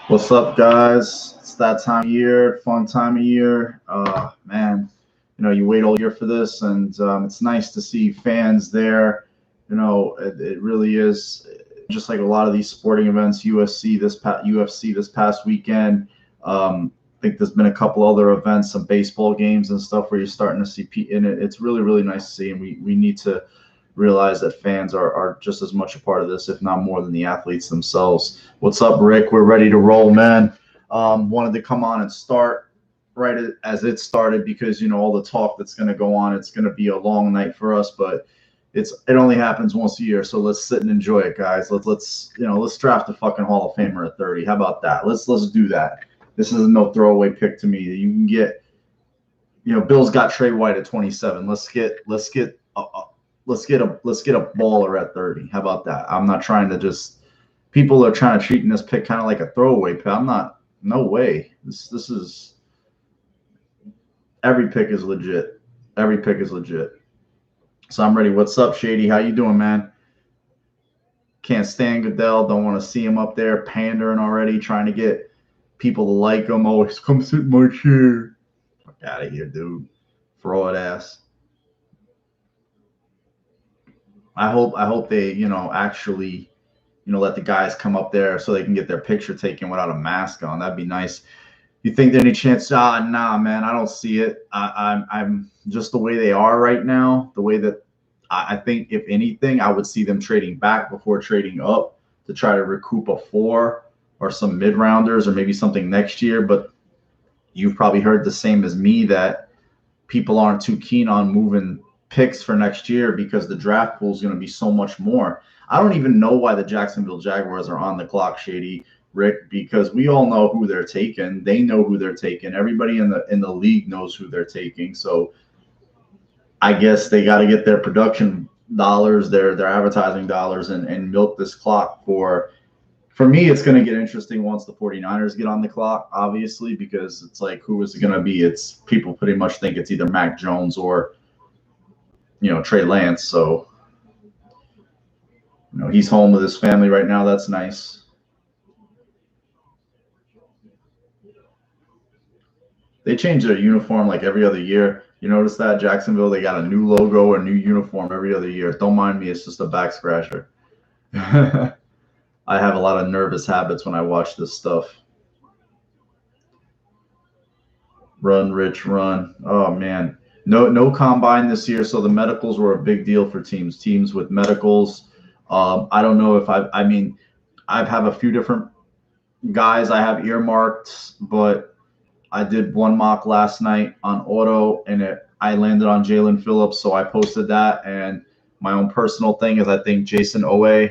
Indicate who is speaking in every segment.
Speaker 1: What's up, guys? It's that time of year, fun time of year. Man, you wait all year for this, and it's nice to see fans there. It really is just like a lot of these sporting events. UFC this past weekend. I think there's been a couple other events, some baseball games and stuff where you're starting to see in it. It's really, really nice to see, and we need to realize that fans are just as much a part of this, if not more, than the athletes themselves. What's up, Rick? We're ready to roll, man. Wanted to come on and start right as it started because all the talk that's going to go on. It's going to be a long night for us, but it only happens once a year, so let's sit and enjoy it, guys. Let's draft a fucking Hall of Famer at 30. How about that? Let's do that. This is no throwaway pick to me. You can get, Bills got Trey White at 27. Let's get a baller at 30. How about that? I'm not trying to just. People are trying to treat this pick kind of like a throwaway pick. I'm not. No way. This is. Every pick is legit. Every pick is legit. So I'm ready. What's up, Shady? How you doing, man? Can't stand Goodell. Don't want to see him up there pandering already, trying to get people to like him. Always come sit in my chair. Fuck out of here, dude. Fraud ass. I hope they, actually, let the guys come up there so they can get their picture taken without a mask on. That'd be nice. You think there's any chance? Nah, man, I don't see it. I'm just the way they are right now. The way that I think, if anything, I would see them trading back before trading up to try to recoup a 4 or some mid rounders or maybe something next year. But you've probably heard the same as me that people aren't too keen on moving picks for next year because the draft pool is going to be so much more. I don't even know why the Jacksonville Jaguars are on the clock, Shady, Rick, because we all know who they're taking. They know who they're taking. Everybody in the league knows who they're taking. So I guess they got to get their production dollars, their advertising dollars, and milk this clock for me. It's going to get interesting once the 49ers get on the clock, obviously, because it's like, who is it going to be? It's people pretty much think it's either Mac Jones or Trey Lance. So he's home with his family right now. That's nice. They change their uniform like every other year. You notice that Jacksonville, they got a new logo or new uniform every other year. Don't mind me, it's just a back scratcher. I have a lot of nervous habits when I watch this stuff. Run, Rich, run. Oh man. No combine this year, so the medicals were a big deal for teams. Teams with medicals. I don't know if I have a few different guys I have earmarked, but I did one mock last night on auto, and I landed on Jalen Phillips, so I posted that. And my own personal thing is I think Jason Owe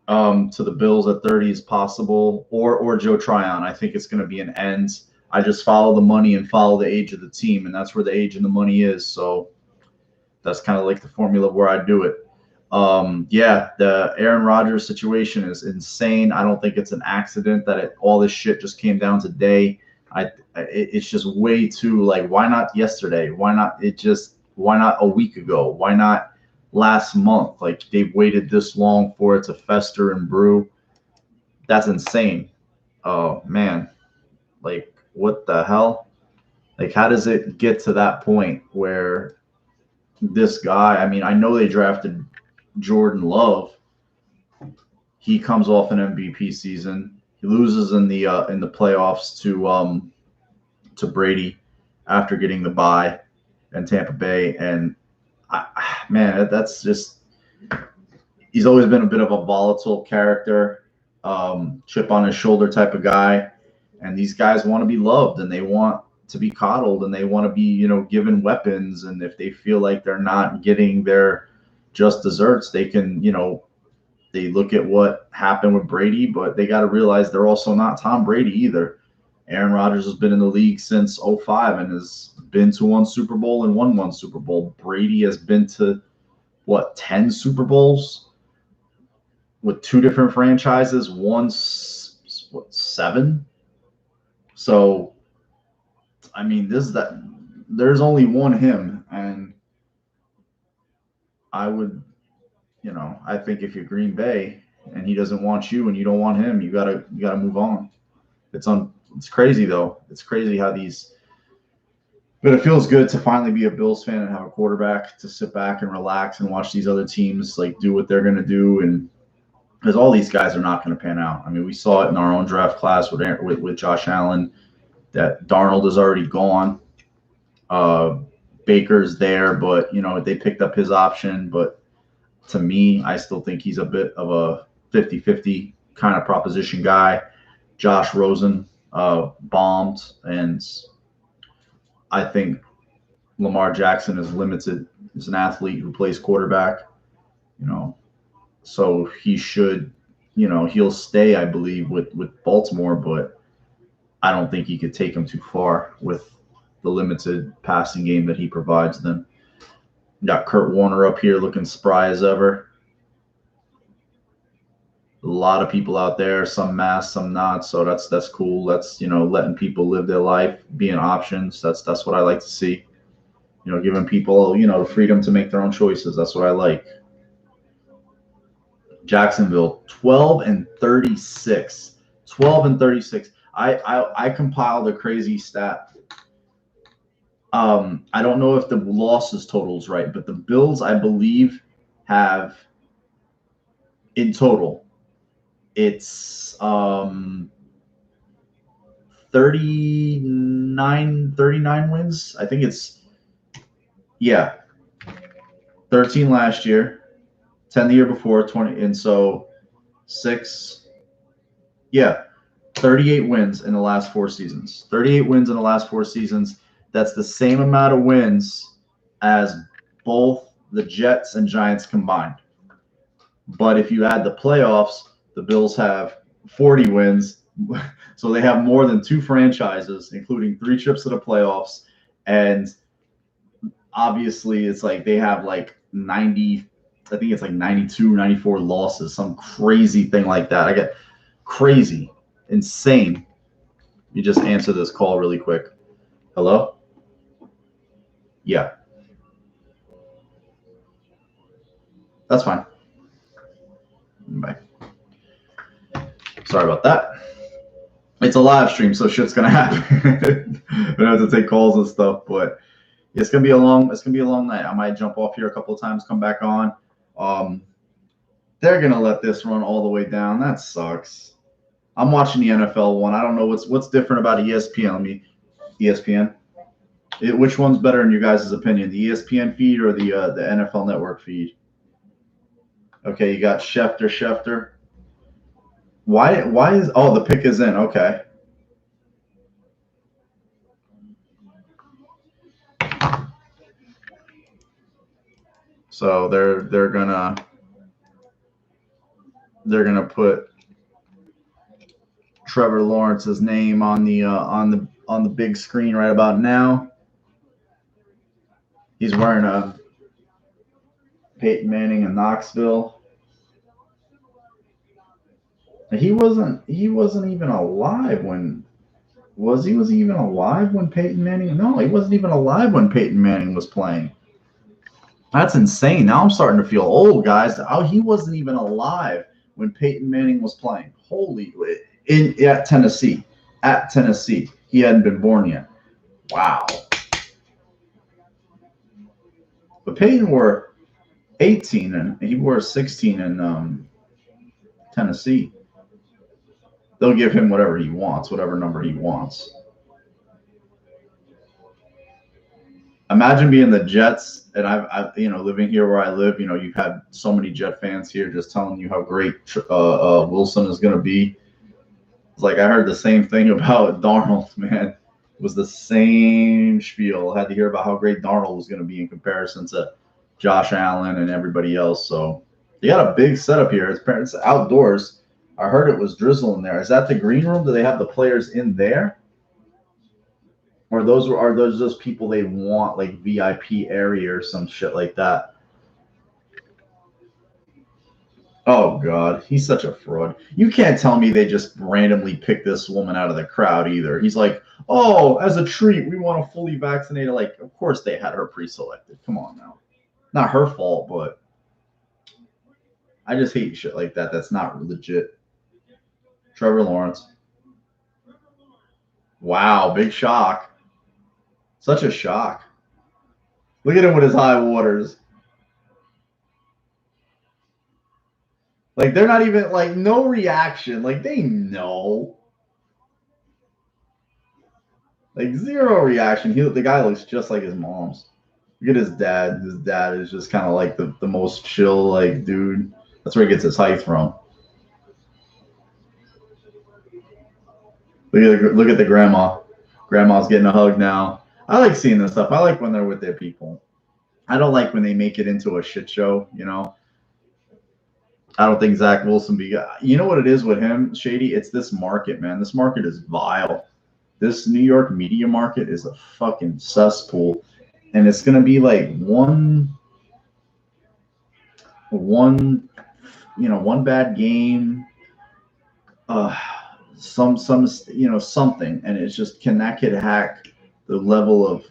Speaker 1: to the Bills at 30 is possible, or Joe Tryon. I think it's going to be an end. I just follow the money and follow the age of the team, and that's where the age and the money is. So that's kind of like the formula where I do it. The Aaron Rodgers situation is insane. I don't think it's an accident that all this shit just came down today. It's just way too, like, why not yesterday? Why not a week ago? Why not last month? Like, they've waited this long for it to fester and brew. That's insane. Oh man, like, what the hell? Like, how does it get to that point where this guy, I know they drafted Jordan Love. He comes off an MVP season. He loses in the playoffs to Brady after getting the bye in Tampa Bay. And that's just, he's always been a bit of a volatile character, chip on his shoulder type of guy. And these guys want to be loved, and they want to be coddled, and they want to be, given weapons. And if they feel like they're not getting their just desserts, they can, they look at what happened with Brady, but they got to realize they're also not Tom Brady either. Aaron Rodgers has been in the league since 2005 and has been to one Super Bowl and won one Super Bowl. Brady has been to, 10 Super Bowls with 2 different franchises, seven? So, there's only one him, and I would, I think if you're Green Bay, and he doesn't want you, and you don't want him. You gotta move on. It's crazy though. It's crazy how these. But it feels good to finally be a Bills fan and have a quarterback to sit back and relax and watch these other teams like do what they're gonna do, and because all these guys are not going to pan out. I mean, we saw it in our own draft class with Josh Allen that Darnold is already gone. Baker's there, but they picked up his option. But to me, I still think he's a bit of a 50-50 kind of proposition guy. Josh Rosen bombed, and I think Lamar Jackson is limited as an athlete who plays quarterback. So he should, he'll stay, I believe, with Baltimore, but I don't think he could take him too far with the limited passing game that he provides them. Got Kurt Warner up here looking spry as ever. A lot of people out there, some masked, some not. So that's cool. That's letting people live their life, being options. That's what I like to see. Giving people the freedom to make their own choices. That's what I like. Jacksonville 12-36. 12-36. I compiled a crazy stat. I don't know if the losses total is right, but the Bills, I believe, have in total, it's 39 wins. I think it's 13 last year. 10 the year before, 20, and so 38 wins in the last 4 seasons. 38 wins in the last 4 seasons. That's the same amount of wins as both the Jets and Giants combined. But if you add the playoffs, the Bills have 40 wins. So they have more than 2 franchises, including 3 trips to the playoffs. And obviously, it's like they have like 90. I think it's like 92, 94 losses, some crazy thing like that. I get crazy, insane. You just answer this call really quick. Hello? Yeah. That's fine. Bye. Sorry about that. It's a live stream, so shit's gonna happen. I don't have to take calls and stuff, but it's gonna be a long night. I might jump off here a couple of times, come back on. They're gonna let this run all the way down. That sucks. I'm watching the NFL one. I don't know what's different about ESPN. ESPN. Which one's better in your guys' opinion, the ESPN feed or the NFL Network feed? Okay, you got Schefter. Why is the pick is in? Okay. So they're gonna put Trevor Lawrence's name on the big screen right about now. He's wearing a Peyton Manning in Knoxville. He wasn't even alive when was he even alive when Peyton Manning? No, he wasn't even alive when Peyton Manning was playing. That's insane. Now I'm starting to feel old, guys. He wasn't even alive when Peyton Manning was playing. At Tennessee. At Tennessee. He hadn't been born yet. Wow. But Peyton wore 18 and he wore 16 in Tennessee. They'll give him whatever he wants, whatever number he wants. Imagine being the Jets, and I've living here where I live. You've had so many Jet fans here just telling you how great Wilson is going to be. It's like I heard the same thing about Darnold, man. It was the same spiel. I had to hear about how great Darnold was going to be in comparison to Josh Allen and everybody else. So you got a big setup here. It's outdoors. I heard it was drizzling there. Is that the green room? Do they have the players in there? Or are those just people they want, like VIP area or some shit like that? Oh, God. He's such a fraud. You can't tell me they just randomly picked this woman out of the crowd either. He's like, oh, as a treat, we want a fully vaccinated. Like, of course they had her pre-selected. Come on now. Not her fault, but I just hate shit like that. That's not legit. Trevor Lawrence. Wow, big shock. Such a shock. Look at him with his high waters. Like, they're not even, like, no reaction. Like, they know. Like, zero reaction. The guy looks just like his mom's. Look at his dad. His dad is just kind of like the most chill, like, dude. That's where he gets his height from. Look at the grandma. Grandma's getting a hug now. I like seeing this stuff. I like when they're with their people. I don't like when they make it into a shit show, you know. I don't think Zach Wilson you know what it is with him, Shady? It's this market, man. This market is vile. This New York media market is a fucking cesspool. And it's gonna be like one one bad game, something, and it's just, can that kid hack the level of,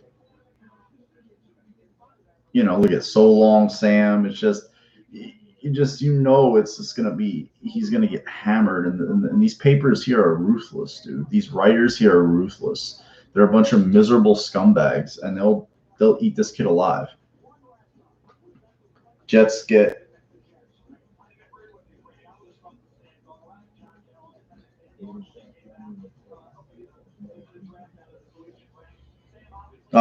Speaker 1: look at So Long Sam. It's just, it's just gonna be, he's gonna get hammered, and these papers here are ruthless, dude. These writers here are ruthless. They're a bunch of miserable scumbags, and they'll eat this kid alive. Jets get.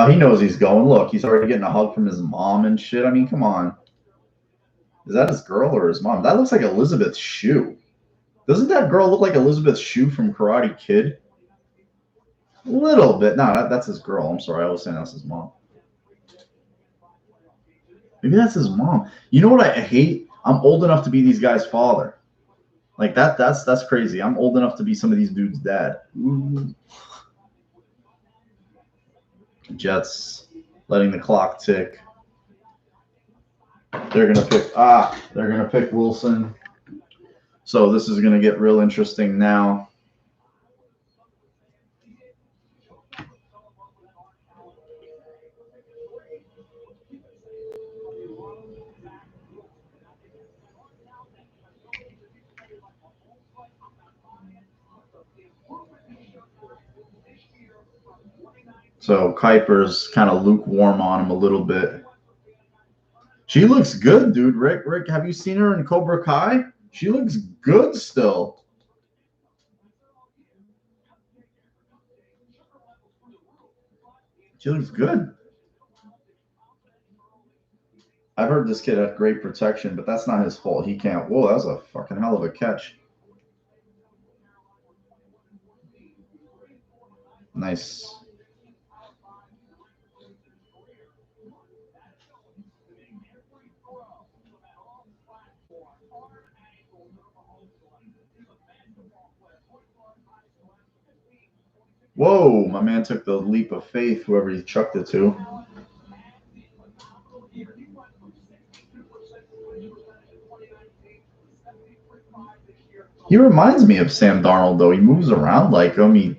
Speaker 1: He knows he's going. Look, he's already getting a hug from his mom and shit. I mean, come on. Is that his girl or his mom? That looks like Elizabeth Shue. Doesn't that girl look like Elizabeth Shue from Karate Kid? A little bit. No, that's his girl. I'm sorry. I was saying that's his mom. Maybe that's his mom. You know what I hate? I'm old enough to be these guys' father. Like that's crazy. I'm old enough to be some of these dudes' dad. Ooh. Jets letting the clock tick. They're gonna pick Wilson. So this is gonna get real interesting now. So Kuiper's kind of lukewarm on him a little bit. She looks good, dude. Rick, have you seen her in Cobra Kai? She looks good still. She looks good. I've heard this kid had great protection, but that's not his fault. He can't. Whoa, that was a fucking hell of a catch. Nice. Whoa, my man took the leap of faith, whoever he chucked it to. He reminds me of Sam Darnold, though. He moves around like him.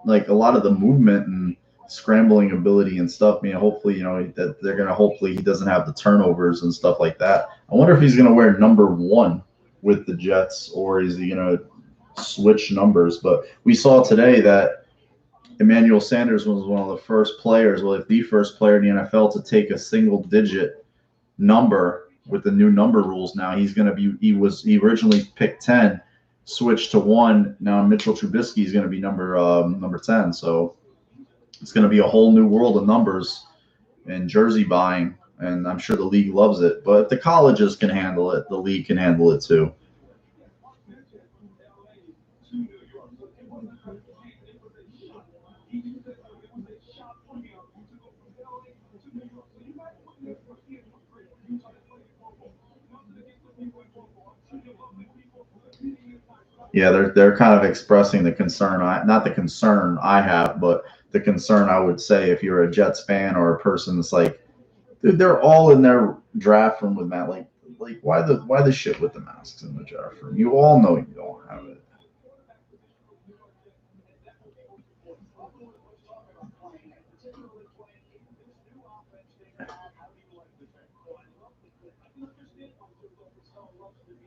Speaker 1: Like a lot of the movement and scrambling ability and stuff. I mean, hopefully, that they're gonna. Hopefully, he doesn't have the turnovers and stuff like that. I wonder if he's gonna wear number 1 with the Jets, or is he gonna switch numbers? But we saw today that Emmanuel Sanders was one of the first players, well, if the first player in the NFL to take a single-digit number with the new number rules. Now he's going to be. He originally picked 10, switched to 1. Now Mitchell Trubisky is going to be number 10. So it's going to be a whole new world of numbers and jersey buying, and I'm sure the league loves it. But the colleges can handle it. The league can handle it too. Yeah, they're kind of expressing the concern. Not the concern I have, but the concern I would say if you're a Jets fan or a person that's like, dude, they're all in their draft room with Matt. Like why the shit with the masks in the draft room? You all know you don't have it.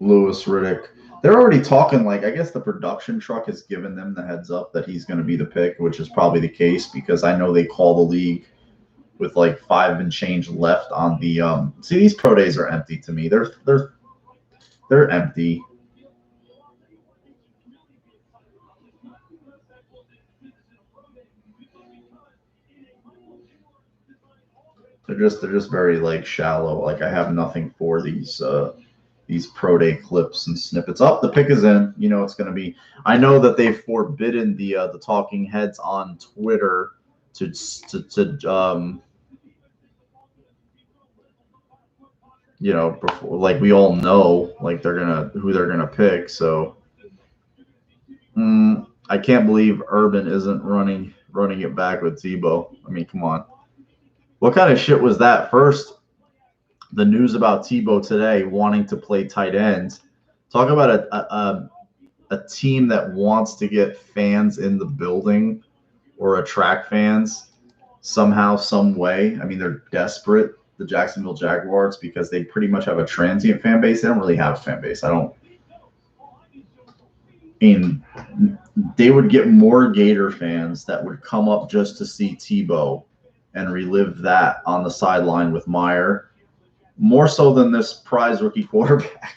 Speaker 1: Lewis Riddick. They're already talking like I guess the production truck has given them the heads up that he's going to be the pick, which is probably the case because I know they call the league with like 5 and change left on the see these pro days are empty to me. They're empty. They're just very like shallow. Like I have nothing for these pro day clips and snippets. Up, the pick is in. You know it's going to be. I know that they've forbidden the talking heads on Twitter to you know before, like we all know like they're gonna who they're gonna pick. So I can't believe Urban isn't running it back with Tebow. I mean, come on. What kind of shit was that? First, the news about Tebow today wanting to play tight ends. Talk about a team that wants to get fans in the building or attract fans somehow, some way. I mean, they're desperate, the Jacksonville Jaguars, because they pretty much have a transient fan base. They don't really have a fan base. And they would get more Gator fans that would come up just to see Tebow and relive that on the sideline with Meyer, more so than this prize rookie quarterback,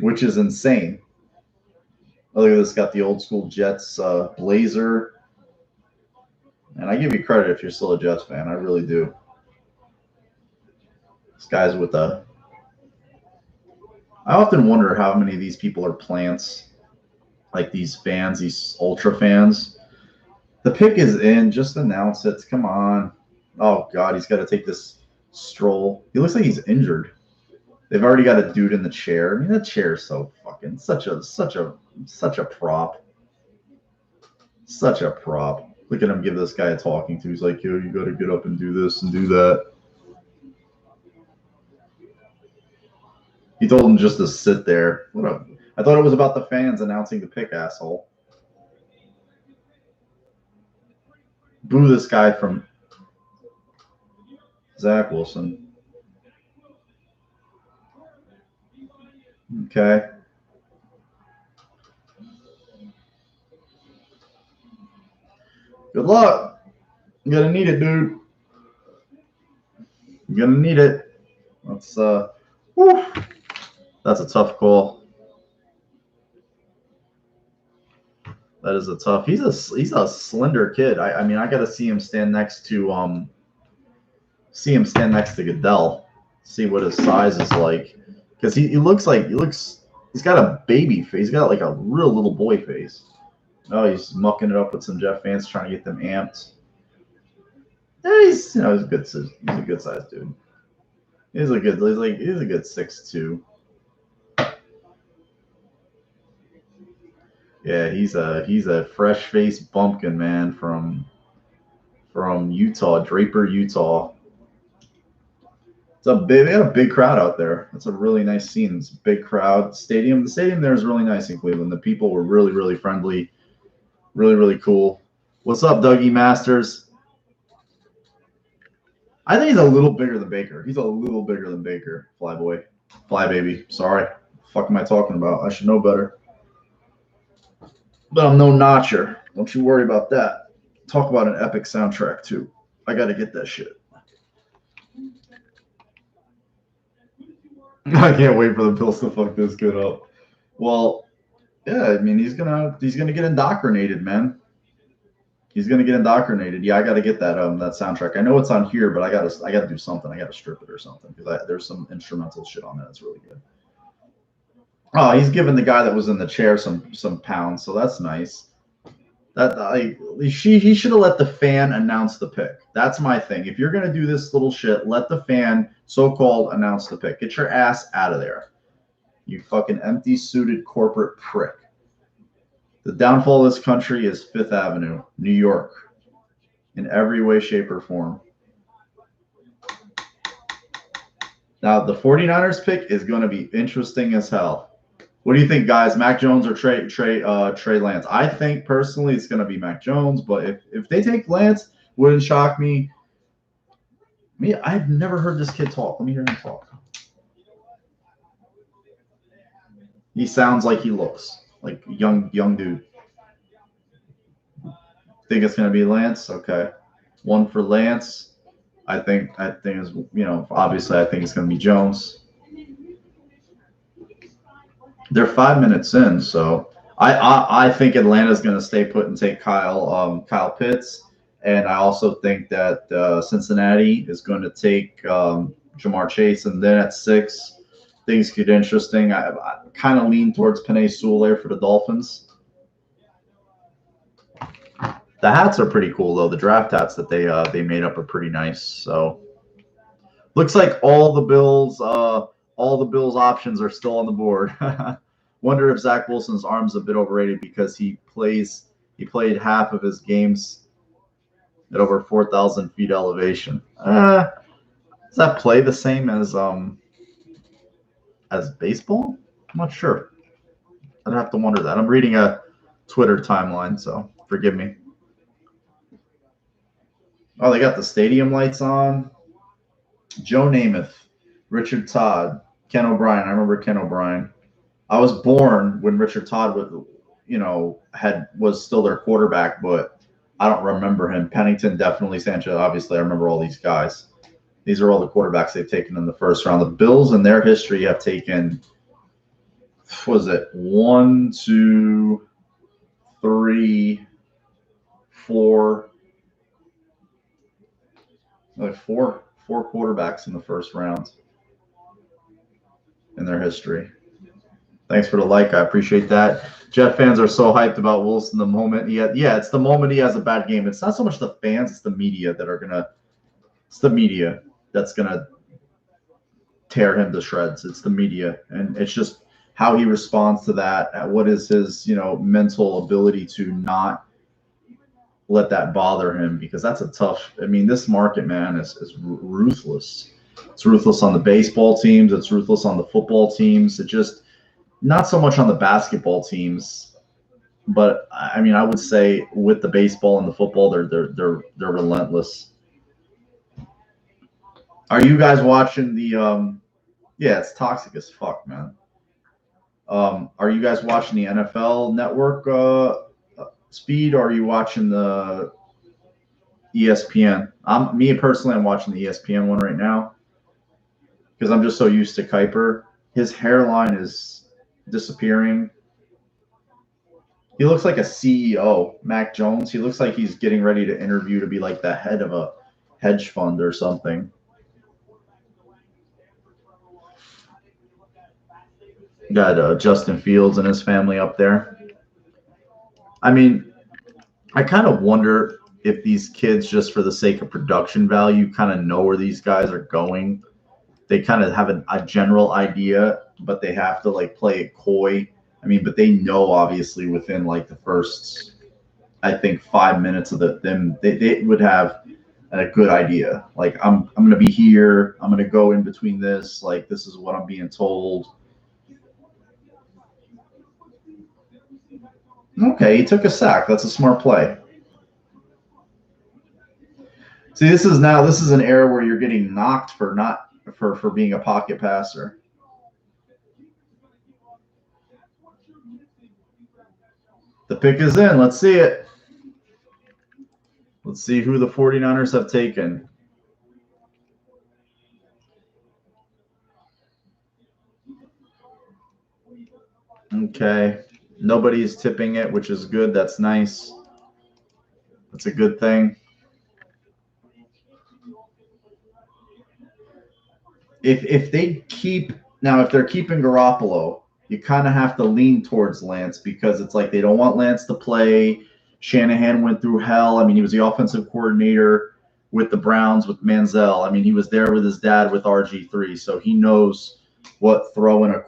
Speaker 1: which is insane. Oh, look at this, got the old school Jets blazer. And I give you credit if you're still a Jets fan. I really do. This guy's with a. I often wonder how many of these people are plants, like these fans, these ultra fans. The pick is in. Just announce it. Come on. Oh, God, he's got to take this stroll. He looks like he's injured. They've already got a dude in the chair. I mean, that chair is so fucking such a prop. Such a prop. Look at him give this guy a talking to. He's like, yo, you got to get up and do this and do that. He told him just to sit there. I thought it was about the fans announcing the pick, asshole. Boo this guy from Zach Wilson. Okay. Good luck. You're gonna need it, dude. You're gonna need it. That's that's a tough call. That is a tough. He's a slender kid. I mean, I got to see him stand next to Goodell. See what his size is like, because he looks he's got a baby face. He's got like a real little boy face. Oh, he's mucking it up with some Jet fans trying to get them amped. Yeah, he's a good sized dude. He's a good 6'2". Yeah, he's a fresh faced bumpkin, man, from Utah, Draper, Utah. They had a big crowd out there. It's a really nice scene. It's a big crowd. The stadium there is really nice in Cleveland. The people were really, really friendly, really, really cool. What's up, Dougie Masters? I think he's a little bigger than Baker. Flyboy. Flybaby. Sorry. What the fuck am I talking about? I should know better. But I'm no notcher. Don't you worry about that. Talk about an epic soundtrack, too. I got to get that shit. I can't wait for the Bills to fuck this kid up. Well, yeah, I mean he's gonna get indoctrinated, man. He's gonna get indoctrinated. Yeah, I got to get that that soundtrack. I know it's on here, but I gotta do something. I gotta strip it or something because there's some instrumental shit on that. It's really good. Oh, he's giving the guy that was in the chair some pounds, so that's nice. He should have let the fan announce the pick. That's my thing. If you're gonna do this little shit, let the fan so-called announce the pick. Get your ass out of there, you fucking empty-suited corporate prick. The downfall of this country is Fifth Avenue, New York, in every way, shape, or form. Now, the 49ers pick is going to be interesting as hell. What do you think, guys? Mac Jones or Trey Lance? I think personally it's going to be Mac Jones, but if they take Lance, wouldn't shock me. I've never heard this kid talk. Let me hear him talk. He sounds like he looks like young dude. Think it's gonna be Lance? Okay, one for Lance. I think is obviously I think it's gonna be Jones. They're 5 minutes in, so I think Atlanta's gonna stay put and take Kyle Pitts, and I also think that Cincinnati is going to take Jamar Chase, and then at 6, things get interesting. I kind of lean towards Penei Sewell for the Dolphins. The hats are pretty cool though. The draft hats that they made up are pretty nice. So looks like all the Bills options are still on the board. Wonder if Zach Wilson's arm's a bit overrated because he played half of his games at over 4,000 feet elevation. Does that play the same as baseball? I'm not sure. I'd have to wonder that. I'm reading a Twitter timeline, so forgive me. Oh, they got the stadium lights on. Joe Namath, Richard Todd, Ken O'Brien. I remember Ken O'Brien. I was born when Richard Todd was still their quarterback, but I don't remember him. Pennington, definitely. Sanchez, obviously. I remember all these guys. These are all the quarterbacks they've taken in the first round. The Bills in their history have taken, what was it, 1, 2, 3, 4, like four quarterbacks in the first round in their history. Thanks for the like. I appreciate that. Jet fans are so hyped about Wilson the moment it's the moment he has a bad game. It's not so much the fans, it's the media that's gonna tear him to shreds. It's the media, and it's just how he responds to that. What is his mental ability to not let that bother him, because that's a tough. I mean, this market, man, is ruthless. It's ruthless on the baseball teams. It's ruthless on the football teams. It just not so much on the basketball teams, but I mean, I would say with the baseball and the football, they're relentless. Are you guys watching the? Yeah, it's toxic as fuck, man. Are you guys watching the NFL Network speed, or are you watching the ESPN? Me personally, I'm watching the ESPN one right now because I'm just so used to Kuiper. His hairline is disappearing. He looks like a CEO, Mac Jones. He looks like he's getting ready to interview to be like the head of a hedge fund or something. Got Justin Fields and his family up there. I mean, I kind of wonder if these kids, just for the sake of production value, kind of know where these guys are going. They kind of have a general idea, but they have to like play it coy. I mean, but they know obviously within like the first, I think 5 minutes of they would have a good idea. Like I'm gonna be here. I'm gonna go in between this. Like this is what I'm being told. Okay, he took a sack. That's a smart play. See, this is an era where you're getting knocked for being a pocket passer. The pick is in. Let's see it. Let's see who the 49ers have taken. Okay. Nobody's tipping it, which is good. That's nice. That's a good thing. If they're keeping Garoppolo, you kind of have to lean towards Lance because it's like they don't want Lance to play. Shanahan went through hell. I mean, he was the offensive coordinator with the Browns with Manziel. I mean, he was there with his dad with RG3, so he knows what throwing a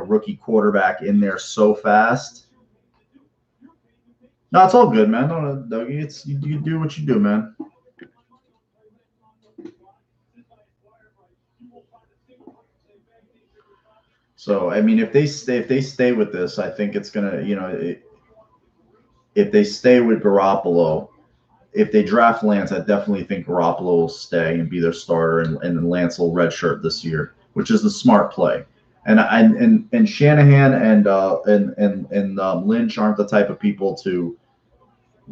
Speaker 1: rookie quarterback in there so fast. No, it's all good, man. Don't, Dougie. You do what you do, man. So, I mean, if they stay with this, I think it's gonna, if they stay with Garoppolo, if they draft Lance, I definitely think Garoppolo will stay and be their starter, and then Lance will redshirt this year, which is the smart play. And Shanahan and Lynch aren't the type of people to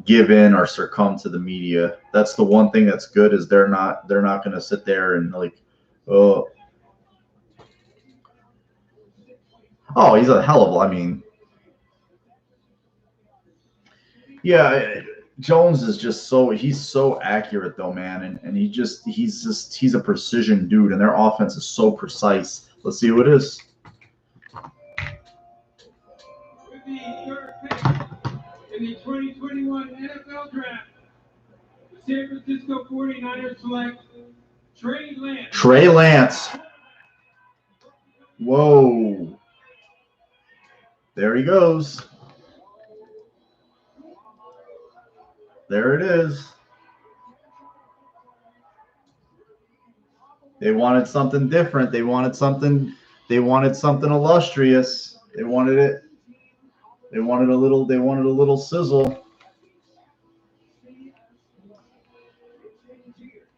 Speaker 1: give in or succumb to the media. That's the one thing that's good is they're not going to sit there and like, oh, oh, he's a hell of a. I mean, yeah, Jones is just he's so accurate though, man, and he's a precision dude, and their offense is so precise. Let's see who it is.
Speaker 2: With the third pick in the 2021 NFL Draft, the San Francisco 49ers select Trey Lance.
Speaker 1: Trey Lance. Whoa. There he goes. There it is. They wanted something different. They wanted something illustrious. They wanted it. They wanted a little sizzle.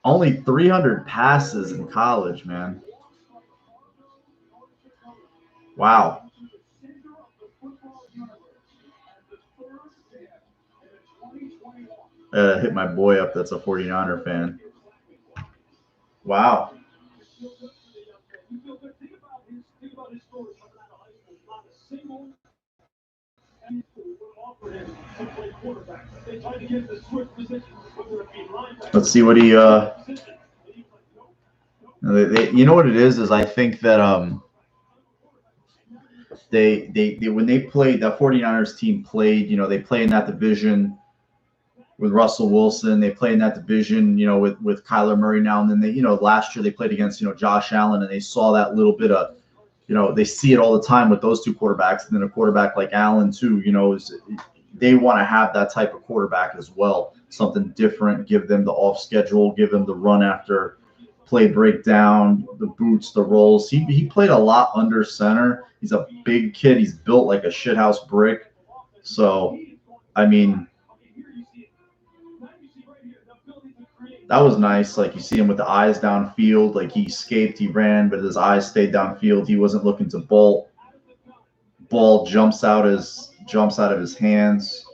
Speaker 1: Only 300 passes in college, man. Wow. Hit my boy up that's a 49er fan. Wow. Let's see what he you know what it is I think that they when they played, that 49ers team played, they play in that division with Russell Wilson. They play in that division, with Kyler Murray now. And then they, last year they played against, Josh Allen, and they saw that little bit of, they see it all the time with those two quarterbacks. And then a quarterback like Allen too, they want to have that type of quarterback as well. Something different, give them the off schedule, give them the run after play breakdown, the boots, the rolls. He played a lot under center. He's a big kid. He's built like a shithouse brick. So, I mean, that was nice. Like, you see him with the eyes downfield. Like, he escaped, he ran, but his eyes stayed downfield. He wasn't looking to bolt. Ball jumps out of his hands.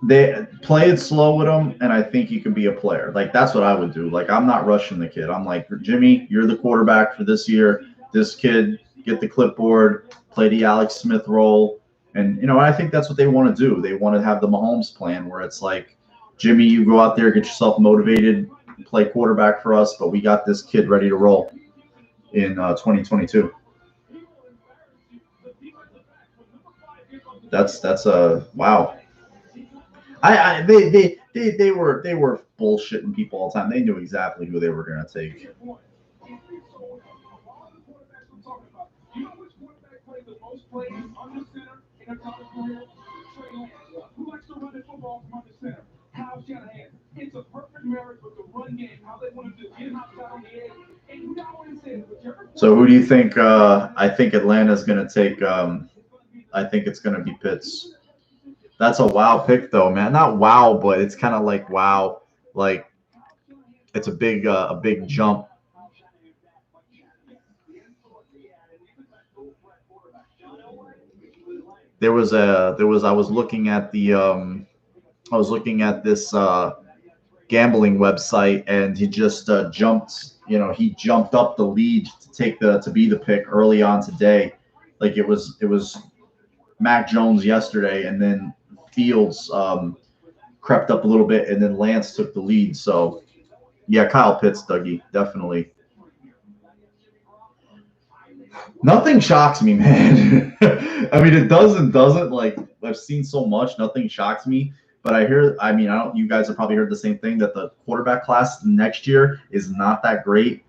Speaker 1: They play it slow with him, and I think he can be a player. Like, that's what I would do. Like, I'm not rushing the kid. I'm like, Jimmy, you're the quarterback for this year. This kid, get the clipboard, play the Alex Smith role. And, I think that's what they want to do. They want to have the Mahomes plan where it's like, Jimmy, you go out there, get yourself motivated, play quarterback for us, but we got this kid ready to roll in 2022. That's wow. They were bullshitting people all the time. They knew exactly who they were going to take.
Speaker 2: Who likes to run the football from under center? Kyle Shanahan. It's a perfect marriage with the run game. How they want to do get outside on the edge. And you got what it says.
Speaker 1: So who do you think? I think Atlanta's going to take. I think it's going to be Pitts. That's a wow pick, though, man. Not wow, but it's kind of like wow. Like, it's a big jump. I was looking at this gambling website, and he just jumped. He jumped up the lead to be the pick early on today. Like, it was Mac Jones yesterday, and then Fields crept up a little bit, and then Lance took the lead. So, yeah, Kyle Pitts, Dougie, definitely. Nothing shocks me, man. I mean, it doesn't. Like, I've seen so much. Nothing shocks me. But you guys have probably heard the same thing, that the quarterback class next year is not that great.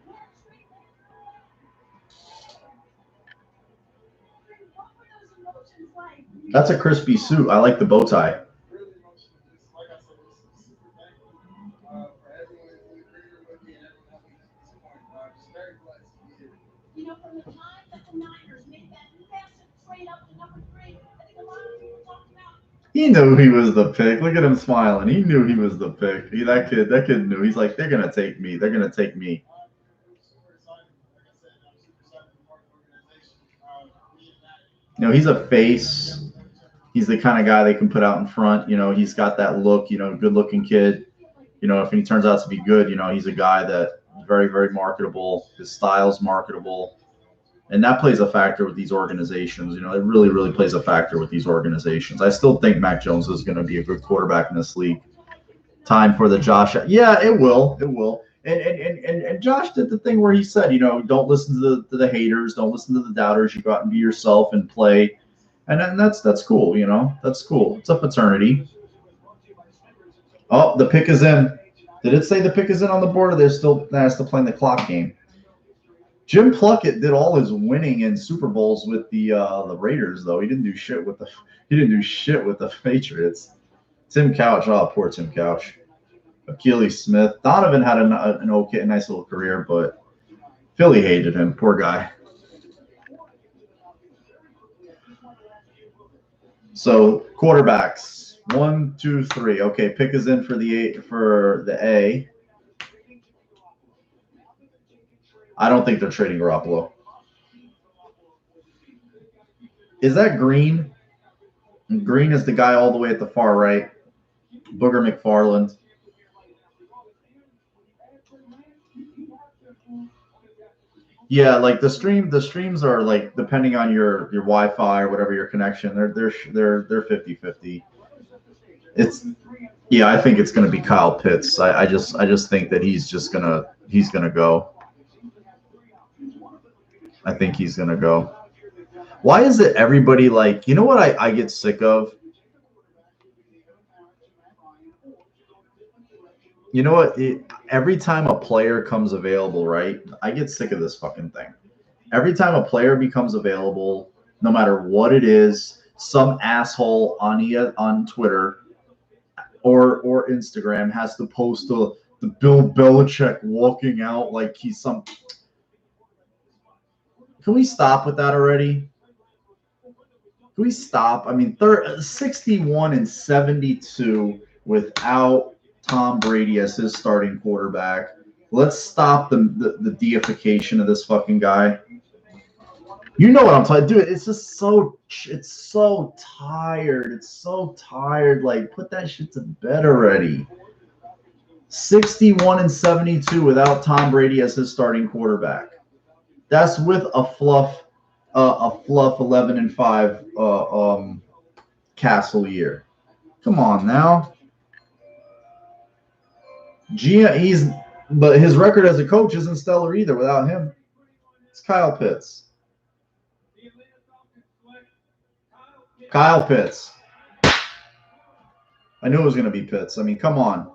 Speaker 1: That's a crispy suit. I like the bow tie.
Speaker 3: From the time that the Niners made that massive trade up to number 3, I think a lot of people talked about.
Speaker 1: He knew he was the pick. Look at him smiling. He knew he was the pick. That kid knew. He's like, they're gonna take me. They're gonna take me. You know, he's a face. He's the kind of guy they can put out in front. You know, he's got that look. You know, good-looking kid. You know, if he turns out to be good, you know, he's a guy that very, very marketable. His style's marketable. And that plays a factor with these organizations. You know, it really, really plays a factor with these organizations. I still think Mac Jones is going to be a good quarterback in this league. Time for the Josh. Yeah, it will. It will. And Josh did the thing where he said, you know, don't listen to the haters, don't listen to the doubters. You go out and be yourself and play. And that's cool, you know. That's cool. It's a fraternity. Oh, the pick is in. Did it say the pick is in on the board, or they're still playing the clock game? Jim Plunkett did all his winning in Super Bowls with the Raiders, though. He didn't do shit with the Patriots. Tim Couch, oh, poor Tim Couch. Akili Smith. Donovan had an okay, nice little career, but Philly hated him. Poor guy. So quarterbacks, 1, 2, 3. Okay, pick is in for the A. I don't think they're trading Garoppolo. Is that Green? Green is the guy all the way at the far right. Booger McFarland. Yeah, like the streams are like depending on your Wi-Fi or whatever your connection, they're 50-50. Yeah, I think it's gonna be Kyle Pitts. I just think that he's gonna go. I think he's gonna go. Why is it everybody like, you know what I get sick of? You know what? Every time a player comes available, right? I get sick of this fucking thing. Every time a player becomes available, no matter what it is, some asshole on Twitter or Instagram has to post the Bill Belichick walking out like he's some. Can we stop with that already? Can we stop? I mean, 61-72 without Tom Brady as his starting quarterback. Let's stop the deification of this fucking guy. You know what I'm talking, dude. It's just so tired. It's so tired. Like, put that shit to bed already. 61-72 without Tom Brady as his starting quarterback. That's with a fluff 11-5 Castle year. Come on now. But his record as a coach isn't stellar either without him. It's Kyle Pitts. Kyle Pitts. I knew it was going to be Pitts. I mean, come on.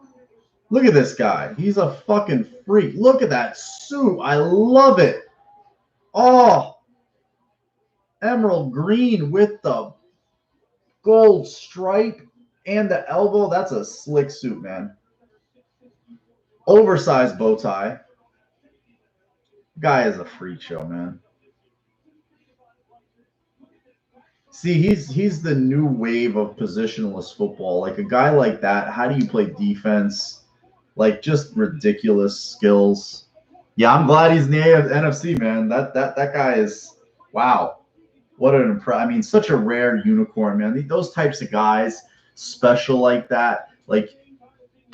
Speaker 1: Look at this guy. He's a fucking freak. Look at that suit. I love it. Oh, emerald green with the gold stripe and the elbow. That's a slick suit, man. Oversized bow tie. Guy is a freak show, man. See, he's the new wave of positionless football. Like a guy like that, how do you play defense? Like just ridiculous skills. Yeah, I'm glad he's in the NFC, man. That guy is, wow. What an I mean, such a rare unicorn, man. Those types of guys, special like that. Like,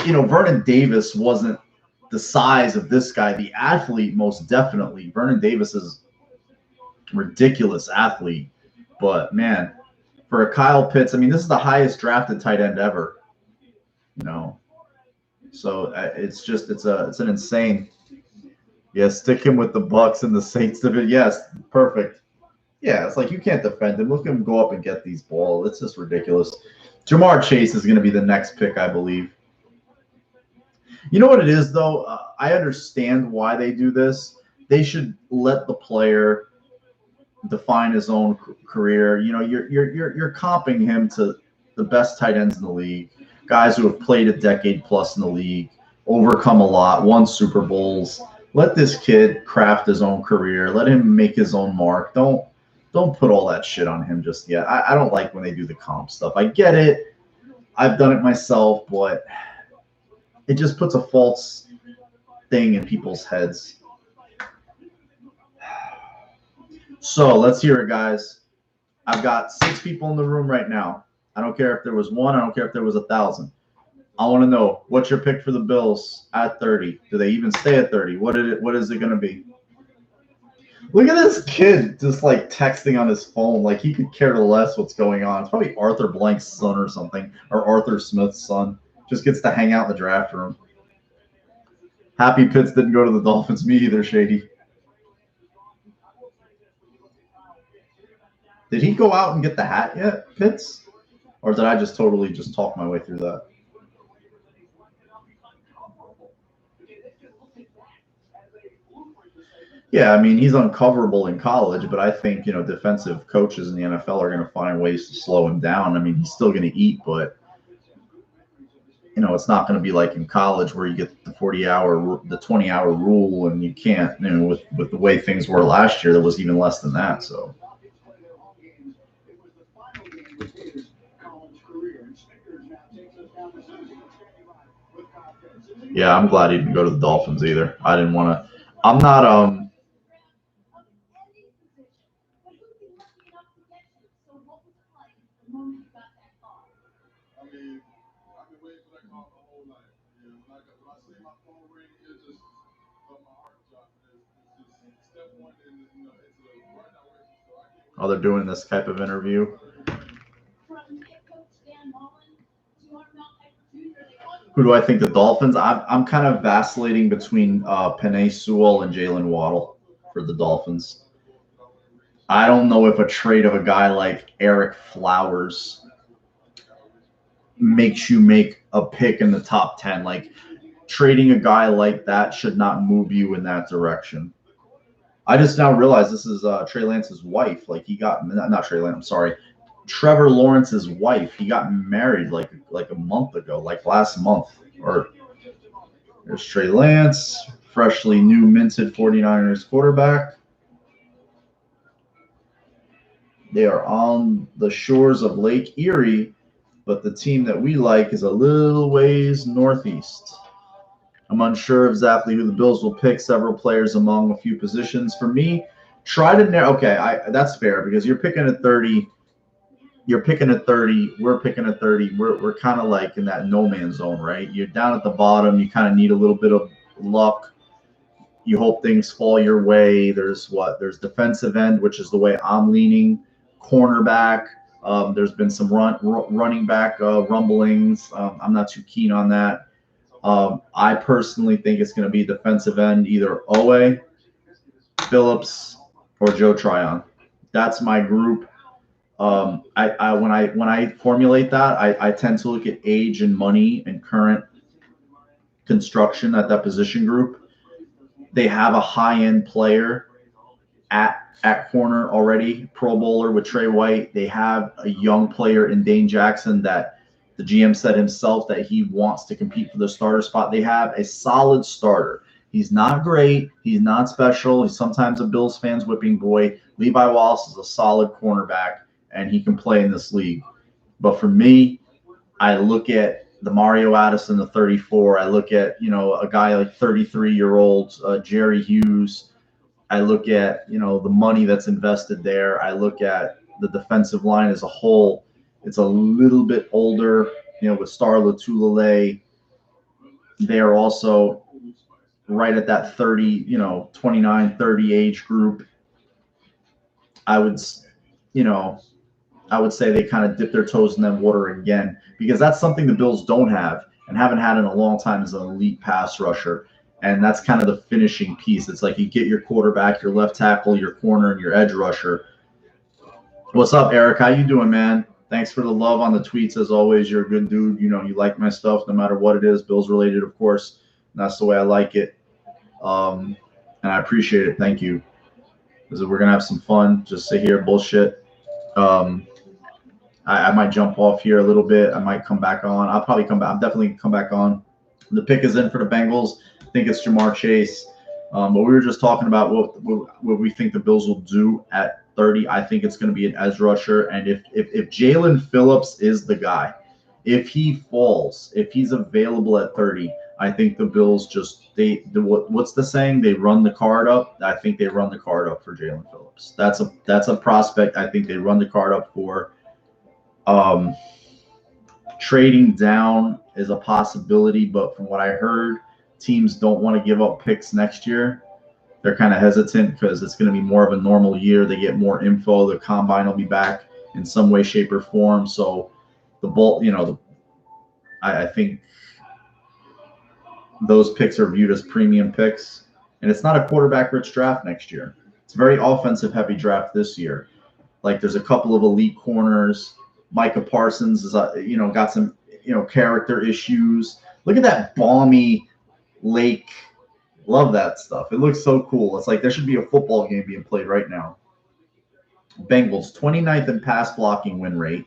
Speaker 1: you know, Vernon Davis wasn't the size of this guy. The athlete, most definitely. Vernon Davis is a ridiculous athlete. But, man, for a Kyle Pitts, I mean, this is the highest drafted tight end ever. You know. So it's an insane. Yeah, stick him with the Bucks and the Saints division. Yes, perfect. Yeah, it's like you can't defend him. Look at him go up and get these balls. It's just ridiculous. Jamar Chase is going to be the next pick, I believe. You know what it is, though? I understand why they do this. They should let the player define his own career. You know, you're comping him to the best tight ends in the league, guys who have played a decade plus in the league, overcome a lot, won Super Bowls. Let this kid craft his own career. Let him make his own mark. Don't put all that shit on him just yet. I don't like when they do the comp stuff. I get it. I've done it myself, but it just puts a false thing in people's heads. So let's hear it, guys. I've got 6 people in the room right now. I don't care if there was 1. I don't care if there was 1,000. I want to know, what's your pick for the Bills at 30? Do they even stay at 30? What is it going to be? Look at this kid just like texting on his phone like he could care less what's going on. It's probably Arthur Blank's son or something, or Arthur Smith's son. Just gets to hang out in the draft room. Happy Pitts didn't go to the Dolphins. Me either, Shady. Did he go out and get the hat yet, Pitts? Or did I just totally just talk my way through that? Yeah, I mean, he's uncoverable in college, but I think, defensive coaches in the NFL are going to find ways to slow him down. I mean, he's still going to eat, but, it's not going to be like in college where you get the 20-hour rule, and you can't, with the way things were last year, there was even less than that, so. Yeah, I'm glad he didn't go to the Dolphins either. I didn't want to. I'm not Oh, they're doing this type of interview. Who do I think the Dolphins? I'm kind of vacillating between Penei Sewell and Jalen Waddle for the Dolphins. I don't know if a trade of a guy like Eric Flowers makes you make a pick in the top 10. Like, trading a guy like that should not move you in that direction. I just now realize this is Trey Lance's wife. Like, he got not Trey Lance. I'm sorry, Trevor Lawrence's wife. He got married like a month ago, like last month. Or there's Trey Lance, freshly new minted 49ers quarterback. They are on the shores of Lake Erie, but the team that we like is a little ways northeast. I'm unsure of exactly who the Bills will pick. Several players among a few positions. For me, try to narrow. Okay, that's fair because you're picking at 30. You're picking at 30. We're picking at 30. We're kind of like in that no man's zone, right? You're down at the bottom. You kind of need a little bit of luck. You hope things fall your way. There's defensive end, which is the way I'm leaning. Cornerback. There's been some running back rumblings. I'm not too keen on that. I personally think it's going to be defensive end, either Owe, Phillips, or Joe Tryon. That's my group. When I formulate that, I tend to look at age and money and current construction at that position group. They have a high-end player at corner already, Pro Bowler with Trey White. They have a young player in Dane Jackson that the GM said himself that he wants to compete for the starter spot. They have a solid starter. He's not great. He's not special. He's sometimes a Bills fan's whipping boy. Levi Wallace is a solid cornerback, and he can play in this league. But for me, I look at the Mario Addison, the 34. I look at, a guy like 33-year-old Jerry Hughes. I look at, the money that's invested there. I look at the defensive line as a whole. It's a little bit older, with Star Lotulelei. They are also right at that 30, 29, 30 age group. I would say they kind of dip their toes in that water again, because that's something the Bills don't have and haven't had in a long time as an elite pass rusher. And that's kind of the finishing piece. It's like you get your quarterback, your left tackle, your corner, and your edge rusher. What's up, Eric? How you doing, man? Thanks for the love on the tweets. As always, you're a good dude. You like my stuff no matter what it is, Bills related, of course. And that's the way I like it. And I appreciate it. Thank you. Because we're going to have some fun. Just sit here, bullshit. I might jump off here a little bit. I might come back on. I'll probably come back. I'll definitely come back on. The pick is in for the Bengals. I think it's Jamar Chase. But we were just talking about what we think the Bills will do at 30. I think it's going to be an edge rusher. And if Jalen Phillips is the guy, if he falls, if he's available at 30, I think the Bills just what's the saying? They run the card up. I think they run the card up for Jalen Phillips. That's a prospect. I think they run the card up for. Trading down is a possibility, but from what I heard, teams don't want to give up picks next year. They're kind of hesitant because it's going to be more of a normal year. They get more info. The combine will be back in some way, shape, or form. So the ball, I think those picks are viewed as premium picks. And it's not a quarterback-rich draft next year. It's a very offensive-heavy draft this year. Like there's a couple of elite corners. Micah Parsons is, got some, character issues. Look at that balmy lake. Love that stuff. It looks so cool. It's like there should be a football game being played right now. Bengals, 29th in pass blocking win rate,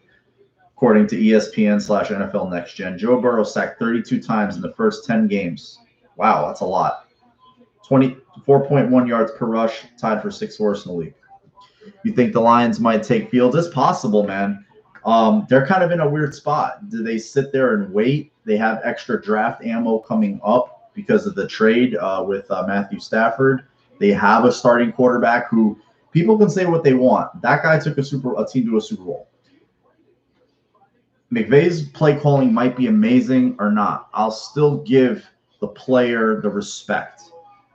Speaker 1: according to ESPN/NFL Next Gen. Joe Burrow sacked 32 times in the first 10 games. Wow, that's a lot. 24.1 yards per rush, tied for sixth worst in the league. You think the Lions might take Fields? It's possible, man. They're kind of in a weird spot. Do they sit there and wait? They have extra draft ammo coming up because of the trade with Matthew Stafford. They have a starting quarterback who people can say what they want. That guy took a team to a Super Bowl. McVay's play calling might be amazing or not. I'll still give the player the respect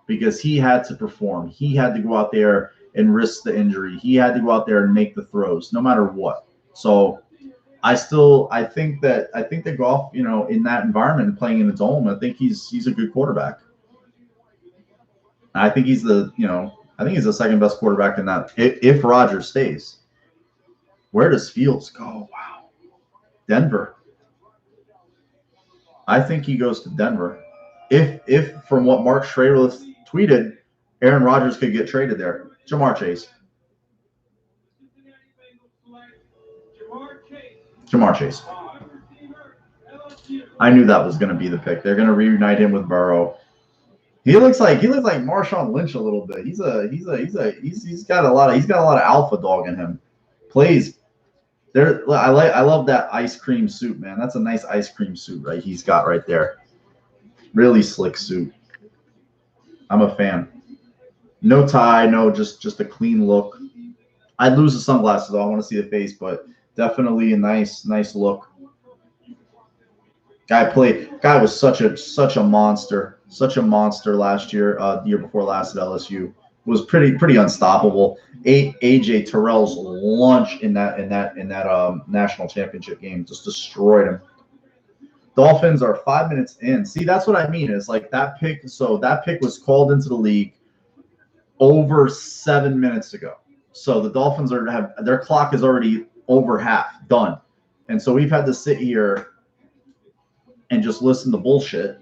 Speaker 1: because he had to perform. He had to go out there and risk the injury. He had to go out there and make the throws no matter what. So I think that Goff, in that environment, playing in the dome, I think he's a good quarterback. I think he's the second best quarterback in that if Rodgers stays. Where does Fields go? Wow. Denver. I think he goes to Denver. If from what Mark Schrader tweeted, Aaron Rodgers could get traded there. Jamar Chase. Jamar Chase. I knew that was going to be the pick. They're going to reunite him with Burrow. He looks like Marshawn Lynch a little bit. He's got a lot of alpha dog in him. Plays there. I love that ice cream suit, man. That's a nice ice cream suit, right? He's got right there. Really slick suit. I'm a fan. No tie, no, just a clean look. I'd lose the sunglasses though. I want to see the face, but definitely a nice look. Guy was such a monster last year. The year before last at LSU was pretty unstoppable. AJ Terrell's lunch in that national championship game just destroyed him. Dolphins are 5 minutes in. See, that's what I mean. Is like that pick. So that pick was called into the league over 7 minutes ago. So the Dolphins their clock is already over half done, and so we've had to sit here and just listen to bullshit.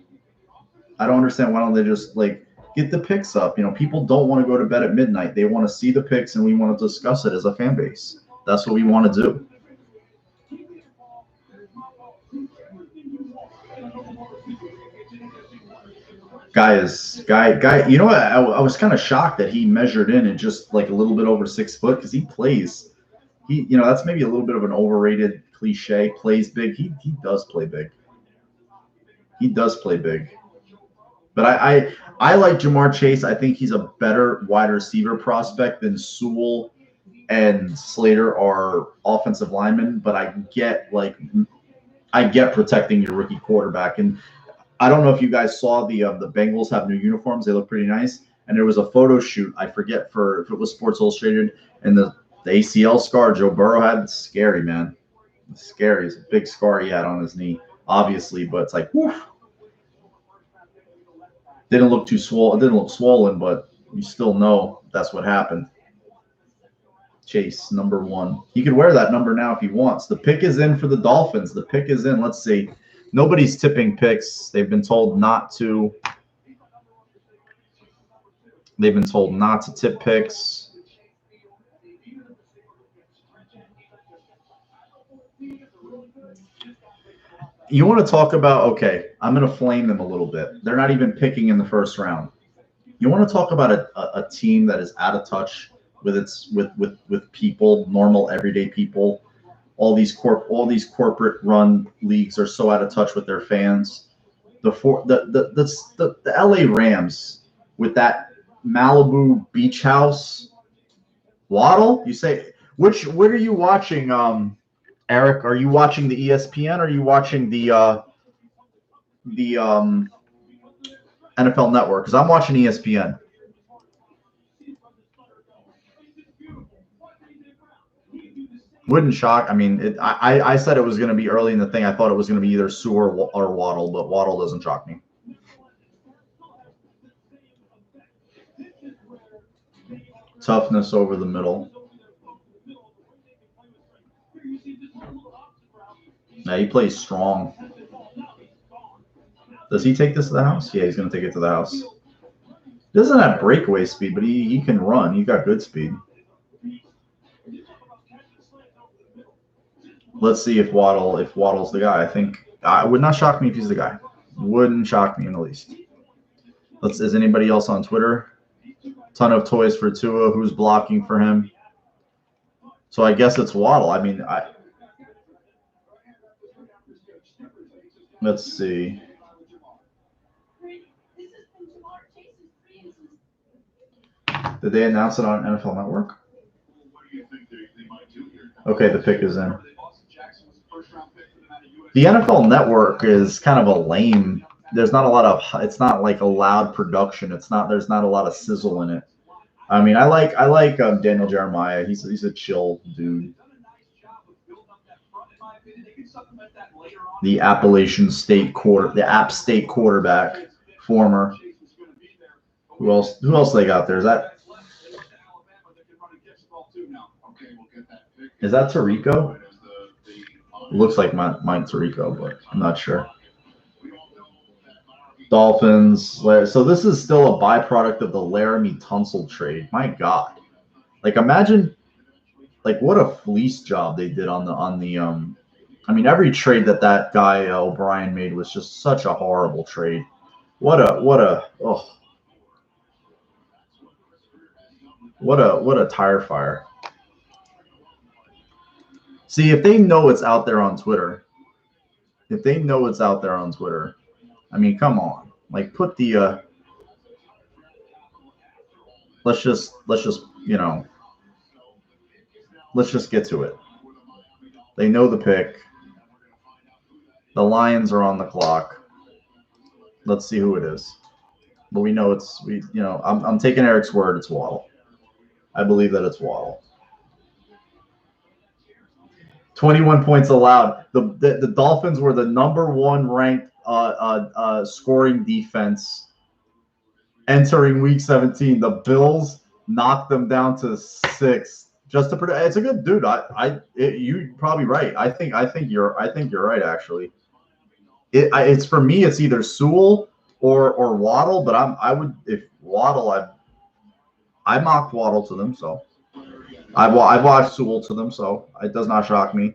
Speaker 1: I don't understand. Why don't they just get the picks up? People don't want to go to bed at midnight. They want to see the picks, and we want to discuss it as a fan base. That's what we want to do. Guy. You know what? I was kind of shocked that he measured in at just like a little bit over 6 foot because he plays. That's maybe a little bit of an overrated cliche. Plays big. He does play big. He does play big. But I like Jamar Chase. I think he's a better wide receiver prospect than Sewell and Slater are offensive linemen. But I get protecting your rookie quarterback. And I don't know if you guys saw the Bengals have new uniforms. They look pretty nice. And there was a photo shoot. I forget if it was Sports Illustrated, and the ACL scar Joe Burrow had. It's scary, man. It's scary. It's a big scar he had on his knee, obviously, but it's like, whew. Didn't look too swollen. It didn't look swollen, but you still know that's what happened. Chase, number 1. He could wear that number now if he wants. The pick is in for the Dolphins. The pick is in. Let's see. Nobody's tipping picks. They've been told not to. They've been told not to tip picks. You want to talk about, okay, I'm going to flame them a little bit. They're not even picking in the first round. You want to talk about a team that is out of touch with people, normal everyday people. All these corporate run leagues are so out of touch with their fans. the LA Rams with that Malibu beach house. Waddle? You say what are you watching, Eric? Are you watching the ESPN or are you watching the NFL Network? Because I'm watching ESPN. Wouldn't shock. I mean, I said it was going to be early in the thing. I thought it was going to be either Sue or Waddle, but Waddle doesn't shock me. Toughness over the middle. Now he plays strong. Does he take this to the house? Yeah, he's going to take it to the house. He doesn't have breakaway speed, but he can run. He got good speed. Let's see if Waddle's the guy. I think it would not shock me if he's the guy. Wouldn't shock me in the least. Is anybody else on Twitter? Ton of toys for Tua. Who's blocking for him? So I guess it's Waddle. I mean, let's see. Did they announce it on NFL Network? Okay, the pick is in. The NFL Network is kind of a lame. There's not a lot of. It's not like a loud production. It's not. There's not a lot of sizzle in it. I mean, I like Daniel Jeremiah. He's a chill dude. The Appalachian State App State quarterback, former. Who else they got there? Is that Tirico? Looks like mine Tirico, but I'm not sure. Dolphins. So this is still a byproduct of the Laramie Tunsil trade. My God, like imagine, like what a fleece job they did on the. I mean, every trade that guy O'Brien made was just such a horrible trade. What a tire fire. See, if they know it's out there on Twitter, I mean, come on. Like put the let's just get to it. They know the pick. The Lions are on the clock. Let's see who it is. But we know I'm taking Eric's word. It's Waddle. I believe that it's Waddle. 21 points allowed. The Dolphins were the number 1 ranked scoring defense entering Week 17. The Bills knocked them down to 6th. Just to predict, it's a good dude. You're probably right. I think you're right actually. It's for me. It's either Sewell or Waddle, but if Waddle, I mocked Waddle to them, so I've watched Sewell to them, so it does not shock me.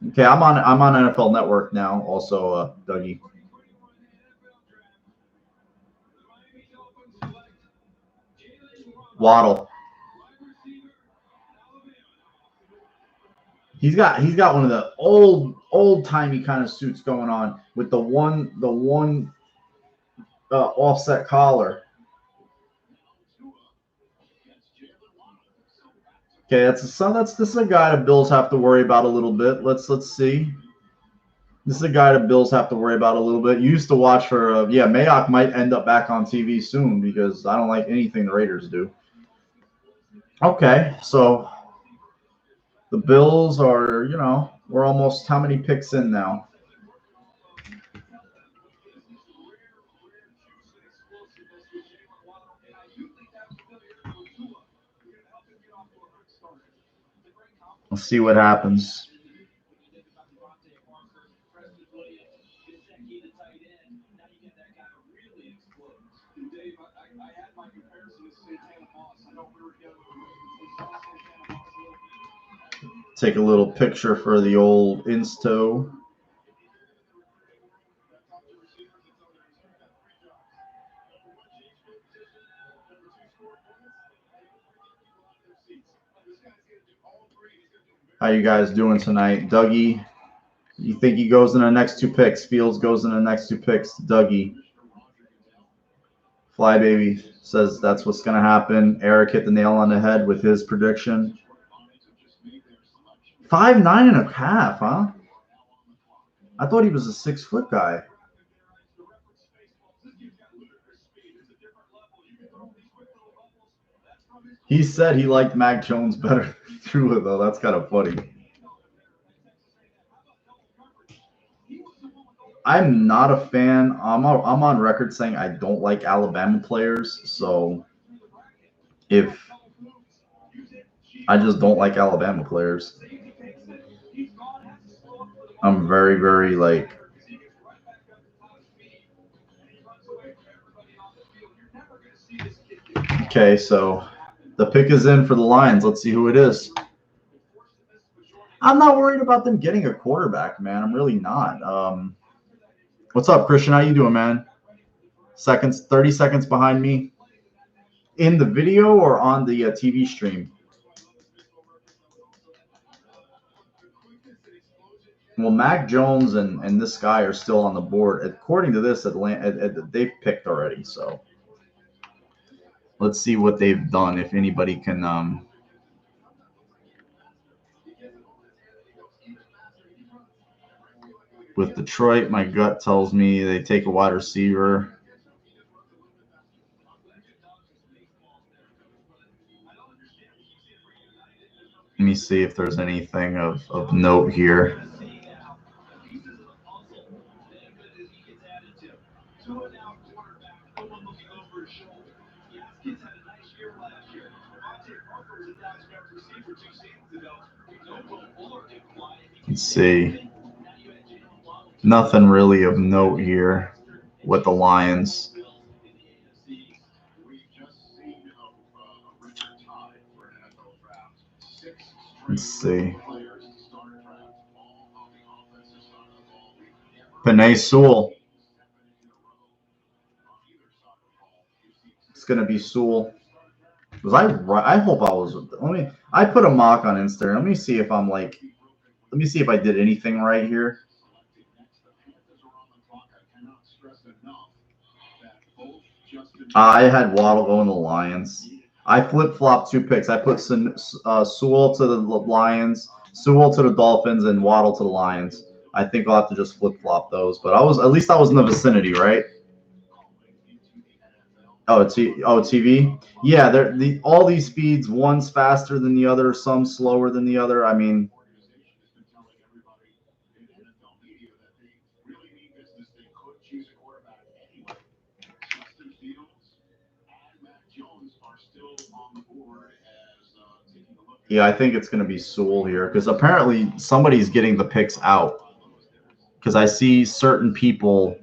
Speaker 1: Okay, I'm on NFL Network now. Also, Dougie. Waddle. He's got one of the old timey kind of suits going on with the one offset collar. Okay, this is a guy the Bills have to worry about a little bit. Let's see. This is a guy the Bills have to worry about a little bit. You used to watch for Mayock might end up back on TV soon because I don't like anything the Raiders do. Okay, so the Bills are, we're almost how many picks in now? Let's see what happens. Take a little picture for the old Insto. How you guys doing tonight? Dougie, You think he goes in the next 2 picks? Fields goes in the next 2 picks. Dougie. Flybaby says that's what's going to happen. Eric hit the nail on the head with his prediction. 5'9.5", huh? I thought he was a 6-foot guy. He said he liked Mac Jones better than Tua, though. That's kind of funny. I'm not a fan. I'm on record saying I don't like Alabama players. So if I just don't like Alabama players, I'm very, very like. Okay, so the pick is in for the Lions. Let's see who it is. I'm not worried about them getting a quarterback, man. I'm really not. What's up, Christian? How you doing, man? 30 seconds behind me. In the video or on the TV stream? Well, Mac Jones and this guy are still on the board. According to this, they've picked already. So let's see what they've done. If anybody can. With Detroit, my gut tells me they take a wide receiver. Let me see if there's anything of note here. Let's see. Nothing really of note here with the Lions. Let's see. Penei Sewell. It's gonna be Sewell. Was I right? I hope I was. I put a mock on Instagram. Let me see if I'm like. Let me see if I did anything right here. I had Waddle going to the Lions. I flip-flopped 2 picks. I put Sewell to the Lions, Sewell to the Dolphins, and Waddle to the Lions. I think I'll have to just flip-flop those. But at least I was in the vicinity, right? Oh, TV. Yeah, all these speeds. One's faster than the other. Some slower than the other. I mean. Yeah, I think it's going to be Sewell here because apparently somebody's getting the picks out because I see certain people,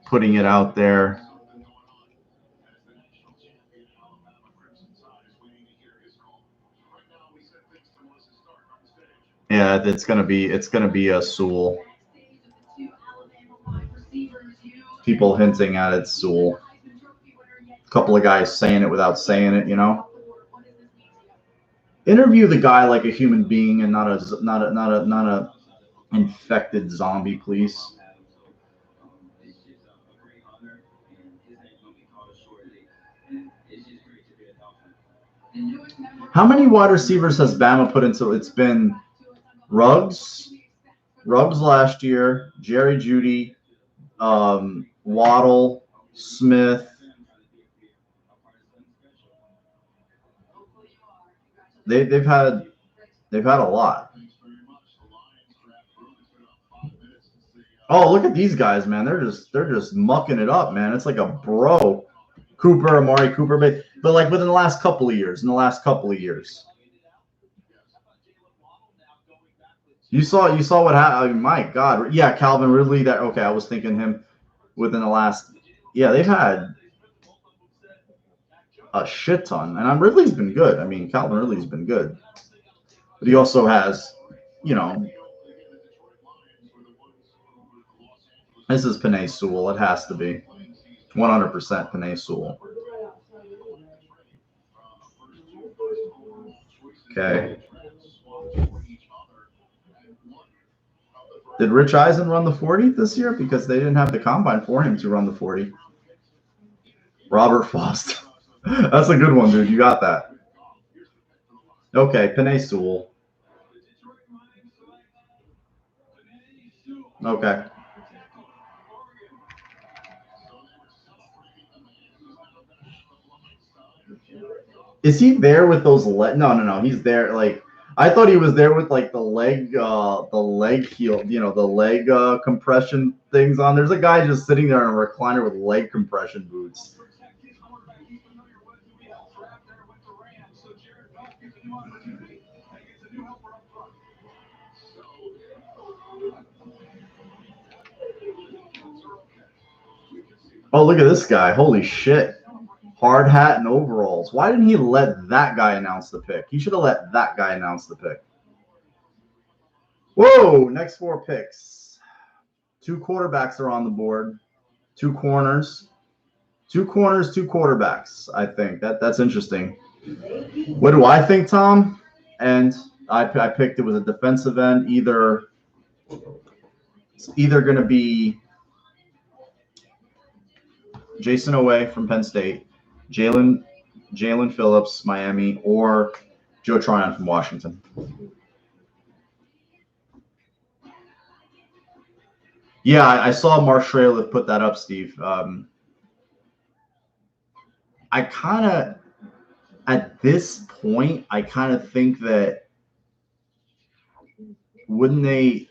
Speaker 1: putting it out there. Yeah, it's gonna be a Sewell. People hinting at it, Sewell. A couple of guys saying it without saying it, Interview the guy like a human being and not a infected zombie, please. How many wide receivers has Bama put into? It's been Ruggs last year, Jerry Jeudy, Waddle, Smith. They've had a lot. Oh, look at these guys, man. They're just mucking it up, man. It's like a bro. Amari Cooper, but like within the last couple of years. You saw what happened. I mean, my God. Yeah, Calvin Ridley. I was thinking him within the last. Yeah, they've had a shit ton. And Ridley's been good. I mean, Calvin Ridley's been good. But he also has, this is Penei Sewell. It has to be 100% Penei Sewell. Okay. Did Rich Eisen run the 40 this year? Because they didn't have the combine for him to run the 40. Robert Frost. That's a good one, dude. You got that. Okay, Penei Sewell. Okay. Is he there with those No. He's there. Like, I thought he was there with like the leg heel, the leg compression things on. There's a guy just sitting there in a recliner with leg compression boots. Oh, look at this guy. Holy shit. Hard hat and overalls. Why didn't he let that guy announce the pick? He should have let that guy announce the pick. Whoa, next 4 picks. 2 quarterbacks are on the board. 2 corners. 2 corners, 2 quarterbacks, I think. That's interesting. What do I think, Tom? And I picked it was a defensive end. It's either going to be Jason Owe from Penn State, Jalen Phillips, Miami, or Joe Tryon from Washington. Yeah, I saw Mark Schraler put that up, Steve. I kind of, at this point, I kind of think that wouldn't they?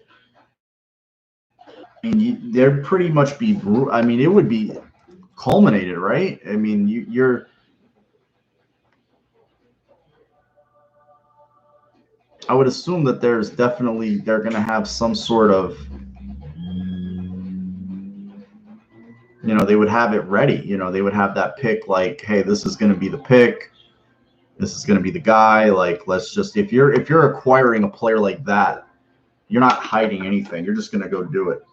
Speaker 1: I mean, there'd pretty much be. I mean, it would be culminated, right? I mean, you're. I would assume that they're going to have some sort of. They would have it ready. They would have that pick like, hey, this is going to be the pick. This is going to be the guy. Like, let's just if you're acquiring a player like that, you're not hiding anything. You're just going to go do it.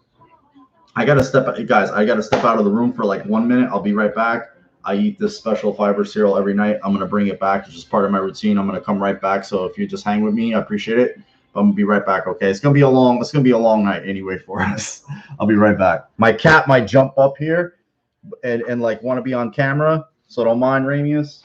Speaker 1: I got to step out of the room for like 1 minute. I'll be right back. I eat this special fiber cereal every night. I'm going to bring it back. It's just part of my routine. I'm going to come right back. So if you just hang with me, I appreciate it. But I'm going to be right back. Okay. It's going to be a long night anyway for us. I'll be right back. My cat might jump up here and like want to be on camera. So don't mind, Ramius.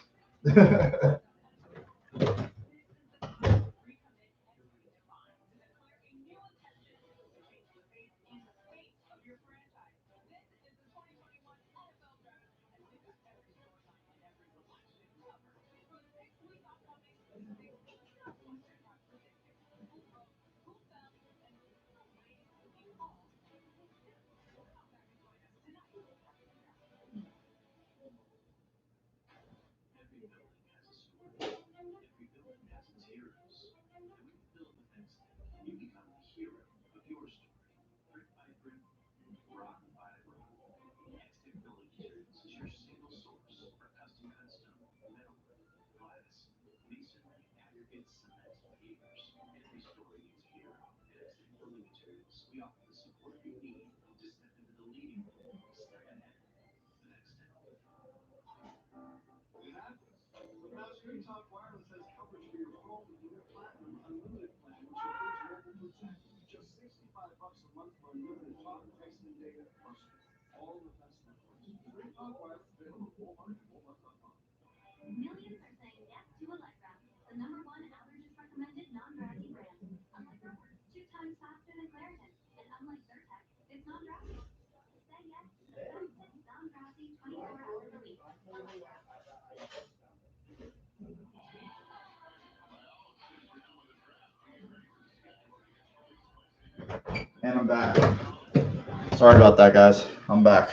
Speaker 3: Millions are saying yes to Electra, the #1 allergist recommended non-drowsy brand. Unlike Rover, 2 times faster than Claritin, and unlike Zyrtec, it's non-drowsy. Say yes to the best non-drowsy 24 hours a week.
Speaker 1: And I'm back. Sorry about that, guys. I'm back.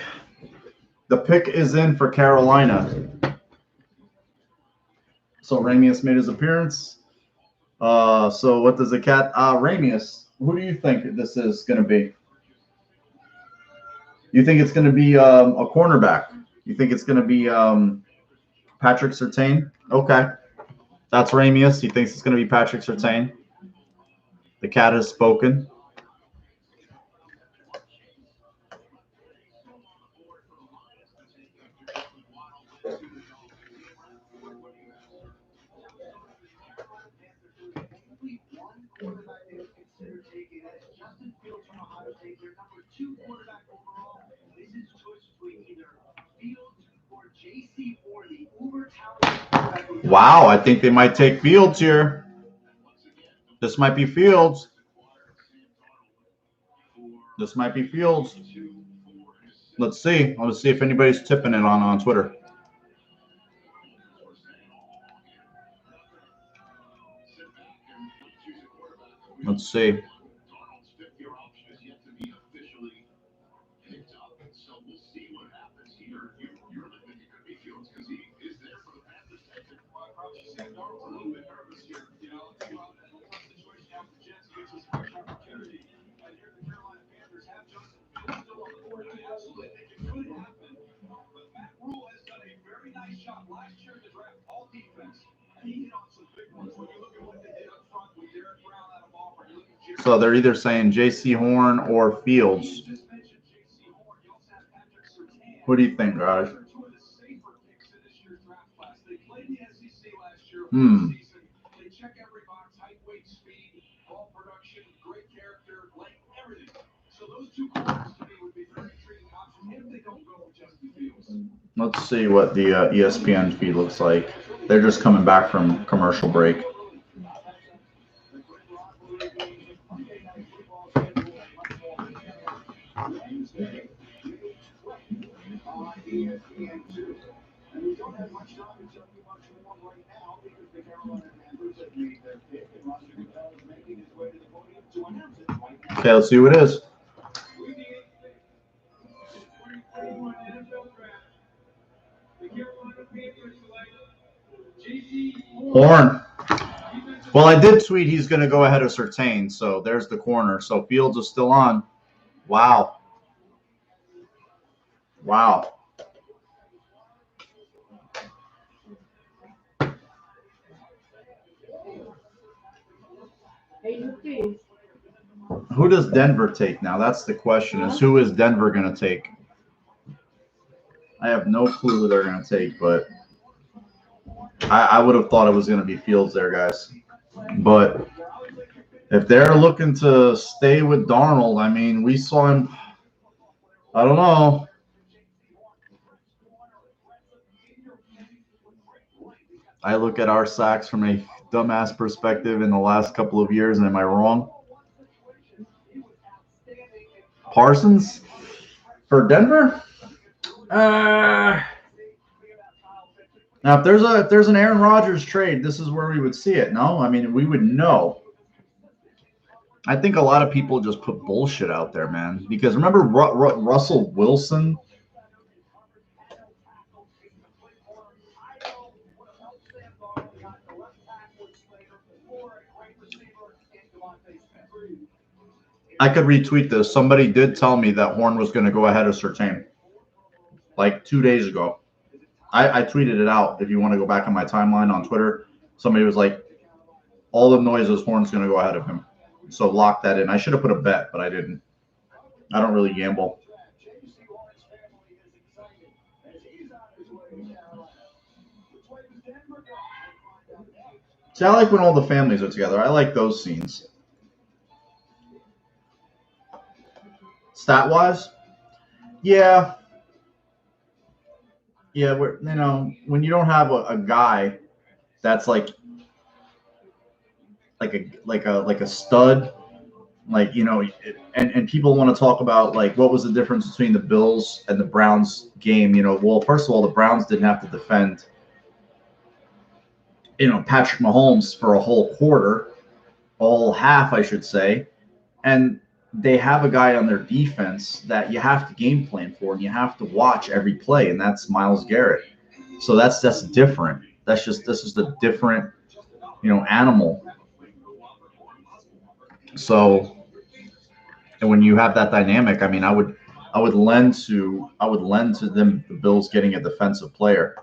Speaker 1: The pick is in for Carolina. So Ramius made his appearance. So what does the cat? Ramius, who do you think this is going to be? You think it's going to be a cornerback? You think it's going to be Patrick Surtain? Okay. That's Ramius. He thinks it's going to be Patrick Surtain. The cat has spoken. Wow, I think they might take Fields here. This might be Fields. This might be Fields. Let's see. Let's see if anybody's tipping it on Twitter. Let's see. So they're either saying J.C. Horn or Fields. What do you think, guys? Let's see what the ESPN feed looks like. They're just coming back from commercial break. Okay, let's see who it is. Horn. Well, I did tweet he's going to go ahead of Surtain, so there's the corner. So Fields is still on. Wow. Wow. Who does Denver take now? That's the question. Is who is Denver going to take? I have no clue who they're going to take, but I would have thought it was going to be Fields there, guys. But if they're looking to stay with Darnold, I mean, we saw him. I don't know. I look at our sacks from a dumbass perspective in the last couple of years, and am I wrong? Parsons for Denver? Now, if there's an Aaron Rodgers trade, this is where we would see it. No, I mean, we would know. I think a lot of people just put bullshit out there, man. Because remember Russell Wilson? I could retweet this. Somebody did tell me that Horn was going to go ahead of Surtain like 2 days ago. I tweeted it out. If you want to go back on my timeline on Twitter, somebody was like, all the noises, Horn's going to go ahead of him. So lock that in. I should have put a bet, but I didn't. I don't really gamble. See, I like when all the families are together. I like those scenes. Stat-wise? Yeah. Yeah, when you don't have a guy that's like a stud, and people want to talk about like what was the difference between the Bills and the Browns game. Well, first of all, the Browns didn't have to defend Patrick Mahomes for a whole quarter, all half, I should say, and they have a guy on their defense that you have to game plan for, and you have to watch every play, and that's Myles Garrett. So that's different. This is the different, animal. So, and when you have that dynamic, I mean, I would lend to them the Bills getting a defensive player.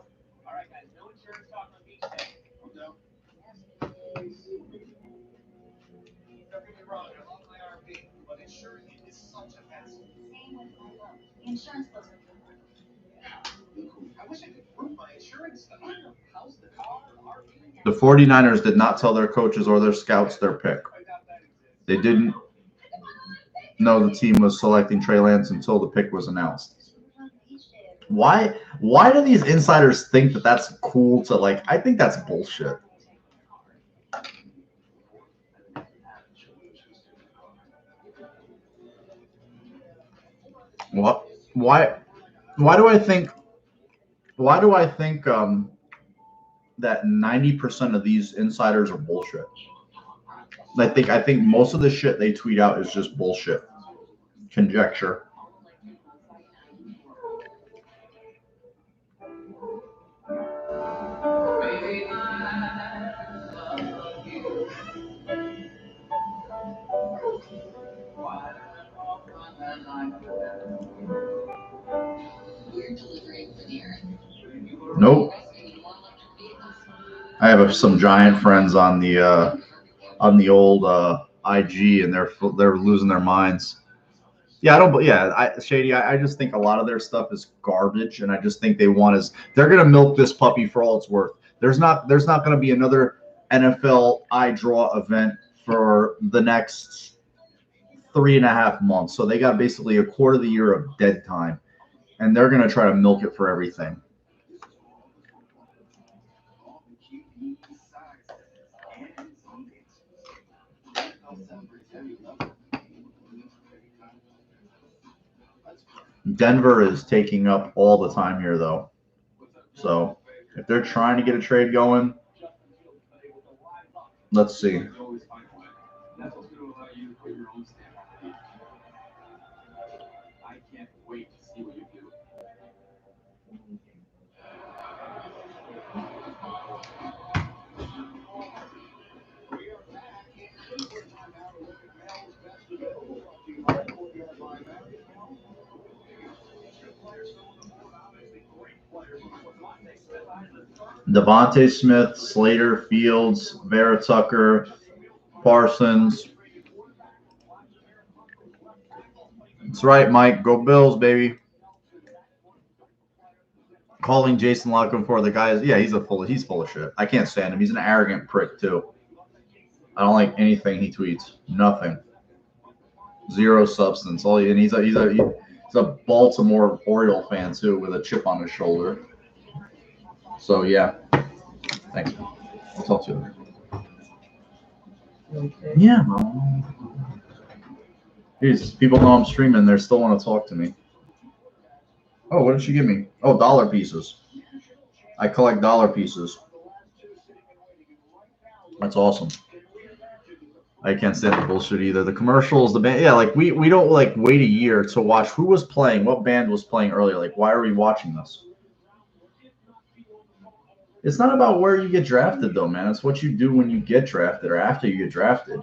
Speaker 1: The 49ers did not tell their coaches or their scouts their pick. They didn't know the team was selecting Trey Lance until the pick was announced. Why do these insiders think that that's cool to like? I think that's bullshit. What? Why do I think? Why do I think that 90% of these insiders are bullshit? I think most of the shit they tweet out is just bullshit, conjecture. Nope. I have some giant friends on the old IG, and they're losing their minds. Yeah, I don't. Yeah, Shady. I just think a lot of their stuff is garbage, and I just think they're gonna milk this puppy for all it's worth. There's not gonna be another NFL eye draw event for the next 3.5 months. So they got basically a quarter of the year of dead time, and they're gonna try to milk it for everything. Denver is taking up all the time here, though. So if they're trying to get a trade going, let's see. Devontae Smith, Slater, Fields, Vera Tucker, Parsons. That's right, Mike. Go Bills, baby. Calling Jason Lockman for the guy is he's full of shit. I can't stand him. He's an arrogant prick too. I don't like anything he tweets. Nothing. Zero substance. He's a Baltimore Oriole fan too, with a chip on his shoulder. So yeah. Thanks. I'll talk to you later. Yeah. Jeez, people know I'm streaming. They still want to talk to me. Oh, what did she give me? Oh, dollar pieces. I collect dollar pieces. That's awesome. I can't stand the bullshit either. The commercials, the band, yeah, like we don't like wait a year to watch who was playing, what band was playing earlier. Like, why are we watching this? It's not about where you get drafted, though, man. It's what you do when you get drafted or after you get drafted.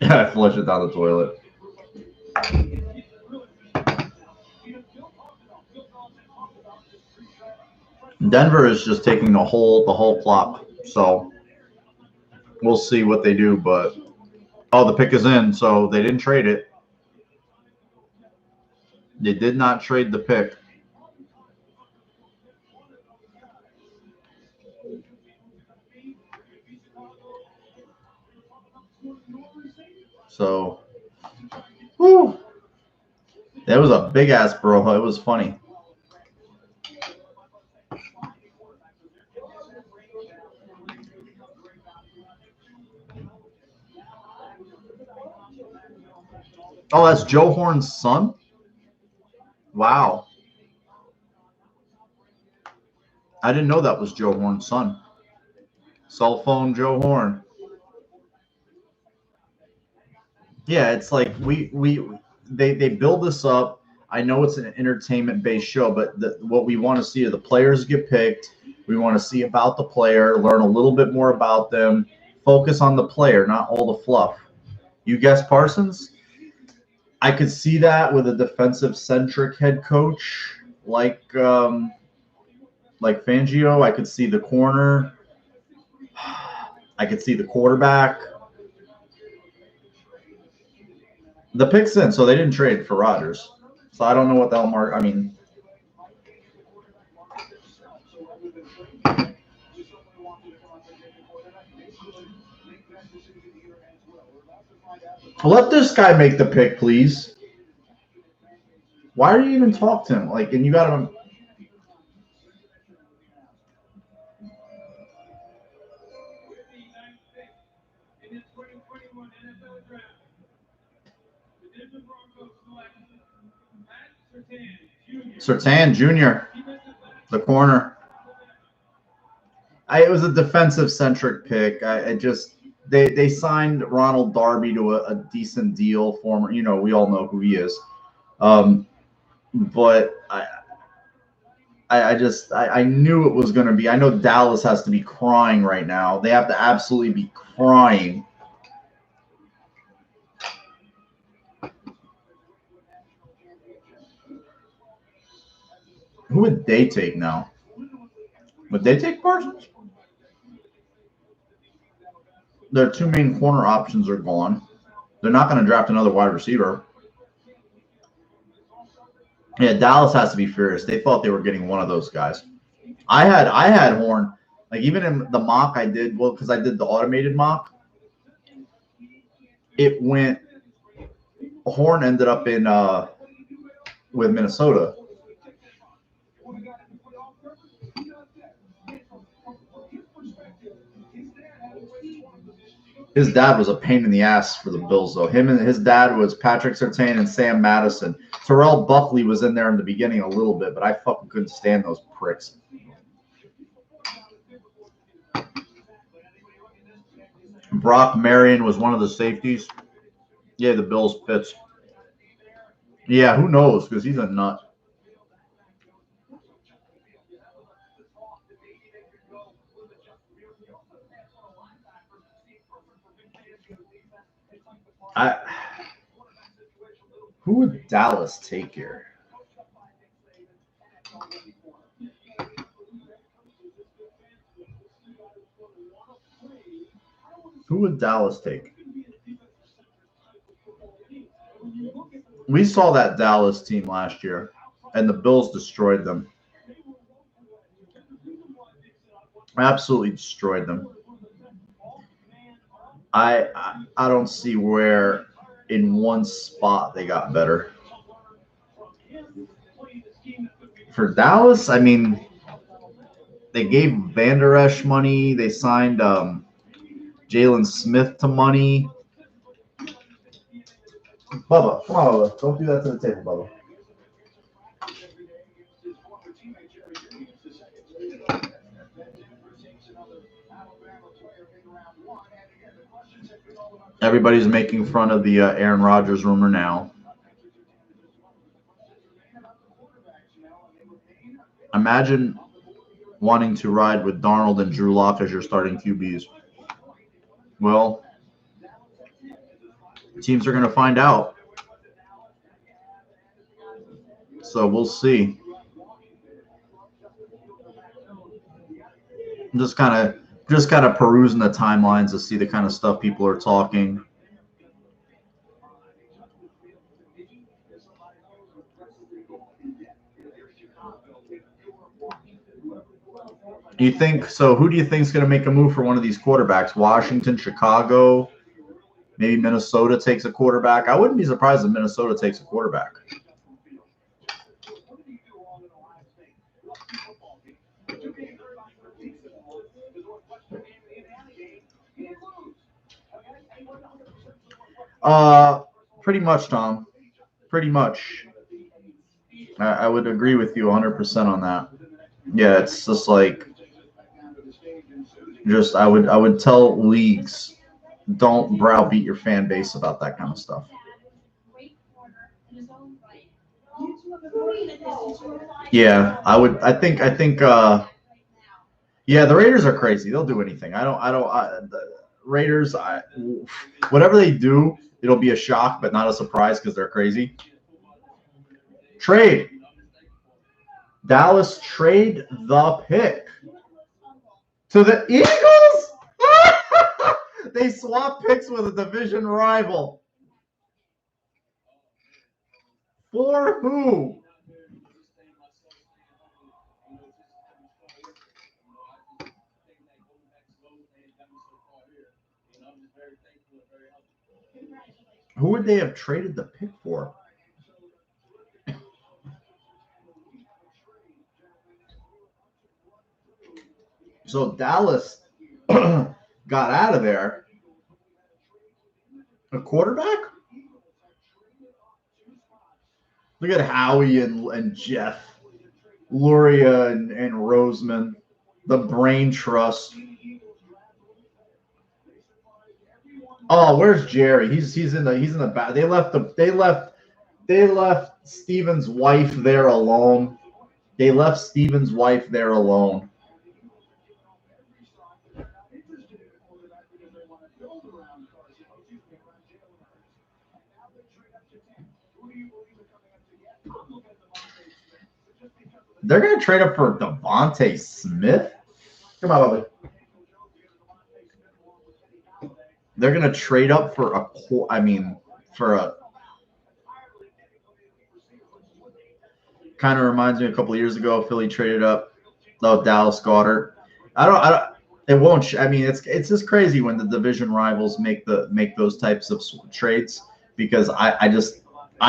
Speaker 1: Yeah, I flush it down the toilet. Denver is just taking the whole plot. So we'll see what they do. But the pick is in, so they didn't trade it. They did not trade the pick. So, whew, that was a big ass bro. It was funny. Oh, that's Joe Horn's son? Wow. I didn't know that was Joe Horn's son. Cell phone Joe Horn. Yeah, it's like they build this up. I know it's an entertainment-based show, but what we want to see are the players get picked. We want to see about the player, learn a little bit more about them, focus on the player, not all the fluff. You guess Parsons? I could see that with a defensive-centric head coach like Fangio. I could see the corner. I could see the quarterback. The pick's in, so they didn't trade for Rodgers. So I don't know what the hell Mark. I mean, Let this guy make the pick, please. Why are you even talk to him? Like, and you got him.
Speaker 2: With the ninth pick in the 2021 NFL Draft, the Denver Broncos select Pat Surtain Jr.
Speaker 1: Surtain Jr., the corner. It was a defensive-centric pick. They signed Ronald Darby to a decent deal. Former, we all know who he is. But I knew it was going to be. I know Dallas has to be crying right now. They have to absolutely be crying. Who would they take now? Would they take Parsons? Their two main corner options are gone. They're not going to draft another wide receiver. Yeah, Dallas has to be furious. They thought they were getting one of those guys. I had Horn. Like, even in the mock I did, well, because I did the automated mock, it went. Horn ended up in with Minnesota. His dad was a pain in the ass for the Bills, though. Him and his dad was Patrick Surtain and Sam Madison. Terrell Buckley was in there in the beginning a little bit, but I fucking couldn't stand those pricks. Brock Marion was one of the safeties. Yeah, the Bills Pitts. Yeah, who knows? Because he's a nut. Who would Dallas take here? Who would Dallas take? We saw that Dallas team last year, and the Bills destroyed them. Absolutely destroyed them. I don't see where in one spot they got better. For Dallas, I mean, they gave Van Der Esch money. They signed Jalen Smith to money. Bubba, come on, Bubba. Don't do that to the table, Bubba. Everybody's making fun of the Aaron Rodgers rumor now. Imagine wanting to ride with Darnold and Drew Lock as your starting QBs. Well, teams are going to find out. So we'll see. I'm just kind of perusing the timelines to see the kind of stuff people are talking. You think so? Who do you think is going to make a move for one of these quarterbacks? Washington, Chicago, maybe Minnesota takes a quarterback. I wouldn't be surprised if Minnesota takes a quarterback. Pretty much, Tom. Pretty much. I would agree with you 100% on that. Yeah, it's just like, I would tell leagues, don't browbeat your fan base about that kind of stuff. Yeah, I think yeah, the Raiders are crazy. They'll do anything. The Raiders, whatever they do, it'll be a shock, but not a surprise because they're crazy. Trade. Dallas trade the pick to the Eagles. They swap picks with a division rival. For who? Who would they have traded the pick for? So Dallas got out of there. A quarterback? Look at Howie and Jeff, Luria and Roseman, the brain trust. Oh, where's Jerry? He's in the back. They left Steven's wife there alone. They left Steven's wife there alone. They're going to trade up for Devontae Smith? Come on, Bobby. They're going to trade up for kind of reminds me a couple of years ago, Philly traded up. Oh, Dallas Goedert. It won't. I mean, it's just crazy when the division rivals make those types of trades, because I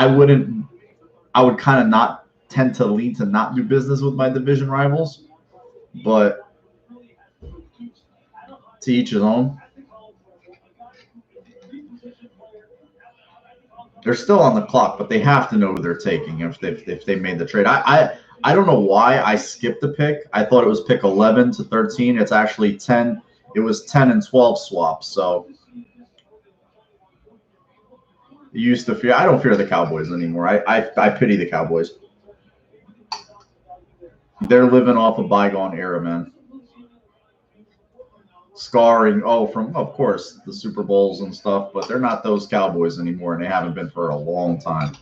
Speaker 1: would kind of not tend to lean to not do business with my division rivals, but to each his own. They're still on the clock, but they have to know who they're taking if they made the trade. I don't know why I skipped the pick. I thought it was pick 11 to 13. It's actually 10. It was 10 and 12 swaps. So you used to fear. I don't fear the Cowboys anymore. I pity the Cowboys. They're living off a bygone era, man. Scarring, from, of course, the Super Bowls and stuff, but they're not those Cowboys anymore, and they haven't been for a long time.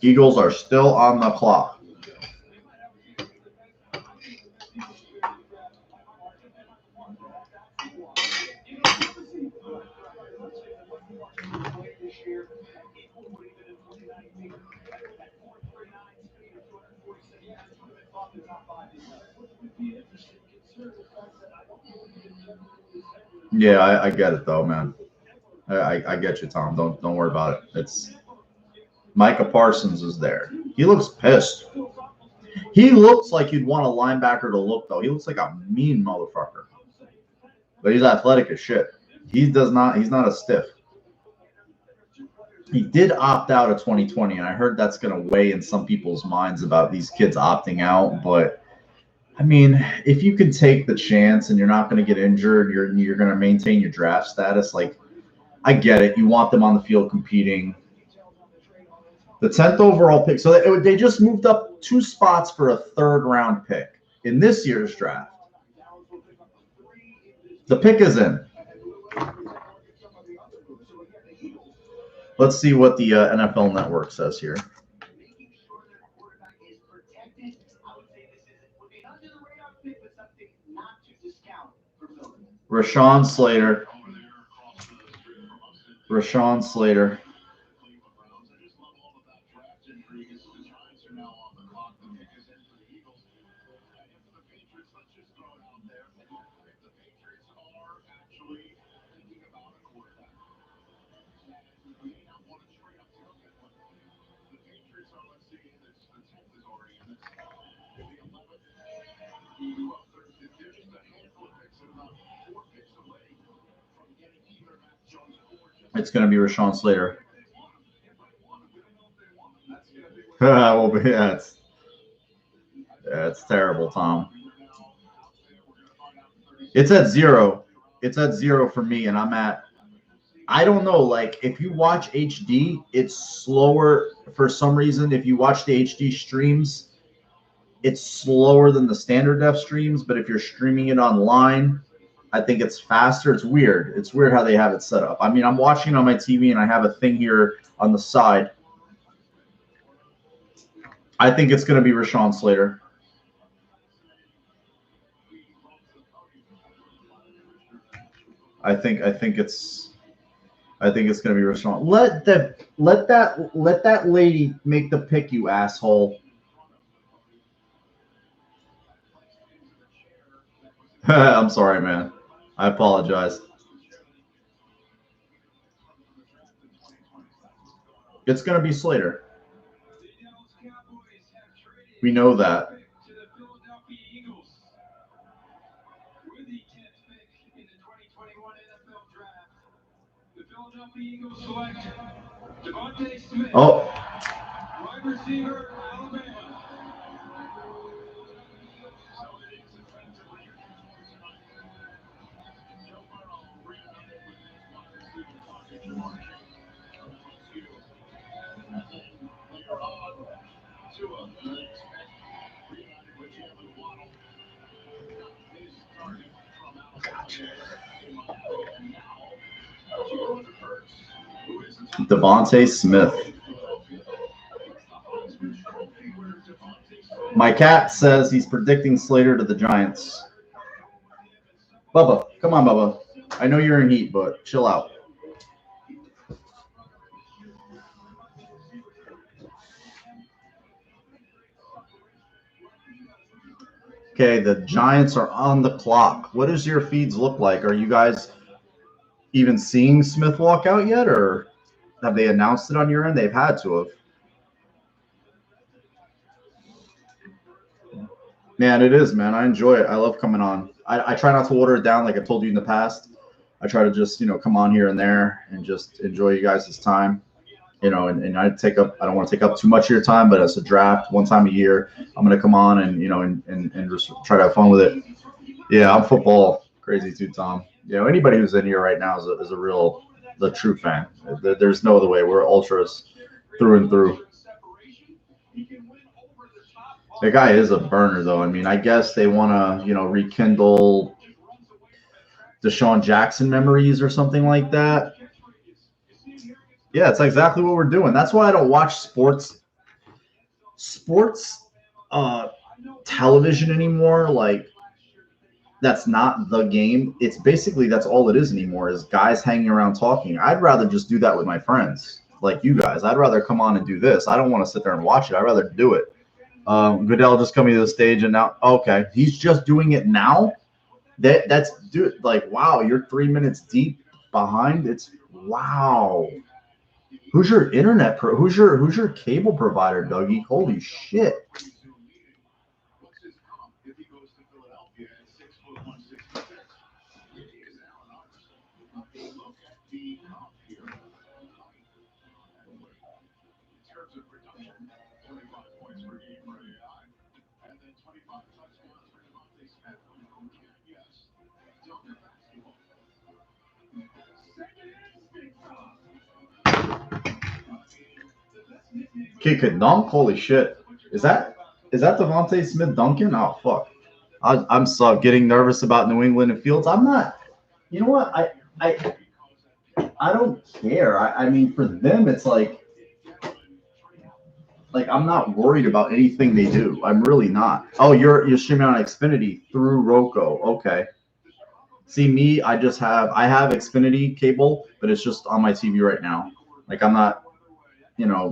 Speaker 1: Eagles are still on the clock. Yeah, I get it though, man. I get you, Tom. Don't worry about it. It's Micah Parsons is there. He looks pissed. He looks like you'd want a linebacker to look though. He looks like a mean motherfucker. But he's athletic as shit. He's not a stiff. He did opt out of 2020, and I heard that's going to weigh in some people's minds about these kids opting out. But I mean, if you can take the chance and you're not going to get injured, you're going to maintain your draft status. Like, I get it. You want them on the field competing. The 10th overall pick. So they just moved up 2 spots for a 3rd round pick in this year's draft. The pick is in. Let's see what the NFL Network says here. Rashawn Slater. It's going to be Rashawn Slater. Well, yeah, it's terrible, Tom. It's at 0. It's at 0 for me, and I'm at, I don't know, like, if you watch HD, it's slower for some reason. If you watch the HD streams, it's slower than the standard def streams, but if you're streaming it online, I think it's faster. It's weird. It's weird how they have it set up. I mean, I'm watching on my TV, and I have a thing here on the side. I think it's going to be Rashawn Slater. I think it's going to be Rashawn. Let that lady make the pick, you asshole. I'm sorry, man. I apologize. It's going to be Slater.
Speaker 2: The Dallas Cowboys have traded
Speaker 1: We know that.
Speaker 2: to the Philadelphia Eagles. With the 10th pick in the 2021 NFL Draft, the Philadelphia Eagles select Devontae Smith,
Speaker 1: Oh,
Speaker 2: wide receiver, Alabama.
Speaker 1: Devontae Smith. My cat says he's predicting Slater to the Giants. Bubba, come on, Bubba. I know you're in heat, but chill out. Okay, the Giants are on the clock. What does your feeds look like? Are you guys even seeing Smith walk out yet, or have they announced it on your end? They've had to have. Man, it is, man. I enjoy it. I love coming on. I try not to water it down like I've told you in the past. I try to just, come on here and there and just enjoy you guys' time. And I don't want to take up too much of your time, but as a draft, one time a year, I'm going to come on and just try to have fun with it. Yeah, I'm football crazy too, Tom. Anybody who's in here right now is the true fan. There's no other way. We're ultras through and through. The guy is a burner, though. I mean, I guess they want to, rekindle Deshaun Jackson memories or something like that. Yeah, it's exactly what we're doing. That's why I don't watch sports television anymore. Like, that's not the game. It's basically that's all it is anymore is guys hanging around talking. I'd rather just do that with my friends, like you guys. I'd rather come on and do this. I don't want to sit there and watch it. I'd rather do it. Goodell just coming to the stage and now, okay, he's just doing it now. That's dude. Like, wow, you're 3 minutes deep behind. It's wow. Who's your who's your cable provider, Dougie? Holy shit. Kid could dunk. Holy shit. Is that Devontae Smith dunking? Oh fuck. I'm so getting nervous about New England and Fields. I'm not. You know what? I don't care. I mean, for them, it's like I'm not worried about anything they do. I'm really not. Oh, you're streaming on Xfinity through Roku. Okay. See me, I have Xfinity cable, but it's just on my TV right now. Like I'm not,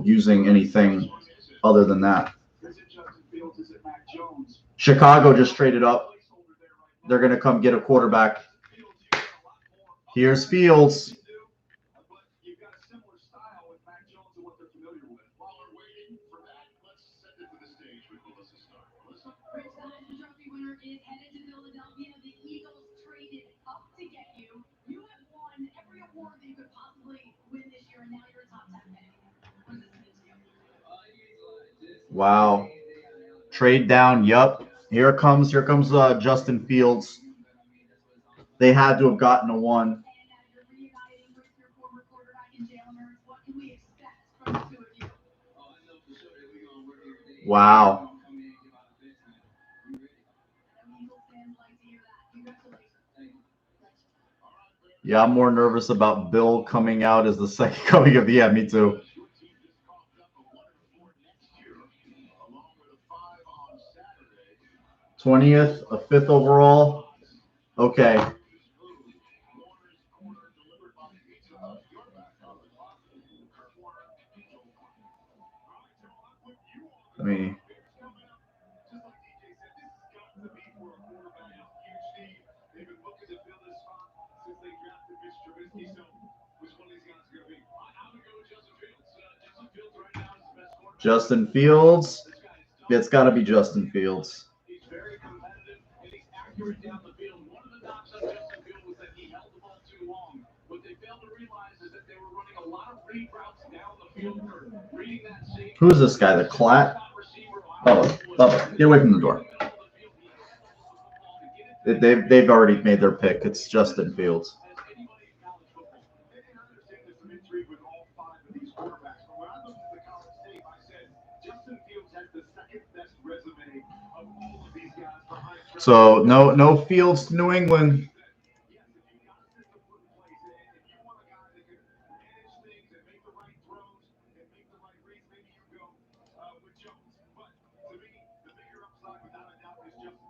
Speaker 1: using anything other than that. Chicago just traded up. They're gonna come get a quarterback. Here's Fields. Wow. Trade down. Yup. Here comes Justin Fields. They had to have gotten a one. Wow. Yeah, I'm more nervous about Bill coming out as the second coming of the. Yeah, me too. 20th, a fifth overall. Okay. I mean, Justin Fields. It's got to be Justin Fields.
Speaker 2: He's very competitive and he's accurate down the field. One of the knocks on Justin Fields was that he held the ball too long. What they failed to realize is that they were running a lot of read routes down the field for reading that same.
Speaker 1: Who is this guy? The Clat? Bubba, get away from the door. They've already made their pick. It's Justin Fields. So no Fields to New England.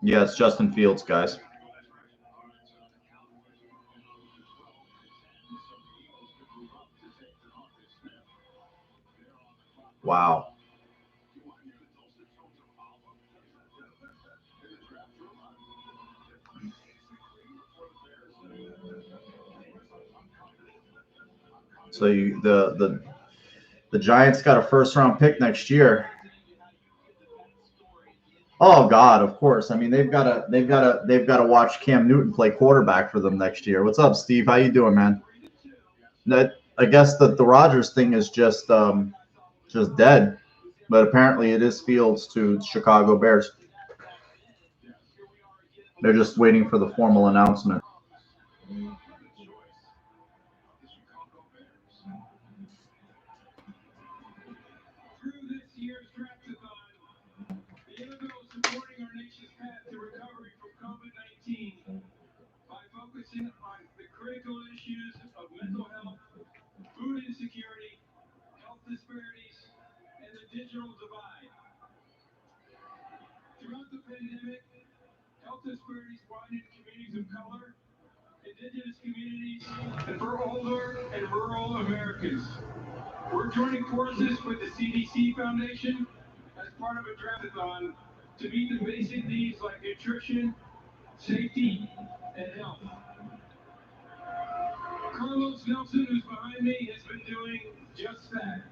Speaker 1: Yeah, it's Justin Fields, guys. Wow. So the Giants got a first-round pick next year. Oh God, of course. I mean, they've got to watch Cam Newton play quarterback for them next year. What's up, Steve? How you doing, man? I guess that the Rodgers thing is just dead, but apparently it is Fields to Chicago Bears. They're just waiting for the formal announcement.
Speaker 2: Through this year's draft-a-thon, the NFL is supporting our nation's path to recovery from COVID-19 by focusing on the critical issues of mental health, food insecurity, health disparities, and the digital divide. Throughout the pandemic, health disparities widened in communities of color, indigenous communities, and for older and rural Americans. We're joining forces with the CDC Foundation as part of a draft-a-thon to meet the basic needs like nutrition, safety, and health. Carlos Nelson, who's behind me, has been doing just that,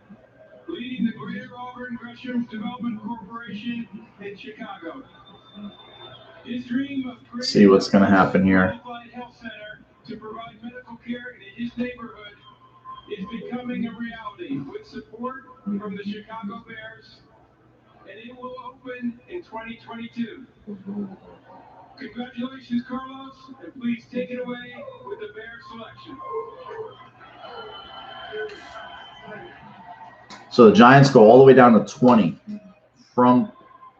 Speaker 2: leading the Greater Auburn Gresham Development Corporation in Chicago. His dream of creating
Speaker 1: See what's going to happen here.
Speaker 2: a qualified health center to provide medical care in his neighborhood is becoming a reality with support from the Chicago Bears, and it will open in 2022. Congratulations, Carlos, and please take it away with the Bears selection.
Speaker 1: So the Giants go all the way down to 20 from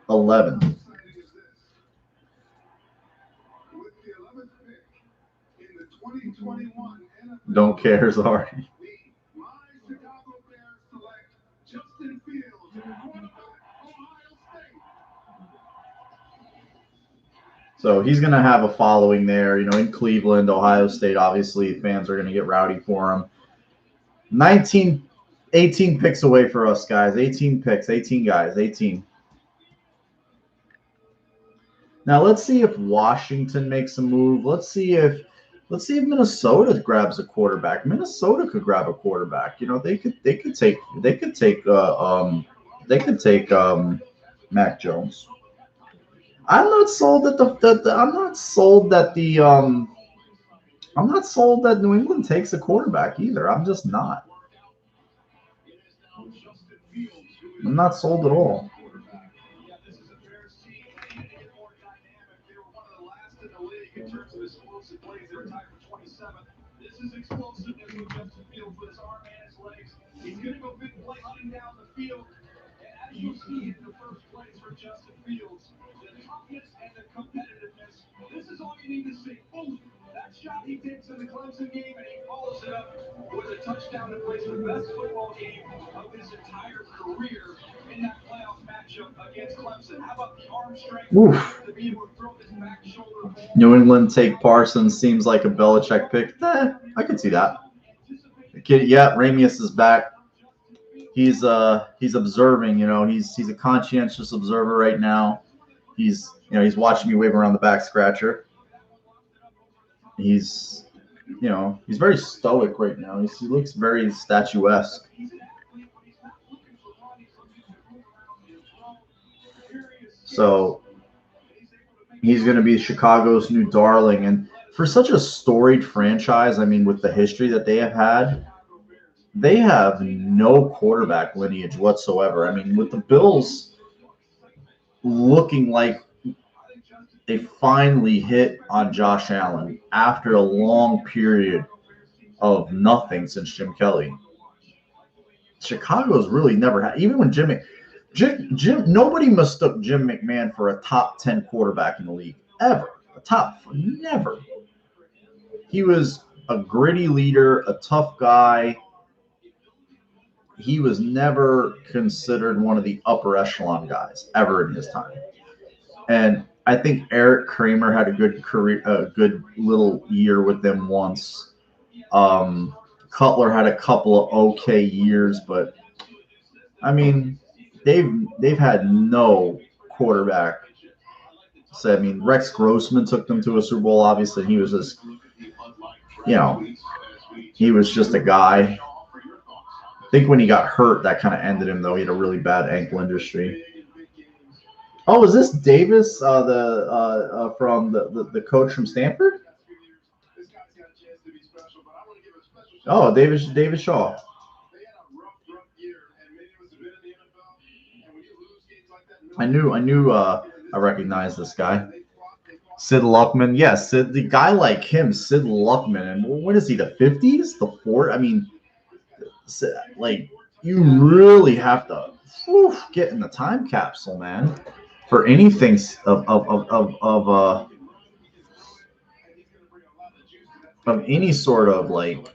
Speaker 1: 11.
Speaker 2: With the 11th pick in the 2021 NFL
Speaker 1: Don't care, sorry.
Speaker 2: my Chicago Bears select Justin Fields, quarterback, Ohio State.
Speaker 1: So he's going to have a following there, in Cleveland, Ohio State. Obviously, fans are going to get rowdy for him. 18 picks away for us, guys. 18 picks, 18 guys, 18. Now let's see if Washington makes a move. Let's see if Minnesota grabs a quarterback. Minnesota could grab a quarterback. They could take Mac Jones. I'm not sold that New England takes a quarterback either. I'm just not. I'm not sold at all.
Speaker 2: Yeah, this is a Bears team that needed to get more dynamic. They were one of the last in the league in terms of explosive plays. They were tied for 27th. This is explosiveness with Justin Fields with his arm and his legs. He's going to go big play hunting down the field. And as you'll see in the first plays for Justin Fields, the toughness and the competitiveness, this is all you need to see. Boom! That shot he takes in the Clemson game, and he follows it up with a touchdown and plays the best football game of his entire career in that playoff matchup against Clemson. How about the arm strength to be able to throw this back shoulder?
Speaker 1: New England take Parsons seems like a Belichick pick. I could see that. The kid, yeah, Ramius is back. He's observing. He's a conscientious observer right now. He's watching me wave around the back scratcher. He's very stoic right now. He looks very statuesque. So he's going to be Chicago's new darling. And for such a storied franchise, I mean, with the history that they have had, they have no quarterback lineage whatsoever. I mean, with the Bills looking like they finally hit on Josh Allen after a long period of nothing since Jim Kelly. Chicago's really never had, even when Jim, nobody mistook Jim McMahon for a top 10 quarterback in the league ever. Never. He was a gritty leader, a tough guy. He was never considered one of the upper echelon guys ever in his time. And I think Eric Kramer had a good career, a good little year with them once. Cutler had a couple of okay years, but I mean, they've had no quarterback. So I mean, Rex Grossman took them to a Super Bowl. Obviously, he was just, he was just a guy. I think when he got hurt, that kind of ended him, though. He had a really bad ankle injury. Oh, is this Davis, from the coach from Stanford? Oh, Davis Shaw. I recognized this guy. Sid Luckman. Yes, the guy like him, Sid Luckman. And what is he, the 50s? The 40s? I mean, like, you really have to get in the time capsule, man, for anything of any sort of like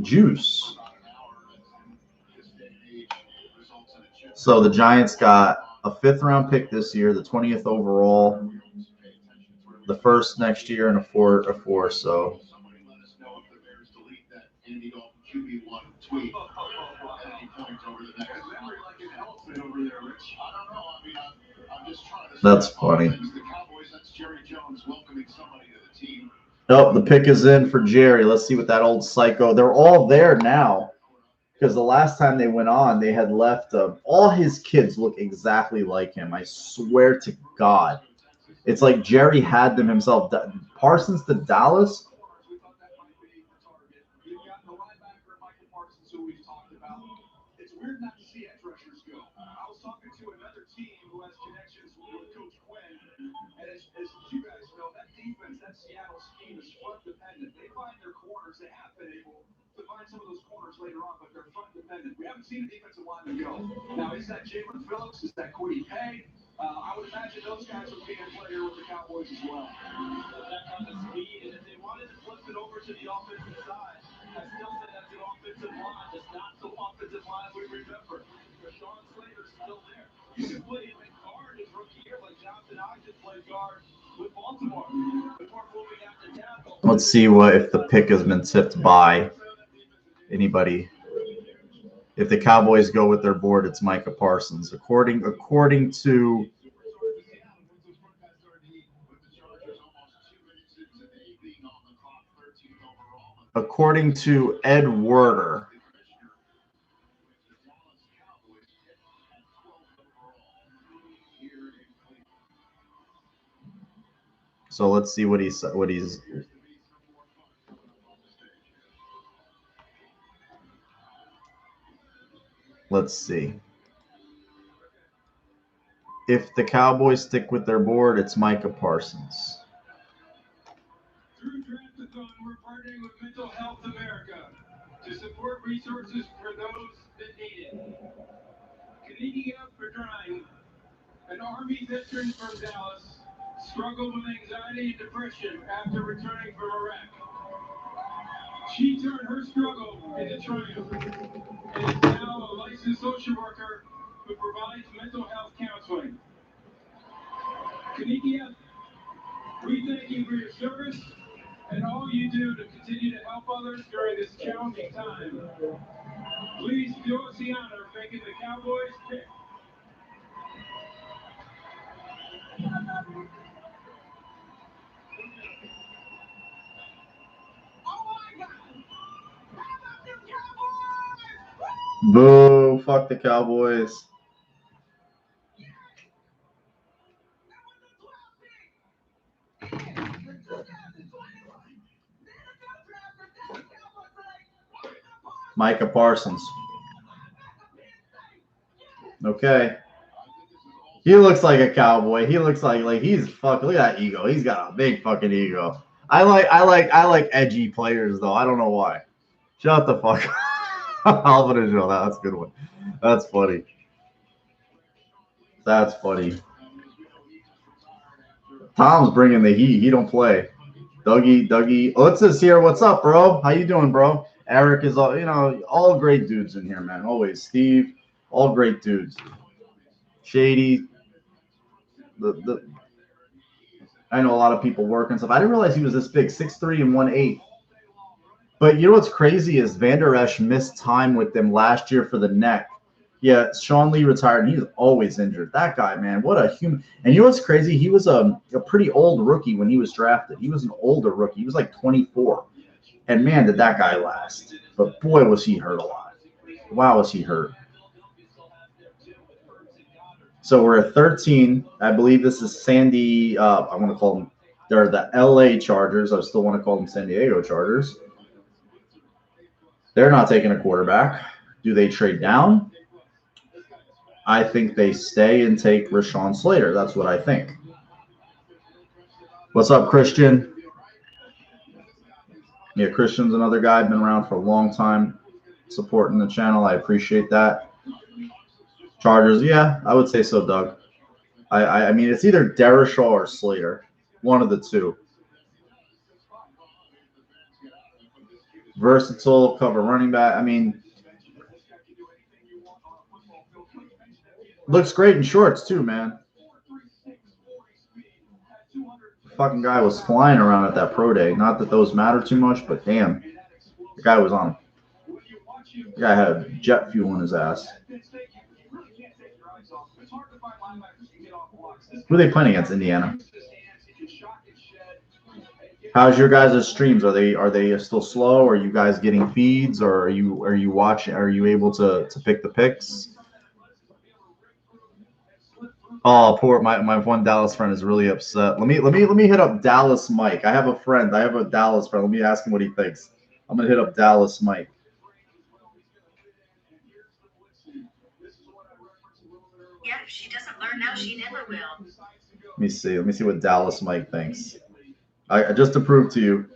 Speaker 1: juice. So the Giants got a 5th round pick this year, the 20th overall, the 1st next year, and a four. So that's funny. Oh, the pick is in for Jerry. Let's see what that old psycho. They're all there now, because the last time they went on, they had left. All his kids look exactly like him. I swear to God. It's like Jerry had them himself. Parsons to Dallas.
Speaker 2: It's weird not to see edge rushers go. I was talking to another team who has connections with Coach Quinn, and as you guys know, that defense, that Seattle scheme is front dependent. They find their corners. They have been able to find some of those corners later on, but they're front dependent. We haven't seen a defensive lineman go. Now, is that Jalen Phillips? Is that Kwity Paye? I would imagine those guys would be in play here with the Cowboys as well. Back on the speed, and if they wanted to flip it over to the offensive side, I still say that's an offensive line. That's not the offensive line we remember. Rashawn Slater's still there. You can play him in guard his rookie year like Jonathan Ogden played guard with Baltimore. Before moving out to tackle.
Speaker 1: Let's see if the pick has been tipped by anybody. If the Cowboys go with their board, it's Micah Parsons. According to Ed Werder. So let's see what he's. Let's see. If the Cowboys stick with their board, it's Micah Parsons.
Speaker 2: Through Draft-a-thon, we're partnering with Mental Health America to support resources for those that need it. Kaniki Abdrani, an Army veteran from Dallas, struggled with anxiety and depression after returning from Iraq. She turned her struggle into triumph and is now a licensed social worker who provides mental health counseling. Kaniki, we thank you for your service and all you do to continue to help others during this challenging time. Please do us the honor of making the Cowboys pick.
Speaker 1: Boo, fuck the Cowboys. Micah Parsons. Okay. He looks like a cowboy. He looks like he's fucking. Look at that ego. He's got a big fucking ego. I like edgy players though. I don't know why. Shut the fuck up. Alvin Israel. That's a good one. That's funny. That's funny. Tom's bringing the heat. He don't play. Dougie. Let's just hear what's up, bro. How you doing, bro? Eric is all, all great dudes in here, man. Always. Steve, all great dudes. Shady. I know a lot of people work and stuff. I didn't realize he was this big, 6'3" and 1/8. But you know what's crazy is Van Der Esch missed time with them last year for the neck. Yeah, Sean Lee retired, and he's always injured. That guy, man, what a human. And you know what's crazy? He was a pretty old rookie when he was drafted. He was an older rookie. He was like 24. And, man, did that guy last. But, boy, was he hurt a lot. Wow, was he hurt. So we're at 13. I believe this is Sandy. I want to call them. They're the LA Chargers. I still want to call them San Diego Chargers. They're not taking a quarterback. Do they trade down? I think they stay and take Rashawn Slater. That's what I think. What's up, Christian? Yeah, Christian's another guy. Been around for a long time, supporting the channel. I appreciate that. Chargers, yeah, I would say so, Doug. I mean, it's either Darrisaw or Slater, one of the two. Versatile, cover running back. I mean, looks great in shorts too, man. The fucking guy was flying around at that pro day. Not that those matter too much, but damn, the guy was on him. The guy had jet fuel in his ass. Who are they playing against? Indiana. How's your guys' streams? Are they still slow? Are you guys getting feeds, or are you watching? Are you able to pick the picks? Oh, poor my one Dallas friend is really upset. Let me hit up Dallas Mike. I have a friend. I have a Dallas friend. Let me ask him what he thinks. I'm gonna hit up Dallas Mike.
Speaker 4: Yeah, if she doesn't learn now, she never will.
Speaker 1: Let me see what Dallas Mike thinks. I just to prove to you,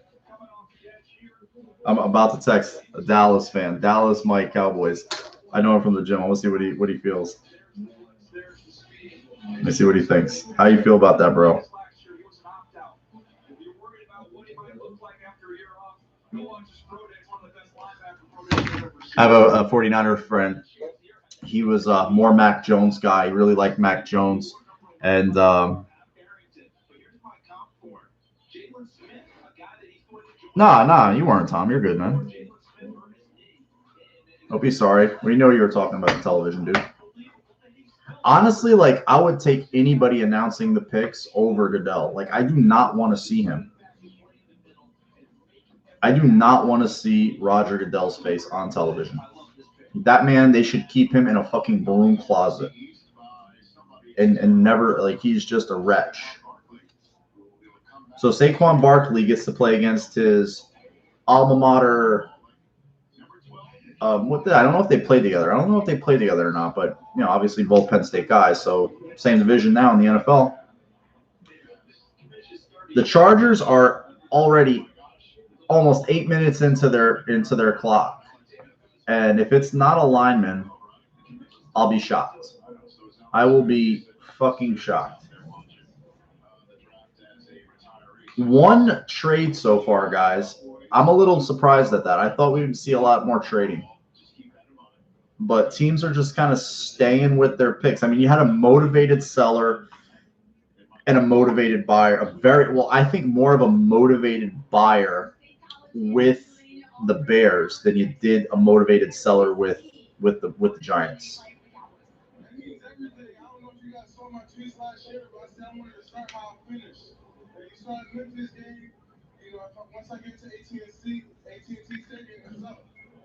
Speaker 1: I'm about to text a Dallas fan, Dallas Mike Cowboys. I know him from the gym. I want to see what he feels. Let me see what he thinks. How you feel about that, bro? I have a 49er friend. He was a more Mac Jones guy. He really liked Mac Jones. And nah, you weren't, Tom. You're good, man. Don't be sorry. We know you were talking about the television, dude. Honestly, like, I would take anybody announcing the picks over Goodell. Like, I do not want to see him. I do not want to see Roger Goodell's face on television. That man, they should keep him in a fucking broom closet. And never, like, he's just a wretch. So Saquon Barkley gets to play against his alma mater. I don't know if they play together. I don't know if they play together or not, but, obviously both Penn State guys, so same division now in the NFL. The Chargers are already almost 8 minutes into their clock. And if it's not a lineman, I'll be shocked. I will be fucking shocked. One trade so far, guys. I'm a little surprised at that. I thought we would see a lot more trading. But teams are just kind of staying with their picks. I mean, you had a motivated seller and a motivated buyer. I think more of a motivated buyer with the Bears than you did a motivated seller with the Giants.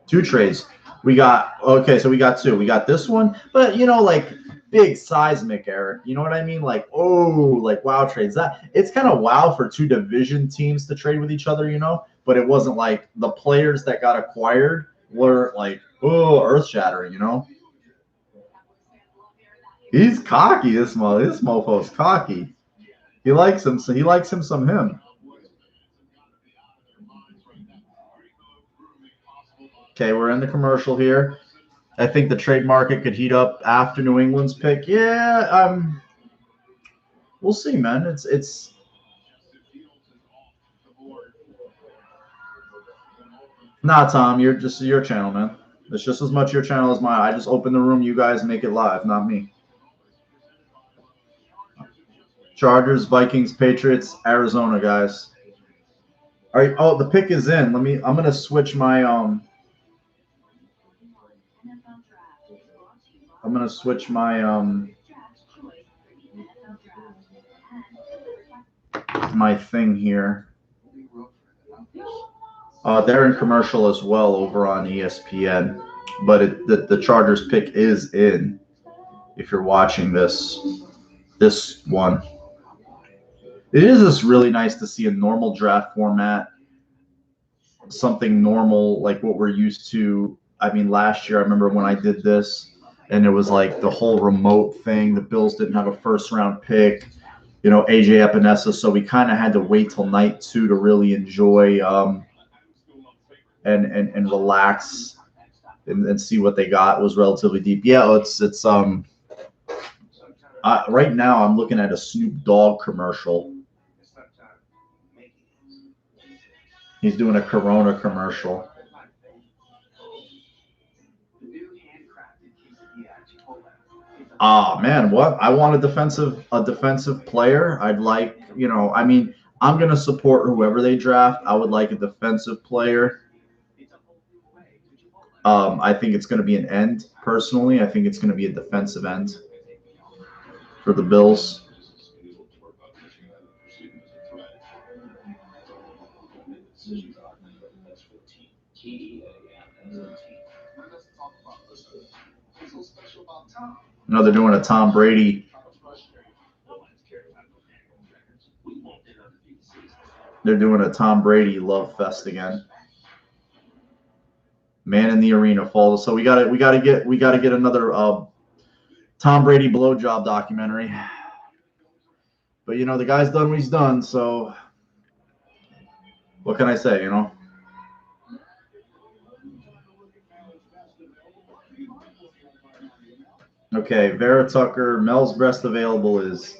Speaker 1: Two trades. We got two. We got this one, but like big seismic, Eric. You know what I mean? Like, like wow trades. That it's kind of wow for two division teams to trade with each other, but it wasn't like the players that got acquired were like, oh, earth shattering, you know. He's cocky. This mofo's cocky. He likes him, so he likes him some him. Okay, we're in the commercial here. I think the trade market could heat up after New England's pick. Yeah, we'll see, man. It's nah, Tom. You're just your channel, man. It's just as much your channel as mine. I just open the room. You guys make it live, not me. Chargers, Vikings, Patriots, Arizona, guys. All right. Oh, the pick is in. I'm gonna switch my I'm gonna switch my my thing here. They're in commercial as well over on ESPN, but the Chargers pick is in. If you're watching this one, it is just really nice to see a normal draft format, something normal like what we're used to. I mean, last year I remember when I did this, and it was like the whole remote thing. The Bills didn't have a first round pick, you know, AJ Epinesa, so we kind of had to wait till night 2 to really enjoy and relax and see what they got. It was relatively deep. Yeah, it's right now I'm looking at a Snoop Dogg commercial. He's doing a Corona commercial. Ah, man, what? I want a defensive player. I'd like, you know, I mean, I'm gonna support whoever they draft. I would like a defensive player. I think it's going to be an end. Personally, I think it's going to be a defensive end for the Bills. No, they're doing a Tom Brady. They're doing a Tom Brady love fest again. Man in the arena falls. So we gotta get another Tom Brady blowjob documentary. But you know the guy's done what he's done. So what can I say? You know. Okay, Vera Tucker. Mel's best available is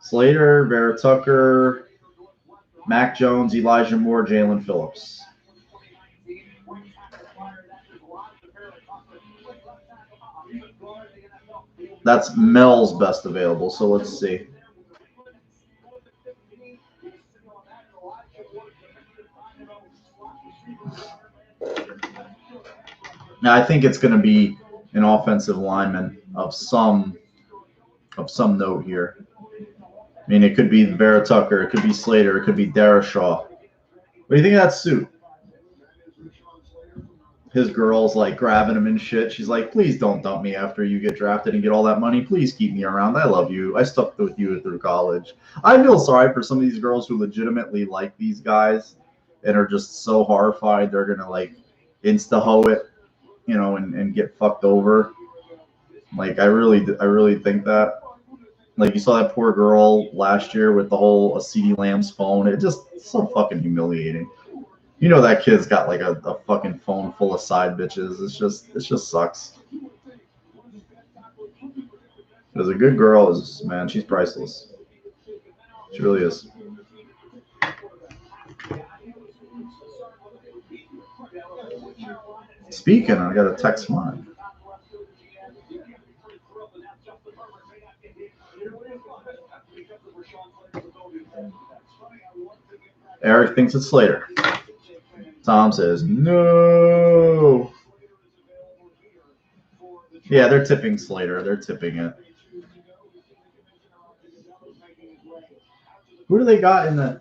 Speaker 1: Slater, Vera Tucker, Mac Jones, Elijah Moore, Jalen Phillips. That's Mel's best available. So let's see. Now I think it's going to be an offensive lineman of some note here. I mean, it could be Vera Tucker, it could be Slater, it could be Darashaw. What do you think of that suit? His girl's like grabbing him and shit. She's like, please don't dump me after you get drafted and get all that money. Please keep me around. I love you. I stuck with you through college. I feel sorry for some of these girls who legitimately like these guys and are just so horrified they're going to like insta-ho it, you know, and get fucked over. Like, I really think that. Like, you saw that poor girl last year with the whole CeeDee Lamb's phone. It just so fucking humiliating. You know that kid's got like a fucking phone full of side bitches. It just sucks. As a good girl, man, she's priceless. She really is. Speaking, I got a text mine. Eric thinks it's Slater. Tom says no. Yeah, they're tipping Slater. They're tipping it. Who do they got in the?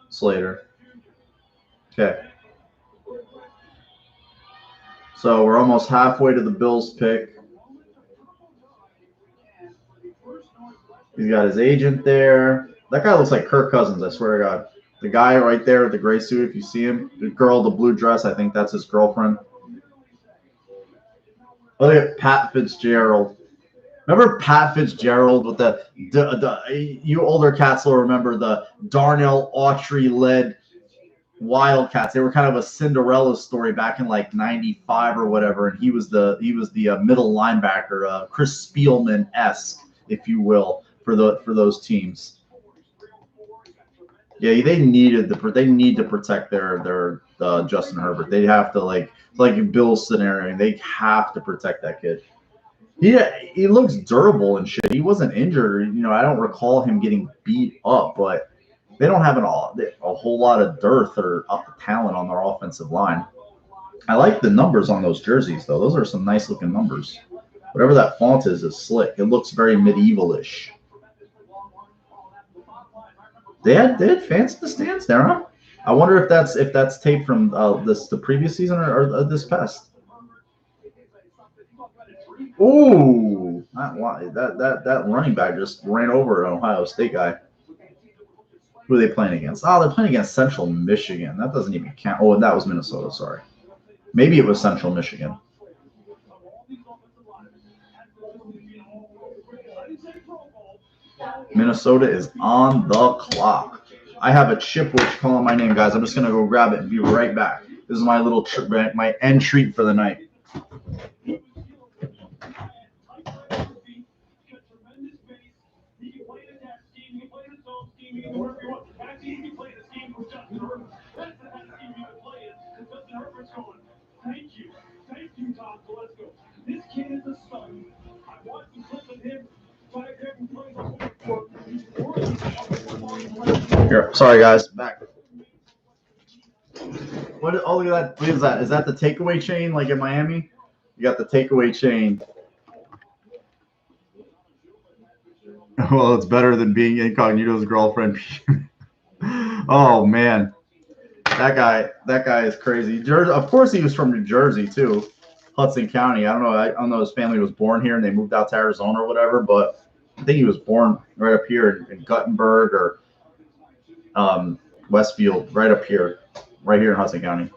Speaker 1: Slater. Okay. So we're almost halfway to the Bills pick. He's got his agent there. That guy looks like Kirk Cousins, I swear to God. The guy right there with the gray suit, if you see him. The girl, the blue dress, I think that's his girlfriend. Look at Pat Fitzgerald. Remember Pat Fitzgerald with the you older cats will remember the Darnell Autry-led Wildcats. They were kind of a Cinderella story back in like '95 or whatever, and he was the middle linebacker, Chris Spielman-esque, if you will, for those teams. Yeah, they need to protect their Justin Herbert. They have to like Bill's scenario. They have to protect that kid. He looks durable and shit. He wasn't injured. I don't recall him getting beat up, but they don't have a whole lot of dearth or talent on their offensive line. I like the numbers on those jerseys, though. Those are some nice looking numbers. Whatever that font is slick. It looks very medieval-ish. They had fans in the stands there, huh? I wonder if that's tape from the previous season or this past. Ooh, that running back just ran over an Ohio State guy. Who are they playing against? Oh, they're playing against Central Michigan. That doesn't even count. Oh, that was Minnesota. Sorry, maybe it was Central Michigan. Minnesota is on the clock. I have a chip watch calling my name, guys. I'm just gonna go grab it and be right back. This is my little my end treat for the night. Here, sorry guys, back. What? Oh, look at that! What is that? Is that the takeaway chain like in Miami? You got the takeaway chain. Well, it's better than being Incognito's girlfriend. Oh man, that guy is crazy. Of course, he was from New Jersey too, Hudson County. I don't know. His family was born here and they moved out to Arizona or whatever. But I think he was born right up here in Guttenberg or Westfield, right up here, right here in Hudson County.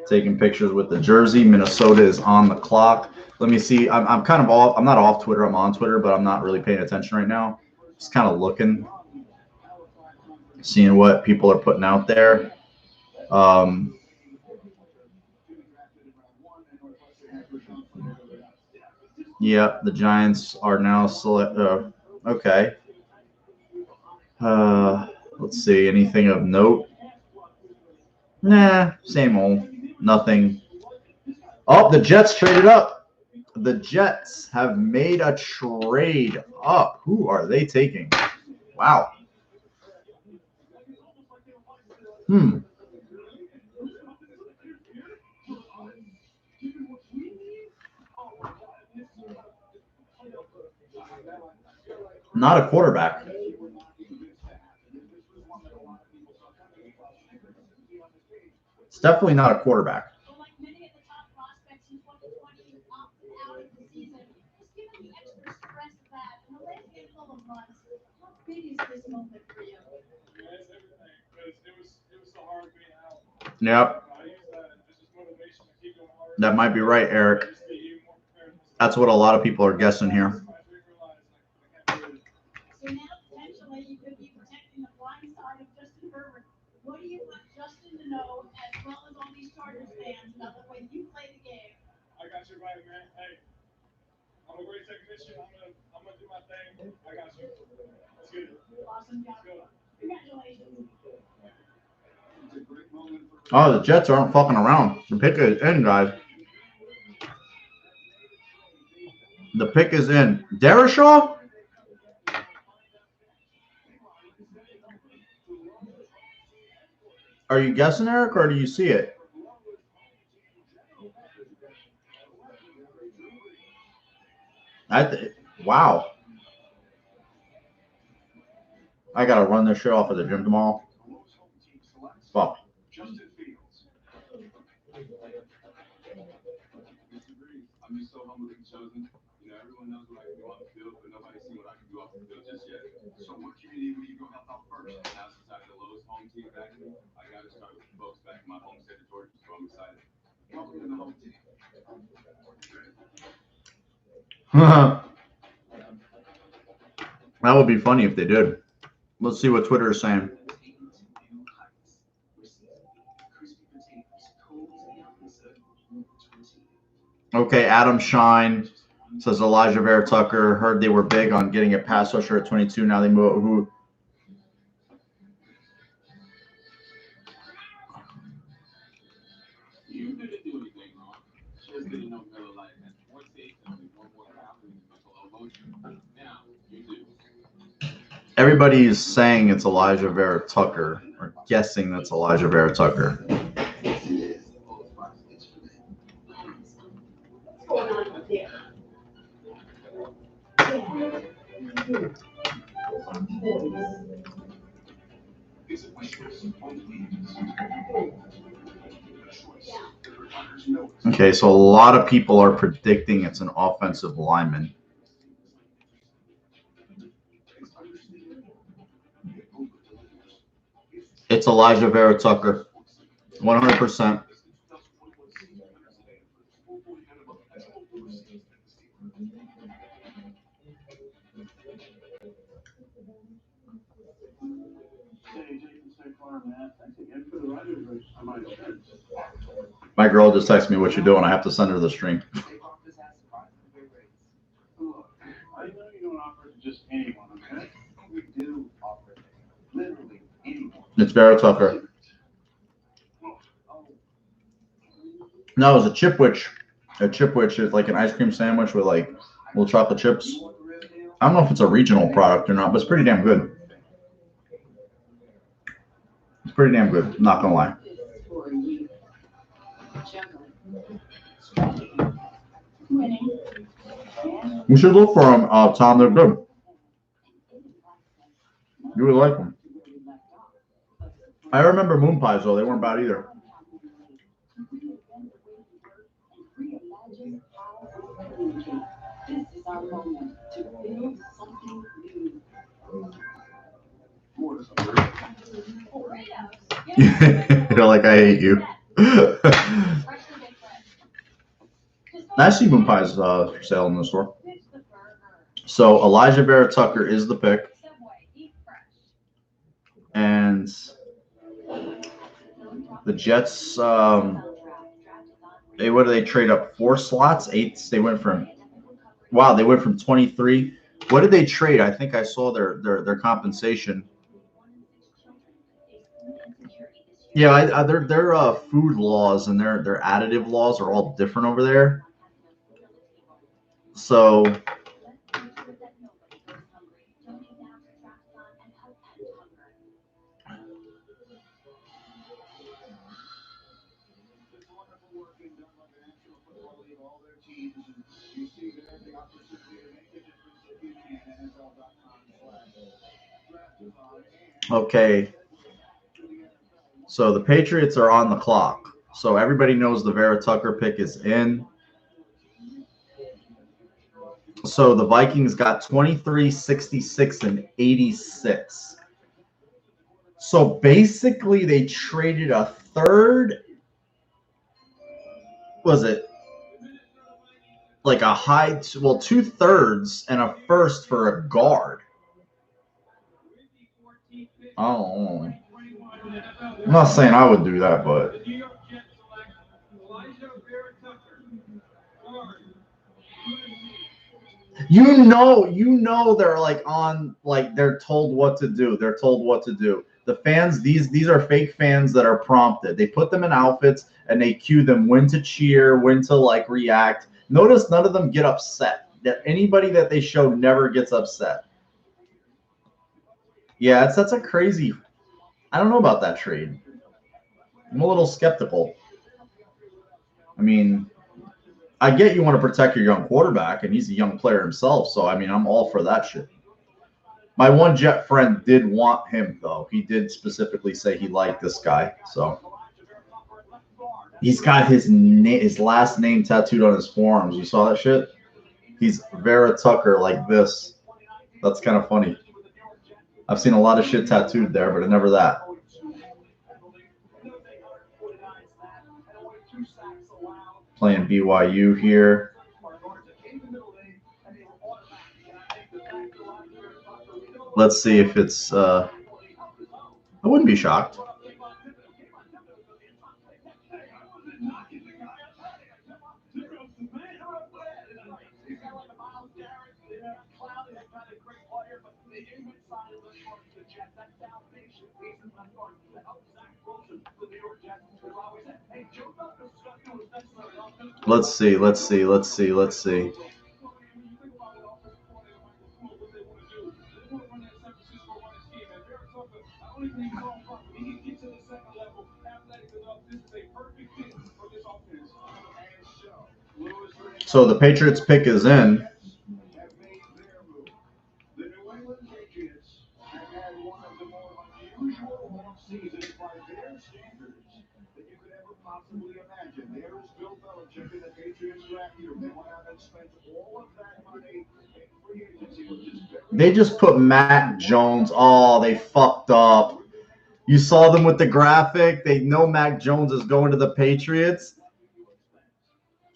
Speaker 1: Taking pictures with the jersey. Minnesota is on the clock. Let me see. I'm kind of off. I'm not off Twitter. I'm on Twitter, but I'm not really paying attention right now. Just kind of looking, seeing what people are putting out there. Yeah, the Giants are now select. Okay. Let's see. Anything of note? Nah, same old. Nothing. Oh, the Jets traded up. The Jets have made a trade up. Who are they taking? Wow. Not a quarterback. It's definitely not a quarterback. Yep. That might be right, Eric. That's what a lot of people are guessing here.
Speaker 5: What do you want Justin to know, as well as all these Chargers fans, about the way you play the game?
Speaker 2: I got you right, man. Hey, I'm a great technician. I'm gonna do my thing. I got you. Let's get it.
Speaker 5: Awesome job. Congratulations.
Speaker 1: Oh, the Jets aren't fucking around. The pick is in, guys. The pick is in. Darrisaw? Are you guessing, Eric, or do you see it? Wow. I gotta run this shit off at the gym tomorrow. Fuck.
Speaker 2: chosen. You know, everyone knows what I can do on the field, but nobody's seen what I can do off the field just yet. So what community will you go help out first? Now since I have the lowest home team backing me, I got to start with the folks back in my home state of Georgia, so I'm excited. Welcome to the home team.
Speaker 1: That would be funny if they did. Let's see what Twitter is saying. Okay, Adam Shine says Elijah Vera Tucker heard they were big on getting a pass rusher at 22. Now they move. Who?
Speaker 2: You didn't do anything wrong. Just didn't know Miller like that. One thing, one more round, and mental emotion. Now you do.
Speaker 1: Everybody is saying it's Elijah Vera Tucker, or guessing that's Elijah Vera Tucker. Okay, so a lot of people are predicting it's an offensive lineman. It's Elijah Vera Tucker, 100%. My girl just texted me what you're doing. I have to send her the stream.
Speaker 2: I know you don't offer to just anyone, okay? We do offer to literally anyone.
Speaker 1: It's Vera Tucker. No, it's a Chipwich. A Chipwich is like an ice cream sandwich with like little chocolate chips. I don't know if it's a regional product or not, but it's pretty damn good. It's pretty damn good, not gonna lie. You should look for them, Tom. They're good. You would like them. I remember moon pies, though. They weren't bad either. You're like, I hate you. I see moon pies for sale in the store. So Elijah Vera Tucker is the pick. And the Jets, what did they trade up? 4 slots? 8? They went from, wow, they went from 23. What did they trade? I think I saw their compensation. Yeah, their food laws and their additive laws are all different over there. So okay. So the Patriots are on the clock. So everybody knows the Vera Tucker pick is in. So the Vikings got 23, 66, and 86. So basically they traded a third. Was it like a high, well, 2/3 and a first for a guard? Oh, I'm not saying I would do that, but you know they're like on, like they're told what to do. They're told what to do. The fans, these are fake fans that are prompted. They put them in outfits and they cue them when to cheer, when to like react. Notice none of them get upset. That anybody that they show never gets upset. Yeah, that's a crazy. I don't know about that trade. I'm a little skeptical. I mean, I get you want to protect your young quarterback, and he's a young player himself. So, I mean, I'm all for that shit. My one Jet friend did want him, though. He did specifically say he liked this guy. So, he's got his last name tattooed on his forearms. You saw that shit? He's Vera Tucker like this. That's kind of funny. I've seen a lot of shit tattooed there, but never that. Playing BYU here. Let's see if it's I wouldn't be shocked. Let's see. So the Patriots pick is in.
Speaker 2: The New England Patriots have had one of the more unusual off seasons by their standards that you could ever possibly imagine. There is Bill Belichick in the Patriots draft year. They went out and spent all of that money in free agency, which is very.
Speaker 1: They just put Mac Jones. Oh, they fucked up. You saw them with the graphic. They know Mac Jones is going to the Patriots.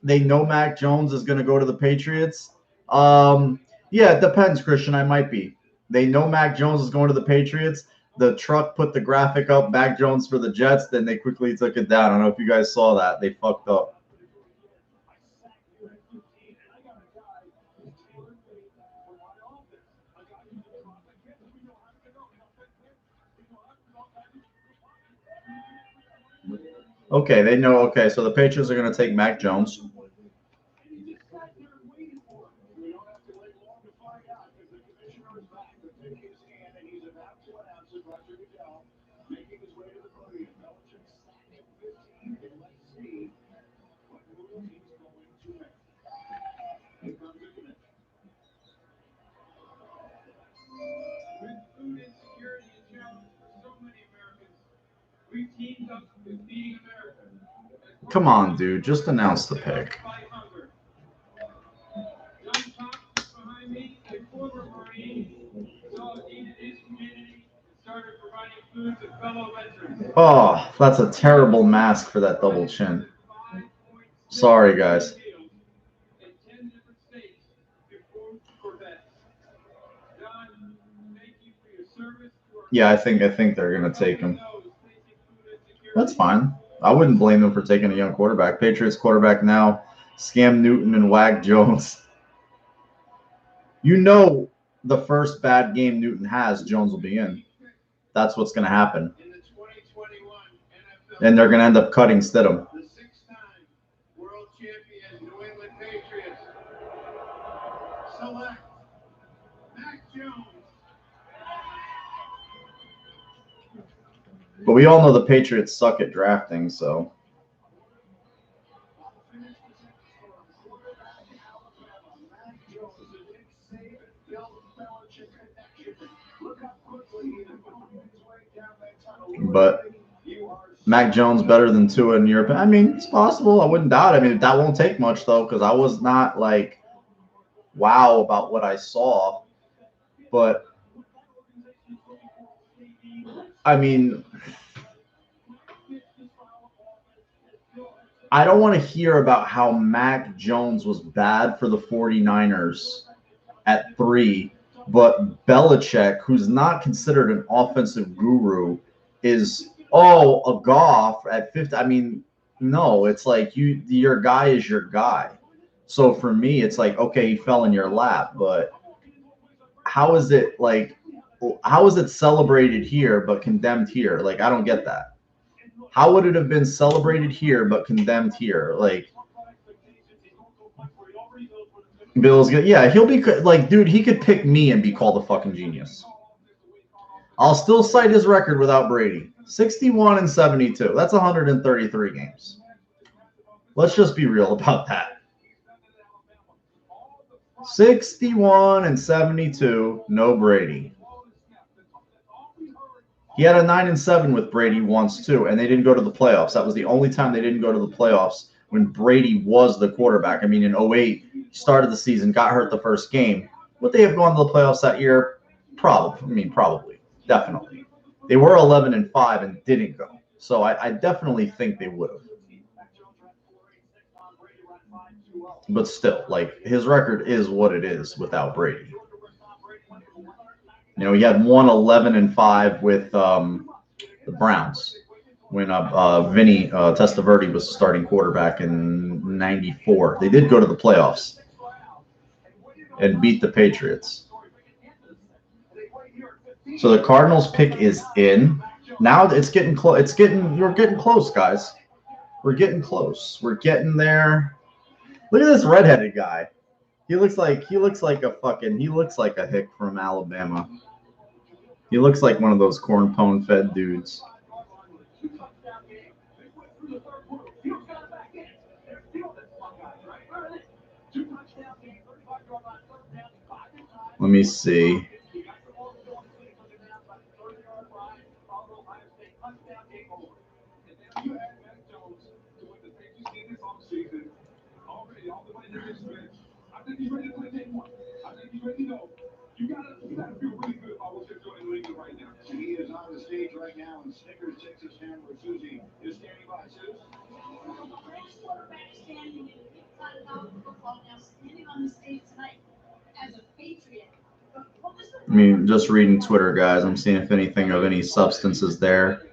Speaker 1: They know Mac Jones is going to go to the Patriots. Yeah, it depends, Christian. I might be. They know Mac Jones is going to the Patriots. The truck put the graphic up, Mac Jones for the Jets. Then they quickly took it down. I don't know if you guys saw that. They fucked up. Okay, they know. Okay, so the Patriots are going to take Mac Jones. Come on, dude. Just announce the pick. Oh, that's a terrible mask for that double chin. Sorry, guys. Yeah, I think they're gonna take him. That's fine. I wouldn't blame them for taking a young quarterback. Patriots quarterback now, Scam Newton and Wag Jones. You know the first bad game Newton has, Jones will be in. That's what's going to happen. And they're going to end up cutting Stidham.
Speaker 2: The six-time world champion New England Patriots select Mac Jones.
Speaker 1: But we all know the Patriots suck at drafting, so. But Mac Jones better than Tua in your opinion? I mean, it's possible. I wouldn't doubt it. I mean, that won't take much, though, because I was not, like, wow about what I saw. But, I mean, I don't want to hear about how Mac Jones was bad for the 49ers at 3, but Belichick, who's not considered an offensive guru, is, a Goff at 50. I mean, no, it's like your guy is your guy. So for me, it's like, okay, he fell in your lap, but how is it celebrated here but condemned here? Like, I don't get that. How would it have been celebrated here but condemned here? Like, Bill's good. Yeah, he'll be like, dude, he could pick me and be called a fucking genius. I'll still cite his record without Brady. 61-72. That's 133 games. Let's just be real about that. 61-72, no Brady. He had a 9-7 with Brady once too, and they didn't go to the playoffs. That was the only time they didn't go to the playoffs when Brady was the quarterback. I mean, in 08, started the season, got hurt the first game, would they have gone to the playoffs that year? Probably. I mean, probably, definitely. They were 11-5 and didn't go, so I definitely think they would have. But still, like, his record is what it is without Brady. You know, he had won 11-5 with the Browns when Vinny Testaverde was starting quarterback in '94. They did go to the playoffs and beat the Patriots. So the Cardinals pick is in. Now it's getting close. You're getting close, guys. We're getting close. We're getting there. Look at this redheaded guy. He looks like a hick from Alabama. He looks like one of those corn pone fed dudes. Let me see.
Speaker 2: He is on the stage right now, and Snickers Texas handler Susie is standing by. Susie.
Speaker 5: Greatest quarterback standing inside of college football now, standing on the stage tonight as a Patriot. But what was the
Speaker 1: I mean, just reading Twitter, guys. I'm seeing if anything of any substance is there.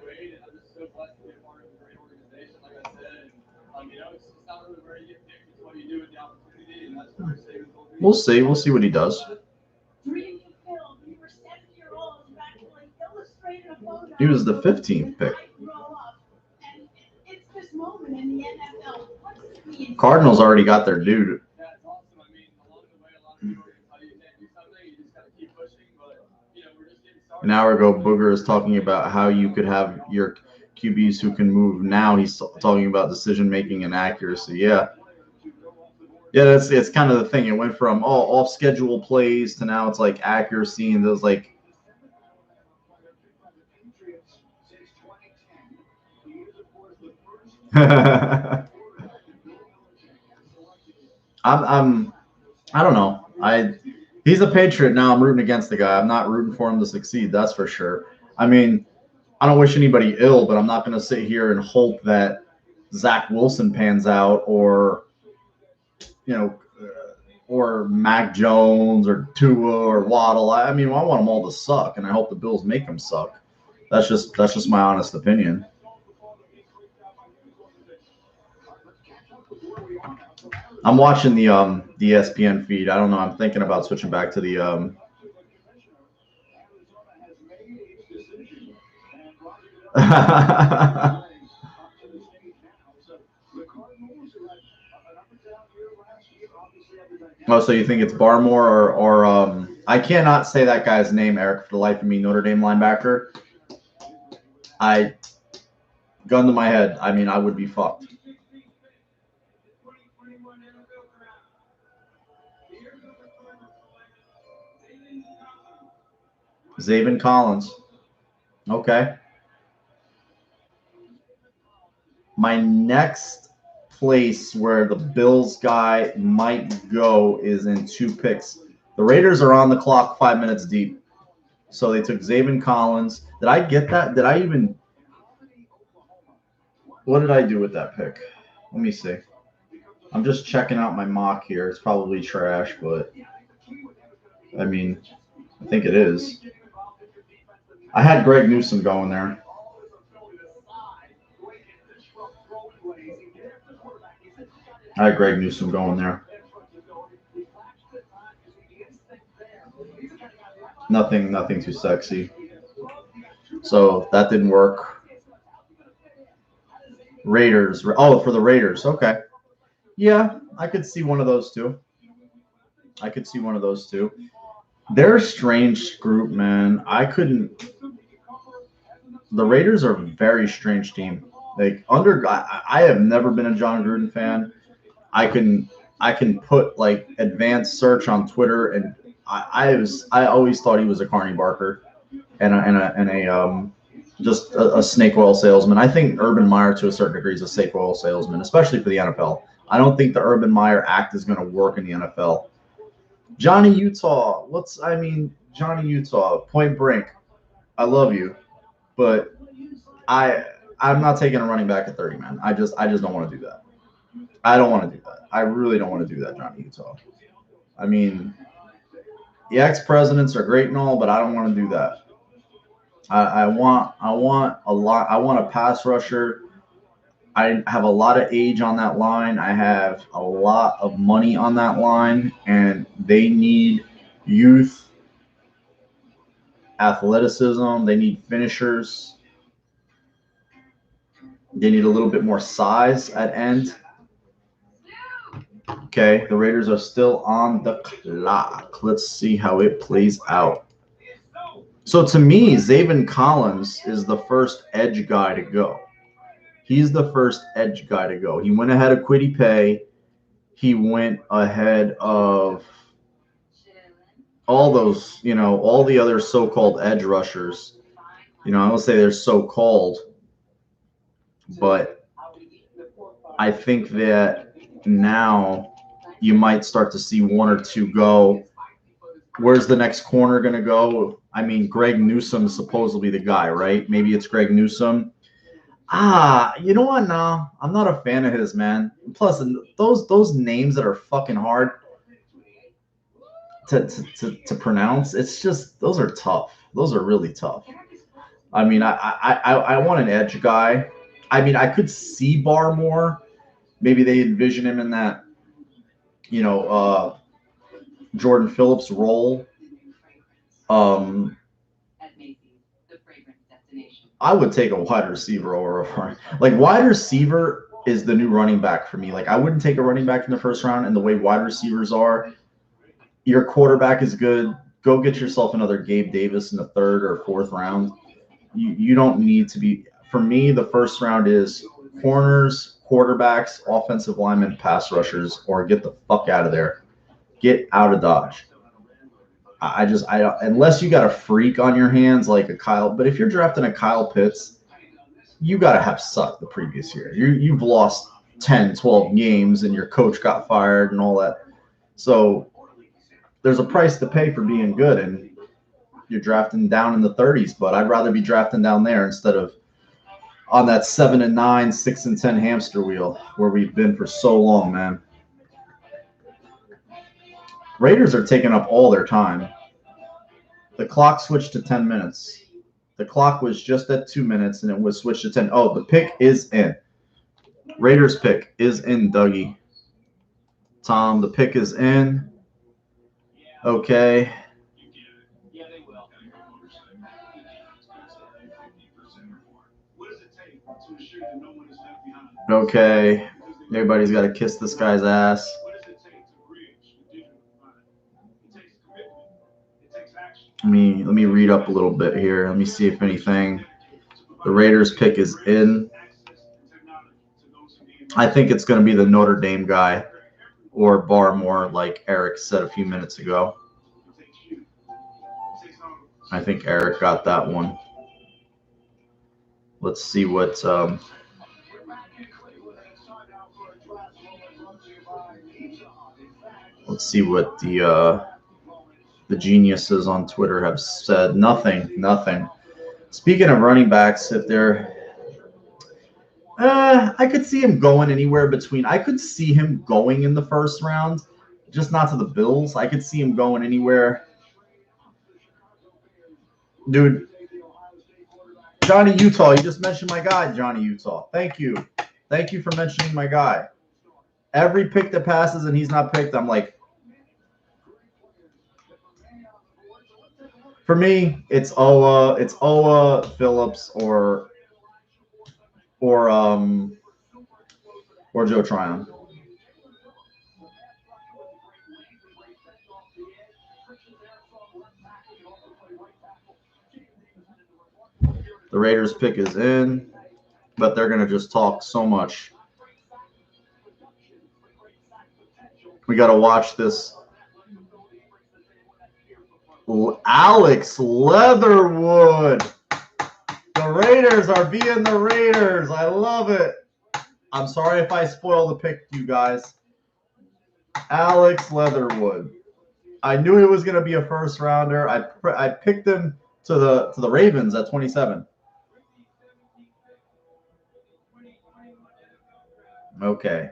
Speaker 1: We'll see. We'll see what he does.
Speaker 5: dream fulfilled? You were 7-year-old. You actually illustrated a photo.
Speaker 1: He was the 15th pick.
Speaker 5: I grow up, and it's this moment in the NFL. What does it mean?
Speaker 1: Cardinals already got their dude.
Speaker 6: That's awesome. I mean, along the way, a lot of people are going to tell you can't do something. You just got to keep pushing. But, you know, we're just getting started.
Speaker 1: An hour ago, Booger is talking about how you could have your QBs who can move. Now he's talking about decision making and accuracy. Yeah. Yeah, it's kind of the thing. It went from off schedule plays to now it's like accuracy and those like. I don't know. He's a Patriot now. I'm rooting against the guy. I'm not rooting for him to succeed. That's for sure. I mean, I don't wish anybody ill, but I'm not going to sit here and hope that Zach Wilson pans out or, you know, or Mac Jones or Tua or Waddle. I mean, I want them all to suck, and I hope the Bills make them suck. That's just my honest opinion. I'm watching the ESPN feed. I don't know. I'm thinking about switching back to the Oh, so you think it's Barmore or I cannot say that guy's name, Eric, for the life of me. Notre Dame linebacker. Gun to my head. I mean, I would be fucked. Zaven Collins. Okay. My next place where the Bills guy might go is in 2 picks. The Raiders are on the clock 5 minutes deep. So they took Zaven Collins. Did I get that? What did I do with that pick? Let me see. I'm just checking out my mock here. It's probably trash, but I mean, I think it is. I had Greg Newsome going there. I had Greg Newsome going there. Nothing too sexy. So that didn't work. Raiders. Oh, for the Raiders. Okay. Yeah, I could see one of those two. They're a strange group, man. The Raiders are a very strange team. Like I have never been a John Gruden fan. I can put like advanced search on Twitter, and I always thought he was a Carney Barker and just a snake oil salesman. I think Urban Meyer to a certain degree is a snake oil salesman, especially for the NFL. I don't think the Urban Meyer Act is going to work in the NFL. Johnny Utah, Johnny Utah, Point Break. I love you, but I'm not taking a running back at 30, man. I just don't want to do that. I don't want to do that. I really don't want to do that, Johnny Utah. I mean, the ex-presidents are great and all, but I don't want to do that. I want a lot. I want a pass rusher. I have a lot of age on that line. I have a lot of money on that line, and they need youth, athleticism. They need finishers. They need a little bit more size at end. Okay, the Raiders are still on the clock. Let's see how it plays out. So to me, Zaven Collins is the first edge guy to go. He's the first edge guy to go. He went ahead of Kwity Paye. He went ahead of all those, all the other so-called edge rushers. I don't say they're so-called, but I think that now you might start to see one or two go. Where's the next corner going to go? I mean, Greg Newsome is supposedly the guy, right? Maybe it's Greg Newsome. You know what? No, I'm not a fan of his, man. Plus, those names that are fucking hard to pronounce, it's just, those are tough. Those are really tough. I mean, I want an edge guy. I mean, I could see Barmore. Maybe they envision him in that, Jordan Phillips role. I would take a wide receiver over. Like, wide receiver is the new running back for me. Like, I wouldn't take a running back in the first round, and the way wide receivers are, your quarterback is good. Go get yourself another Gabe Davis in the third or fourth round. You don't need to be. For me, the first round is corners, quarterbacks, offensive linemen, pass rushers, or get the fuck out of there. Get out of Dodge. I unless you got a freak on your hands like a Kyle, but if you're drafting a Kyle Pitts, you got to have sucked the previous year. You've lost 10, 12 games and your coach got fired and all that. So there's a price to pay for being good, and you're drafting down in the 30s, but I'd rather be drafting down there instead of on that 7-9, 6-10 hamster wheel where we've been for so long, man. Raiders are taking up all their time. The clock switched to 10 minutes. The clock was just at 2 minutes, and it was switched to 10. Oh, the pick is in. Raiders pick is in, Dougie. Tom, the pick is in. Okay. Okay. Everybody's got to kiss this guy's ass. Let me read up a little bit here. Let me see if anything. The Raiders pick is in. I think it's going to be the Notre Dame guy or Barmore, like Eric said a few minutes ago. I think Eric got that one. Let's see what the geniuses on Twitter have said. Nothing. Speaking of running backs, if they're I could see him going anywhere between. I could see him going in the first round, just not to the Bills. I could see him going anywhere. Dude, Johnny Utah, you just mentioned my guy, Johnny Utah. Thank you. Thank you for mentioning my guy. Every pick that passes and he's not picked, I'm like, for me, it's Owa, Phillips, or Joe Tryon. The Raiders pick is in, but they're going to just talk so much. We got to watch this. Alex Leatherwood. The Raiders are being the Raiders. I love it. I'm sorry if I spoil the pick, you guys. Alex Leatherwood. I knew he was going to be a first rounder. I picked him to the Ravens at 27. Okay.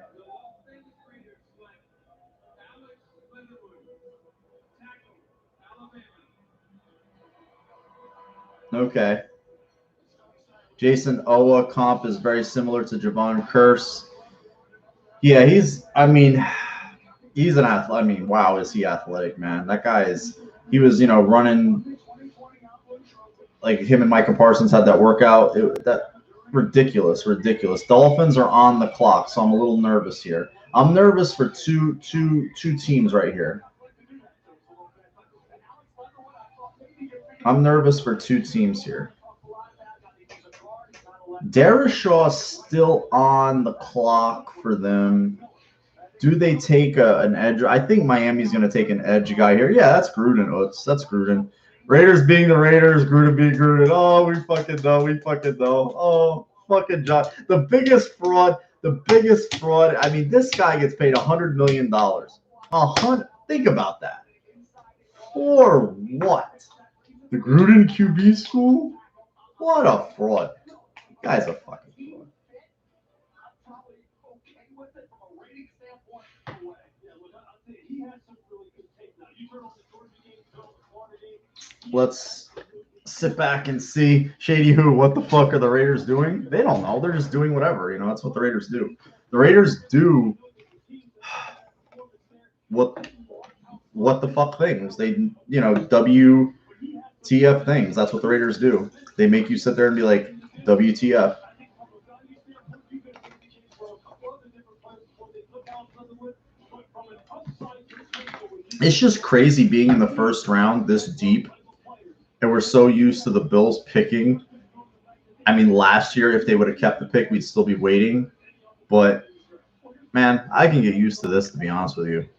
Speaker 1: Okay. Jason Owa comp is very similar to Javon Curse. Yeah, he's an athlete. I mean, wow, is he athletic, man? That guy is. He was, running like him and Micah Parsons had that workout. That ridiculous. Dolphins are on the clock, so I'm a little nervous here. I'm nervous for two teams right here. I'm nervous for two teams here. Darrishaw's still on the clock for them. Do they take an edge? I think Miami's going to take an edge guy here. Yeah, that's Gruden. That's Gruden. Raiders being the Raiders, Gruden being Gruden. Oh, we fucking know. Oh, fucking John. The biggest fraud. I mean, this guy gets paid $100 million. Think about that. For what? The Gruden QB school? What a fraud. Guy's a fucking fraud. Let's sit back and see. Shady who? What the fuck are the Raiders doing? They don't know. They're just doing whatever. That's what the Raiders do. The Raiders do what the fuck things. They, WTF things. That's what the Raiders do. They make you sit there and be like, WTF. It's just crazy being in the first round this deep. And we're so used to the Bills picking. I mean, last year, if they would have kept the pick, we'd still be waiting. But, man, I can get used to this, to be honest with you.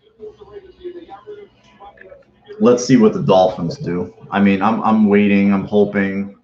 Speaker 1: Let's see what the Dolphins do. I mean, I'm waiting. I'm hoping.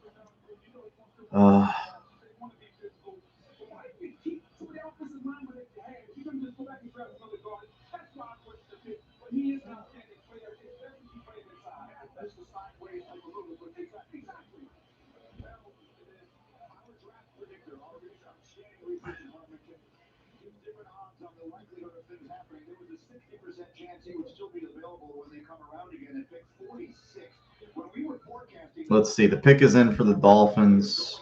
Speaker 1: Let's see. The pick is in for the Dolphins.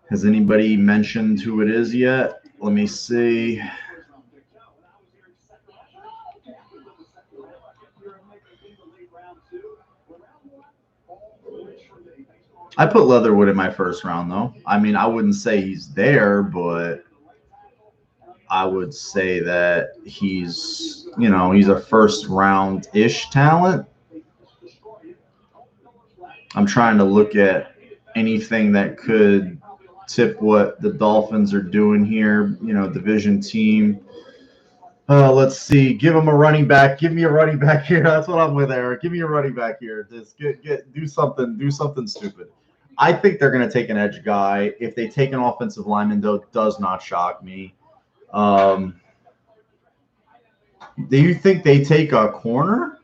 Speaker 1: Has anybody mentioned who it is yet? Let me see. I put Leatherwood in my first round, though. I mean, I wouldn't say he's there, but I would say that he's a first round-ish talent. I'm trying to look at anything that could tip what the Dolphins are doing here, division team. Let's see. Give him a running back. Give me a running back here. That's what I'm with, Eric. Give me a running back here. Just do something stupid. I think they're going to take an edge guy. If they take an offensive lineman, though, does not shock me. Do you think they take a corner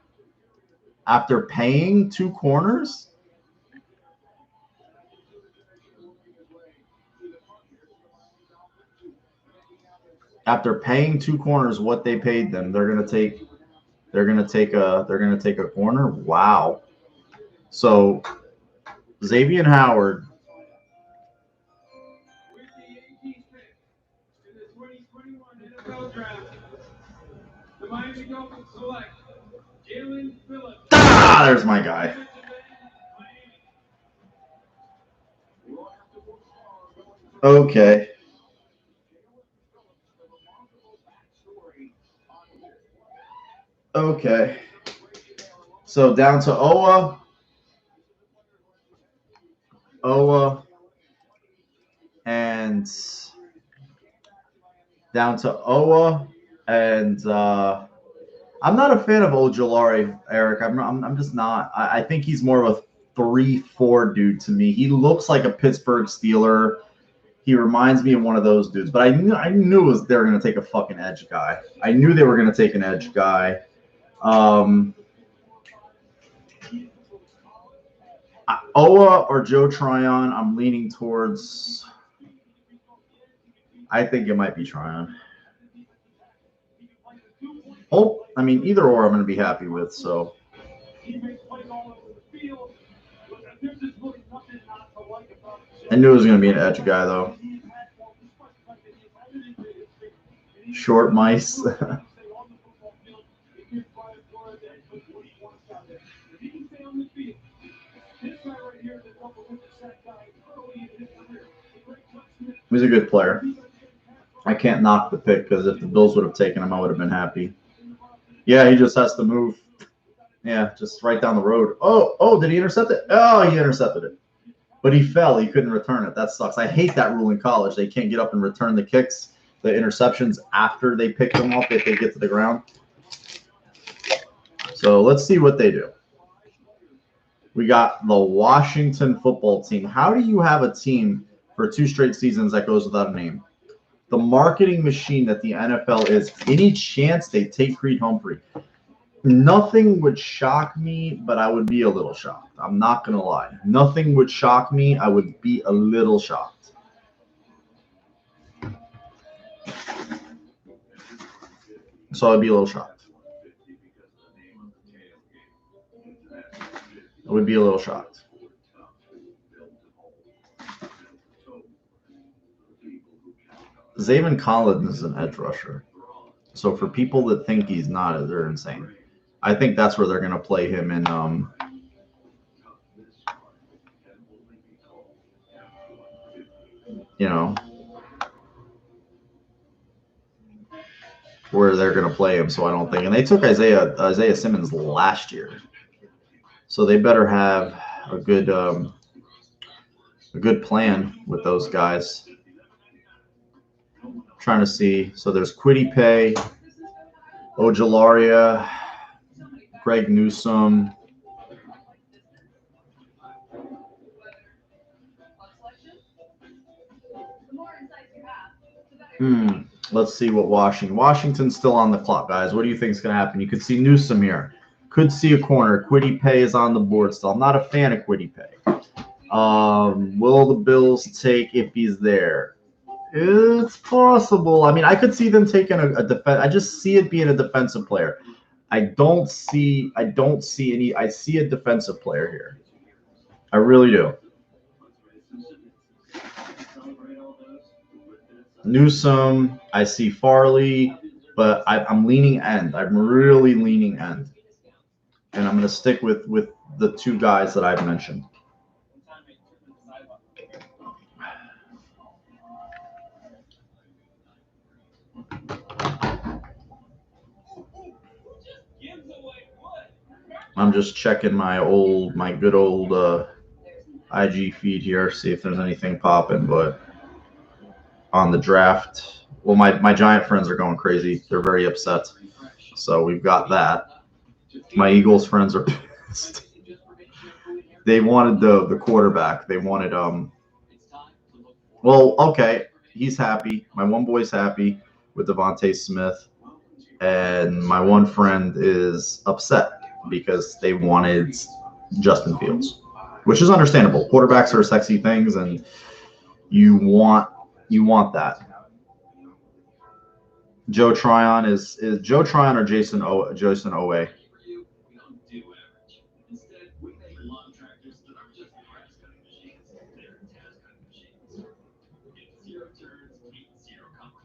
Speaker 1: after paying two corners? After paying two corners what they paid them, they're gonna take a corner. Wow. So Xavier Howard. There's my guy. Okay. Okay. So down to Owa, and down to Owa, and I'm not a fan of Ojulari, Eric. I'm just not. I think he's more of a 3-4 dude to me. He looks like a Pittsburgh Steeler. He reminds me of one of those dudes, but I knew it was they were going to take a fucking edge guy. I knew they were going to take an edge guy. Owa or Joe Tryon, I'm leaning towards. I think it might be Tryon. Oh, I mean, either or I'm going to be happy with, so. I knew it was going to be an edge guy, though. Short mice. He's a good player. I can't knock the pick because if the Bills would have taken him, I would have been happy. Yeah, he just has to move. Yeah, just right down the road. Oh, did he intercept it? Oh, he intercepted it. But he fell. He couldn't return it. That sucks. I hate that rule in college. They can't get up and return the kicks, the interceptions after they pick them off if they get to the ground. So let's see what they do. We got the Washington football team. How do you have a team for 2 straight seasons that goes without a name? The marketing machine that the NFL is, any chance they take Creed Humphrey, nothing would shock me, but I would be a little shocked. I'm not going to lie. Nothing would shock me. I would be a little shocked. So I'd be a little shocked. I would be a little shocked. Zaven Collins is an edge rusher. So for people that think he's not, they're insane. I think that's where they're going to play him in where they're going to play him. So I don't think. And they took Isaiah Simmons last year. So they better have a good plan with those guys. Trying to see. So there's Kwity Paye, Ojalaria, Greg Newsome. Let's see what Washington's still on the clock, guys. What do you think is going to happen? You could see Newsome here. Could see a corner. Kwity Paye is on the board still. I'm not a fan of Kwity Paye. Will the Bills take if he's there? It's possible. I mean, I could see them taking a defense. I just see it being a defensive player. I don't see any. I see a defensive player here. I really do. Newsome. I see Farley, but I'm leaning end. I'm really leaning end, and I'm going to stick with the 2 guys that I've mentioned. I'm just checking my good old IG feed here, see if there's anything popping. But on the draft, well, my Giant friends are going crazy. They're very upset. So we've got that. My Eagles friends are pissed. They wanted the quarterback. They wanted well, okay, he's happy. My one boy's happy with Devontae Smith, and my one friend is upset because they wanted Justin Fields, which is understandable. Quarterbacks are sexy things, and you want that. Joe Tryon is Joe Tryon or Jason Owe?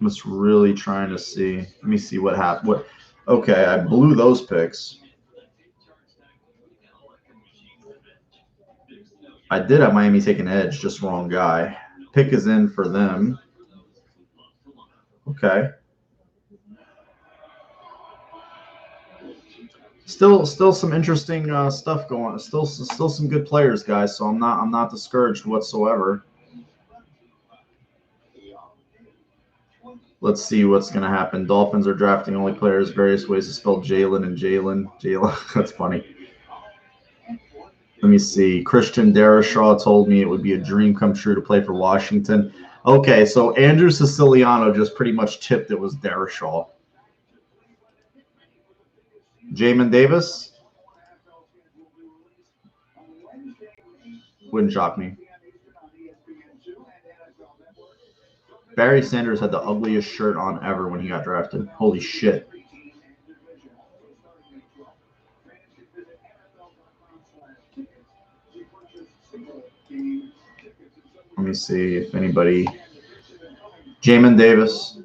Speaker 1: I'm just really trying to see. Let me see what happened. Okay, I blew those picks. I did have Miami take an edge, just wrong guy. Pick is in for them. Okay. Still some interesting stuff going on. Still some good players, guys. So I'm not discouraged whatsoever. Let's see what's going to happen. Dolphins are drafting only players, various ways to spell Jalen and Jalen. That's funny. Let me see. Christian Darashaw told me it would be a dream come true to play for Washington. Okay, so Andrew Siciliano just pretty much tipped it was Darrisaw. Jamin Davis? Wouldn't shock me. Barry Sanders had the ugliest shirt on ever when he got drafted. Holy shit. Let me see if anybody. Jamin Davis.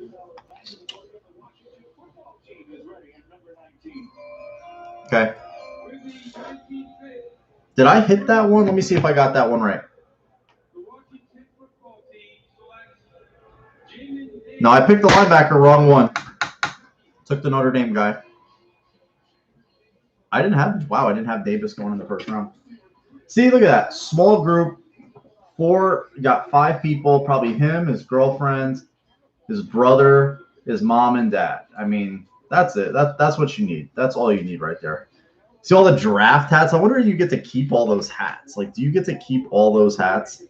Speaker 1: Okay. Did I hit that one? Let me see if I got that one right. No, I picked the linebacker, wrong one. Took the Notre Dame guy. I didn't have Davis going in the first round. See, look at that. Small group. Got 5 people, probably him, his girlfriend, his brother, his mom and dad. I mean, that's it. That's what you need. That's all you need right there. See all the draft hats? I wonder if you get to keep all those hats. Like, do you get to keep all those hats?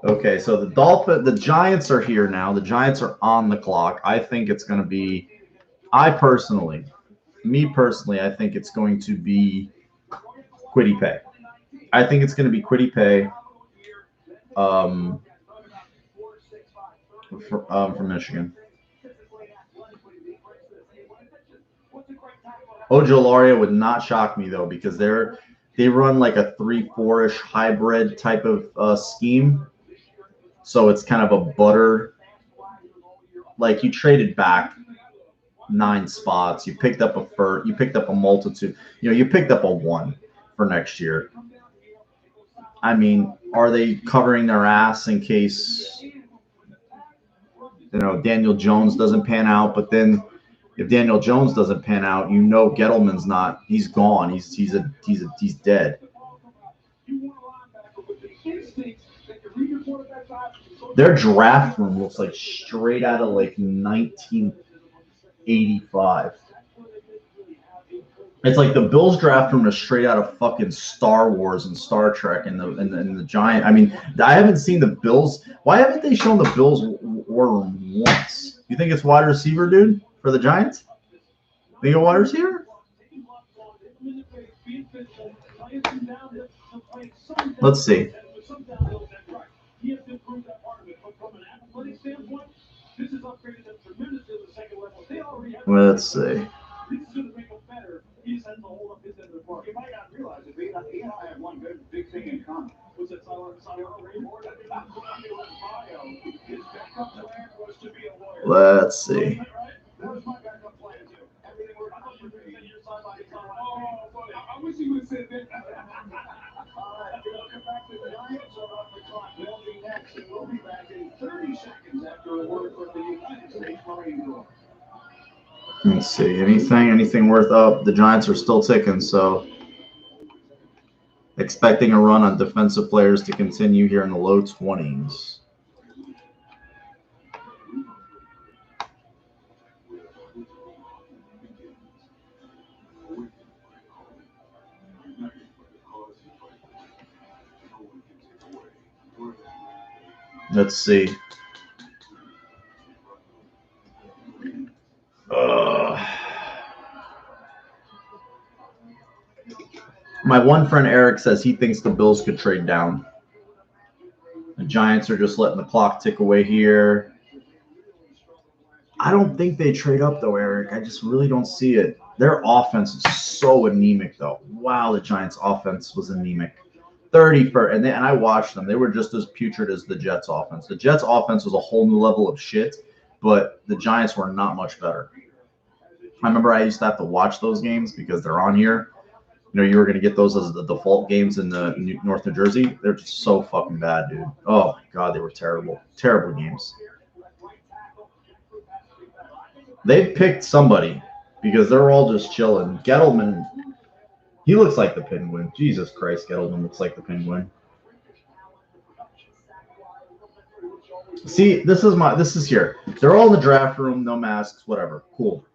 Speaker 1: Okay, so the Giants are here now. The Giants are on the clock. I think it's going to be, I think it's going to be Kwity Paye. I think it's going to be Kwity Paye from Michigan. Ojulari would not shock me, though, because they run like a 3-4-ish hybrid type of scheme. So it's kind of a butter. Like, you traded back 9 spots. You picked up you picked up a multitude. You picked up a 1 for next year. I mean, are they covering their ass in case Daniel Jones doesn't pan out? But then if Daniel Jones doesn't pan out, Gettleman's not. He's gone. He's dead. Their draft room looks like straight out of like 1985. It's like the Bills draft room is straight out of fucking Star Wars and Star Trek and the Giant. I mean, I haven't seen the Bills. Why haven't they shown the Bills war room once? You think it's wide receiver, dude, for the Giants? Think a wide receiver? Let's see. Let's see.
Speaker 2: You might not realize it, but he and I have one big thing in common. Was it His backup plan was to be a lawyer.
Speaker 1: Let's see.
Speaker 2: That was my backup plan too. Everything worked out for me. I wish he would have said that. All right, welcome back to the Giants are on the clock. They'll be next, and we'll be back in 30 seconds after a word from the United States Marine Corps.
Speaker 1: Let's see. Anything worth up? The Giants are still ticking, so expecting a run on defensive players to continue here in the low 20s. Let's see. My one friend Eric says he thinks the Bills could trade down. The Giants are just letting the clock tick away here. I don't think they trade up, though, Eric. I just really don't see it. Their offense is so anemic, though. Wow, the Giants' offense was anemic. 31st, and I watched them. They were just as putrid as the Jets' offense. The Jets' offense was a whole new level of shit, but the Giants were not much better. I remember I used to have to watch those games because they're on here. You were going to get those as the default games in the North New Jersey. They're just so fucking bad, dude. Oh, my God, they were terrible. Terrible games. They picked somebody because they're all just chilling. Gettleman, he looks like the Penguin. Jesus Christ, Gettleman looks like the Penguin. See, this is here. They're all in the draft room, no masks, whatever. Cool.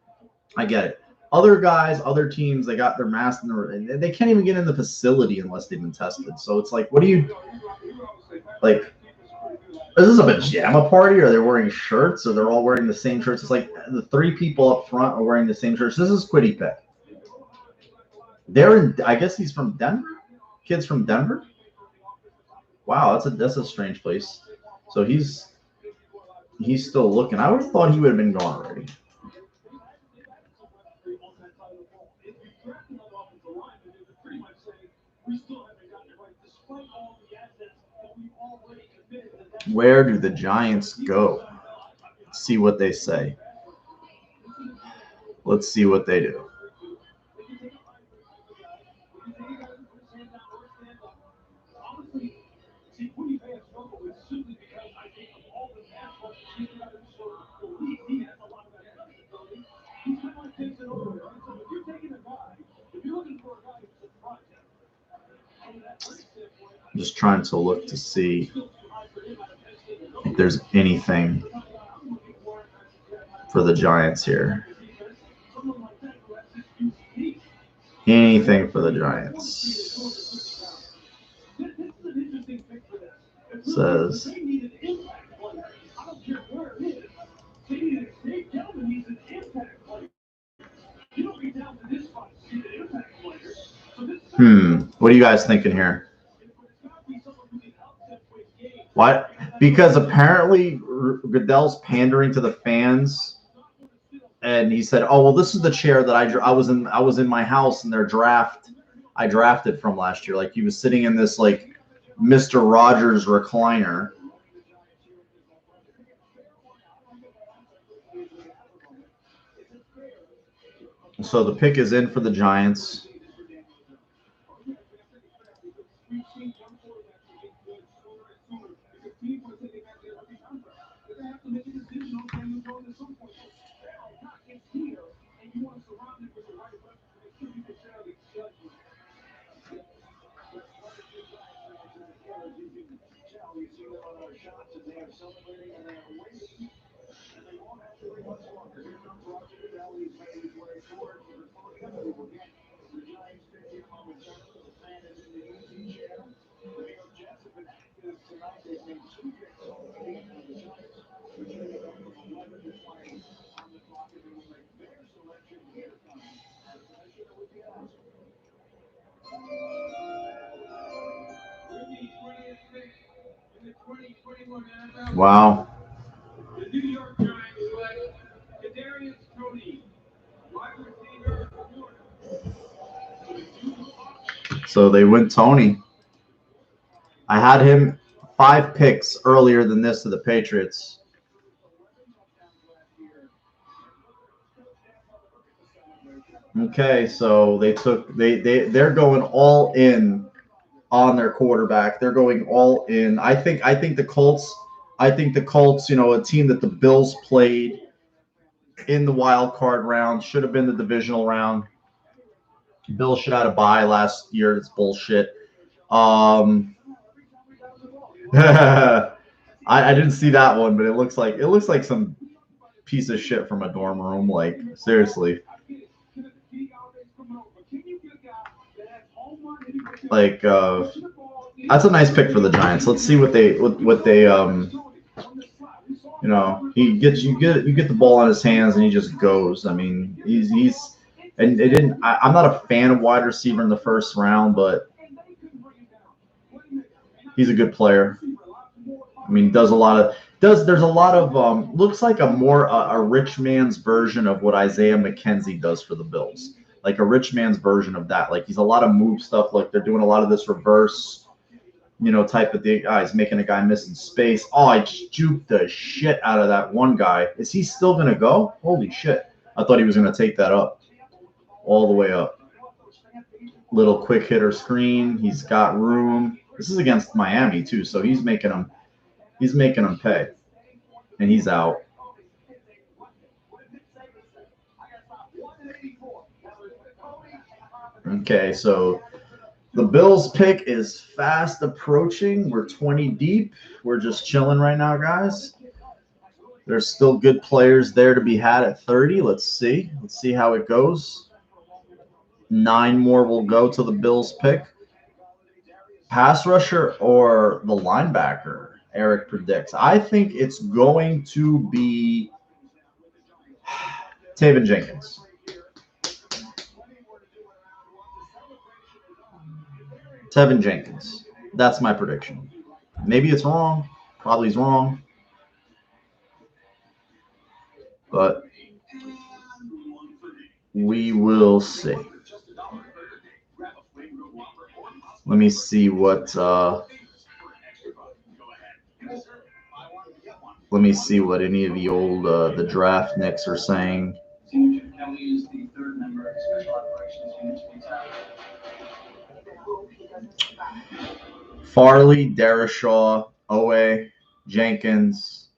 Speaker 1: I get it. Other guys, other teams, they got their masks and they can't even get in the facility unless they've been tested. So it's like, what do you like? Is this a pajama party? Are they wearing shirts? Or they're all wearing the same shirts? It's like the three people up front are wearing the same shirts. This is Quiddy Pick. They're in. I guess he's from Denver. Kids from Denver. Wow, that's a strange place. So he's still looking. I would have thought he would have been gone already. Where do the Giants go? See what they say. Let's see what they do. I'm just trying to look to see if there's anything for the Giants here. Anything for the Giants. Says what are you guys thinking here? Why? Because apparently Goodell's pandering to the fans, and he said, "Oh well, this is the chair that I was in my house in their draft. I drafted from last year. Like he was sitting in this like Mr. Rogers recliner." So the pick is in for the Giants. Wow. So they went Tony. I had him 5 picks earlier than this to the Patriots. Okay, so they're going all in on their quarterback. They're going all in. I think the Colts, you know, a team that the Bills played in the wild card round, should have been the divisional round. Bills should have had a bye last year. It's bullshit. I didn't see that one, but it looks like some piece of shit from a dorm room. Like seriously. Like that's a nice pick for the Giants. Let's see what they you know, you get the ball on his hands and he just goes. I mean, he's and it didn't. I'm not a fan of wide receiver in the first round, but he's a good player. I mean, there's a lot of looks like a rich man's version of what Isaiah McKenzie does for the Bills. Like a rich man's version of that. Like he's a lot of move stuff. Like they're doing a lot of this reverse, you know, type of thing. He's making a guy miss in space. Oh, I juked the shit out of that one guy. Is he still gonna go? Holy shit! I thought he was gonna take that up, all the way up. Little quick hitter screen. He's got room. This is against Miami too, so he's making them pay, and he's out. Okay, so The Bills pick is fast approaching. We're 20 deep. We're just chilling right now, guys. There's still good players there to be had at 30. Let's see. Let's see how it goes. 9 more will go to the Bills pick. Pass rusher or the linebacker, Eric predicts. I think it's going to be Taven Jenkins. Tevin Jenkins. That's my prediction. Maybe it's wrong. Probably it's wrong. But we will see. Let me see what any of the old the draft nicks are saying. Farley, Darashaw, Owe, Jenkins,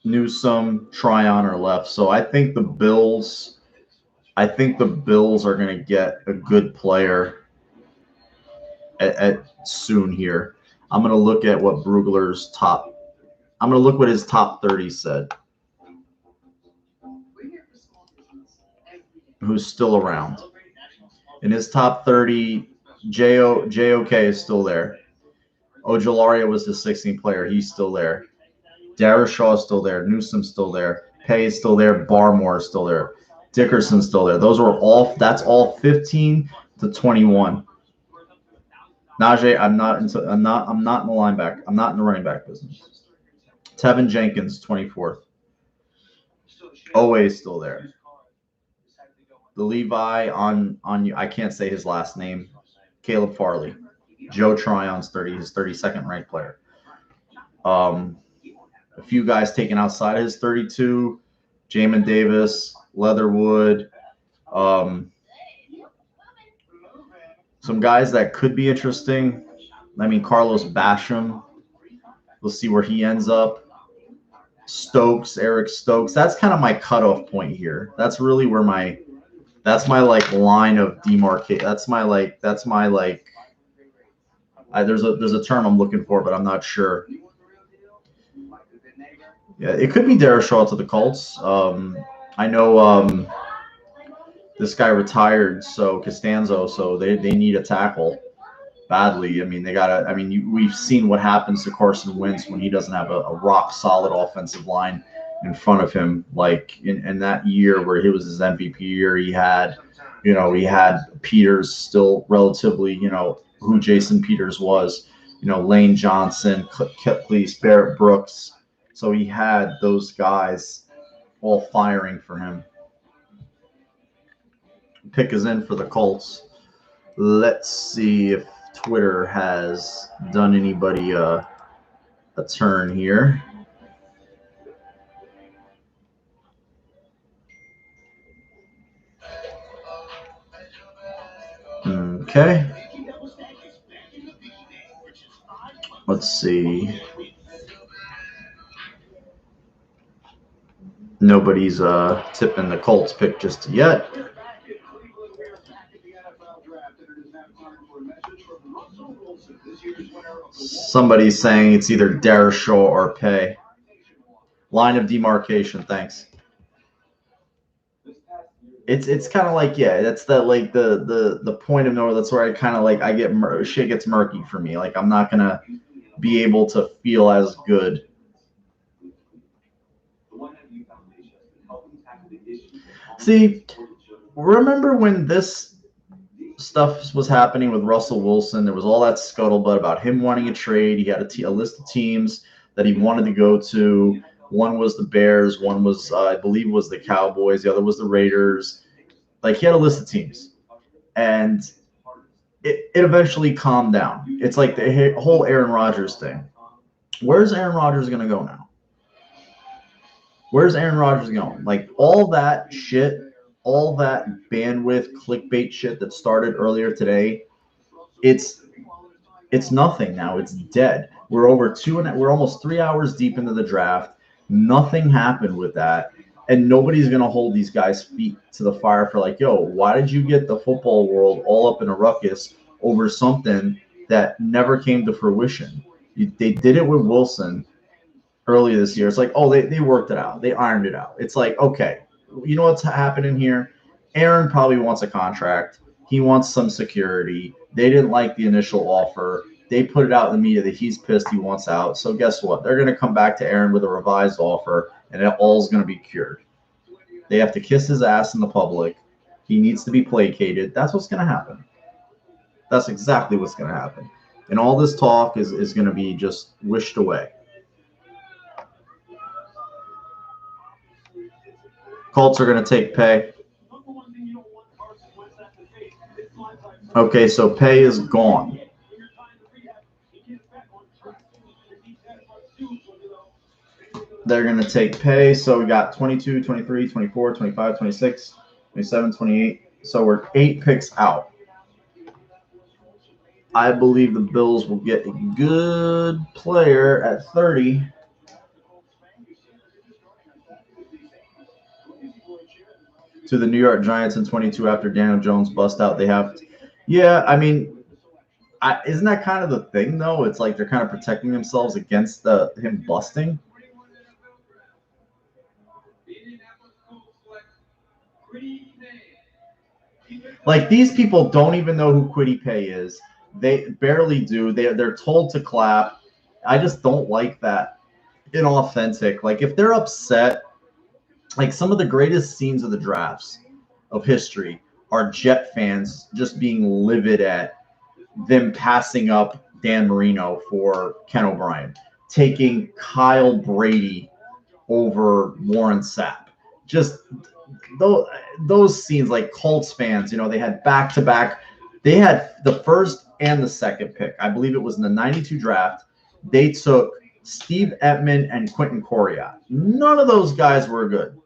Speaker 1: Newsome, Tryon are left. So I think the Bills are going to get a good player at soon here. I'm going to look at what Brugler's top. I'm going to look what his top 30 said. Who's still around? In his top 30, JOK is still there. Ojalaria was the 16th player. He's still there. Darashaw is still there. Newsome's still there. Pay is still there. Barmore is still there. Dickerson's still there. Those are all. That's all 15 to 21. Najee, I'm not in the linebacker. I'm not in the running back business. Tevin Jenkins, 24th. Owe is still there. The Levi on I can't say his last name. Caleb Farley. Joe Tryon's 30, his 32nd ranked player. A few guys taken outside of his 32. Jamin Davis, Leatherwood. Some guys that could be interesting. I mean, Carlos Basham. We'll see where he ends up. Stokes, Eric Stokes. That's kind of my cutoff point here. That's really where that's my like line of demarcate. That's my there's a term I'm looking for, but I'm not sure. Yeah, it could be Darashaw to the Colts. I know this guy retired, so Costanzo, so they need a tackle badly. I mean, we've seen what happens to Carson Wentz when he doesn't have a rock solid offensive line in front of him. Like in that year where he was his MVP year, he had Peters still relatively, who Jason Peters was, Lane Johnson, Cleese, Barrett Brooks. So he had those guys all firing for him. Pick is in for the Colts. Let's see if Twitter has done anybody a turn here. Okay. Let's see. Nobody's tipping the Colts pick just yet. Somebody's saying it's either Darashaw or Pay. Line of demarcation, thanks. It's kind of like, yeah, that's the point of nowhere. That's where I kind of like shit gets murky for me. Like I'm not gonna be able to feel as good. See, remember when this stuff was happening with Russell Wilson? There was all that scuttlebutt about him wanting a trade. He had a list of teams that he wanted to go to. One was the Bears. One was, I believe, was the Cowboys. The other was the Raiders. Like, he had a list of teams. And it eventually calmed down. It's like the whole Aaron Rodgers thing. Where's Aaron Rodgers going to go now? Where's Aaron Rodgers going? Like, all that shit, all that bandwidth, clickbait shit that started earlier today, it's nothing now. It's dead. We're almost 3 hours deep into the draft. Nothing happened with that. And nobody's going to hold these guys' feet to the fire for like, yo, why did you get the football world all up in a ruckus over something that never came to fruition? They did it with Wilson earlier this year. It's like, oh, they worked it out. They ironed it out. It's like, okay, you know what's happening here? Aaron probably wants a contract. He wants some security. They didn't like the initial offer. They put it out in the media that he's pissed, he wants out. So guess what? They're going to come back to Aaron with a revised offer, and it all's going to be cured. They have to kiss his ass in the public. He needs to be placated. That's what's going to happen. That's exactly what's going to happen. And all this talk is going to be just wished away. Colts are going to take Pay. Okay, so Pay is gone. They're going to take Pay. So we got 22, 23, 24, 25, 26, 27, 28. So we're 8 picks out. I believe the Bills will get a good player at 30. To the New York Giants in 22 after Daniel Jones bust out. They have, yeah, I mean, isn't that kind of the thing though? It's like they're kind of protecting themselves against him busting. Like these people don't even know who Kwity Paye is. They barely do. They're told to clap. I just don't like that. Inauthentic. Like if they're upset, like some of the greatest scenes of the drafts of history are Jet fans just being livid at them passing up Dan Marino for Ken O'Brien, taking Kyle Brady over Warren Sapp. Just those scenes, like Colts fans, you know, they had back-to-back. They had the first and the second pick. I believe it was in the 92 draft. They took Steve Ettman and Quentin Coryatt. None of those guys were good.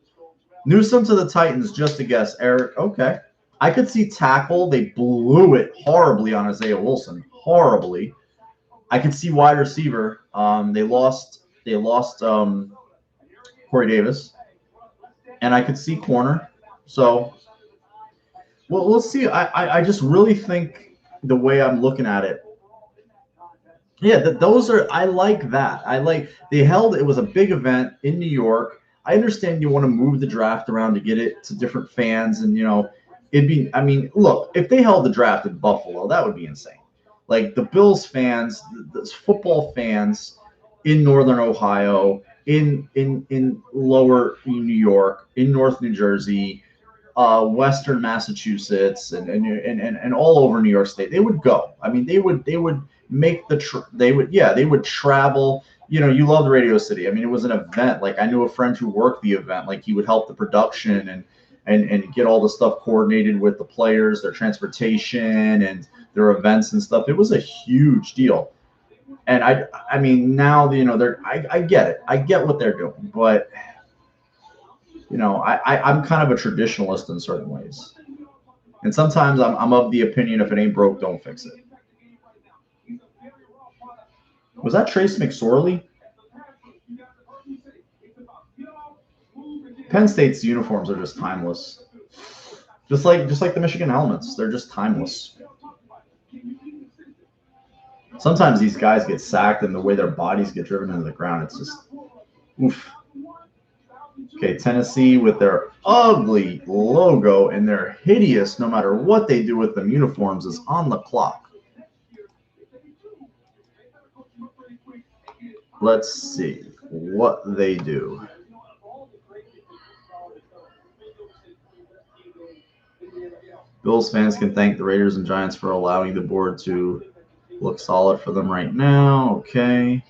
Speaker 1: Newsome to the Titans, just a guess. Eric, okay. I could see tackle. They blew it horribly on Isaiah Wilson. Horribly. I could see wide receiver. They lost Corey Davis. And I could see corner. So, well, we'll see. I just really think the way I'm looking at it, yeah, those are – I like that. It was a big event in New York. I understand you want to move the draft around to get it to different fans and, you know, look, if they held the draft in Buffalo, that would be insane. Like the Bills fans, the football fans in Northern Ohio, in lower New York, in North New Jersey, Western Massachusetts, and all over New York State, they would go. I mean, they would make they would travel. You know, you love Radio City. I mean, it was an event. Like I knew a friend who worked the event. Like he would help the production and get all the stuff coordinated with the players, their transportation and their events and stuff. It was a huge deal. And I mean, now, you know, I get it. I get what they're doing, but you know, I'm kind of a traditionalist in certain ways. And sometimes I'm of the opinion if it ain't broke, don't fix it. Was that Trace McSorley? Penn State's uniforms are just timeless. Just like the Michigan helmets, they're just timeless. Sometimes these guys get sacked and the way their bodies get driven into the ground, it's just oof. Okay, Tennessee with their ugly logo and their hideous, no matter what they do with them uniforms, is on the clock. Let's see what they do. Bills fans can thank the Raiders and Giants for allowing the board to look solid for them right now. Okay.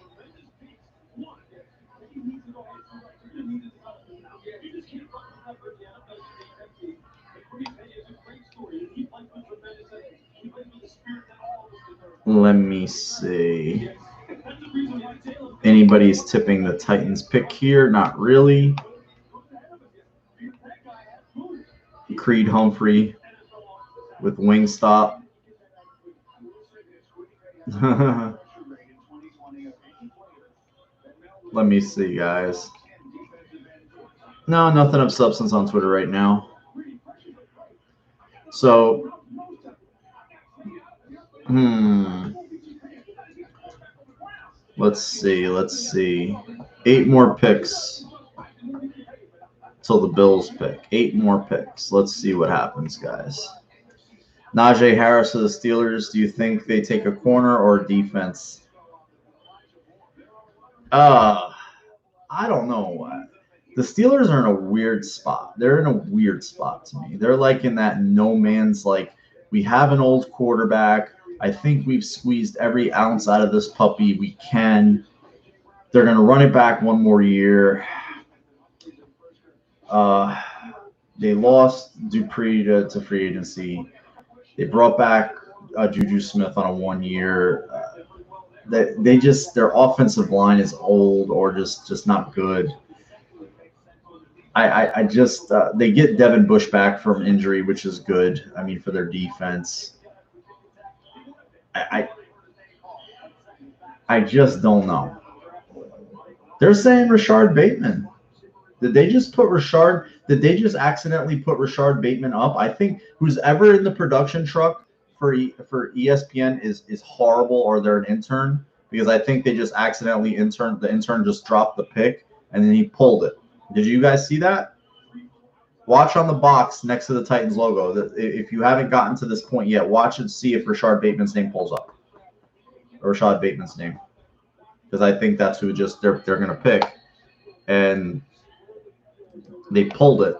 Speaker 1: Let me see. Anybody's tipping the Titans pick here? Not really. Creed Humphrey with Wingstop. Let me see, guys. No, nothing of substance on Twitter right now. So, let's see. 8 more picks till the Bills pick. 8 more picks. Let's see what happens, guys. Najee Harris of the Steelers. Do you think they take a corner or a defense? I don't know. The Steelers are in a weird spot. They're in a weird spot to me. They're like in that no man's like, we have an old quarterback. I think we've squeezed every ounce out of this puppy we can. They're going to run it back one more year. They lost Dupree to free agency. They brought back Juju Smith on a 1 year. They just, their offensive line is old or just not good. I just they get Devin Bush back from injury, which is good. I mean, for their defense. I just don't know. They're saying Rashard Bateman. Did they just put Rashard? Did they just accidentally put Rashard Bateman up? I think who's ever in the production truck for ESPN is horrible, or they're an intern, because I think they just accidentally the intern just dropped the pick and then he pulled it. Did you guys see that? Watch on the box next to the Titans logo. If you haven't gotten to this point yet, watch and see if Rashard Bateman's name pulls up. Or Rashad Bateman's name. Because I think that's who just they're going to pick. And they pulled it.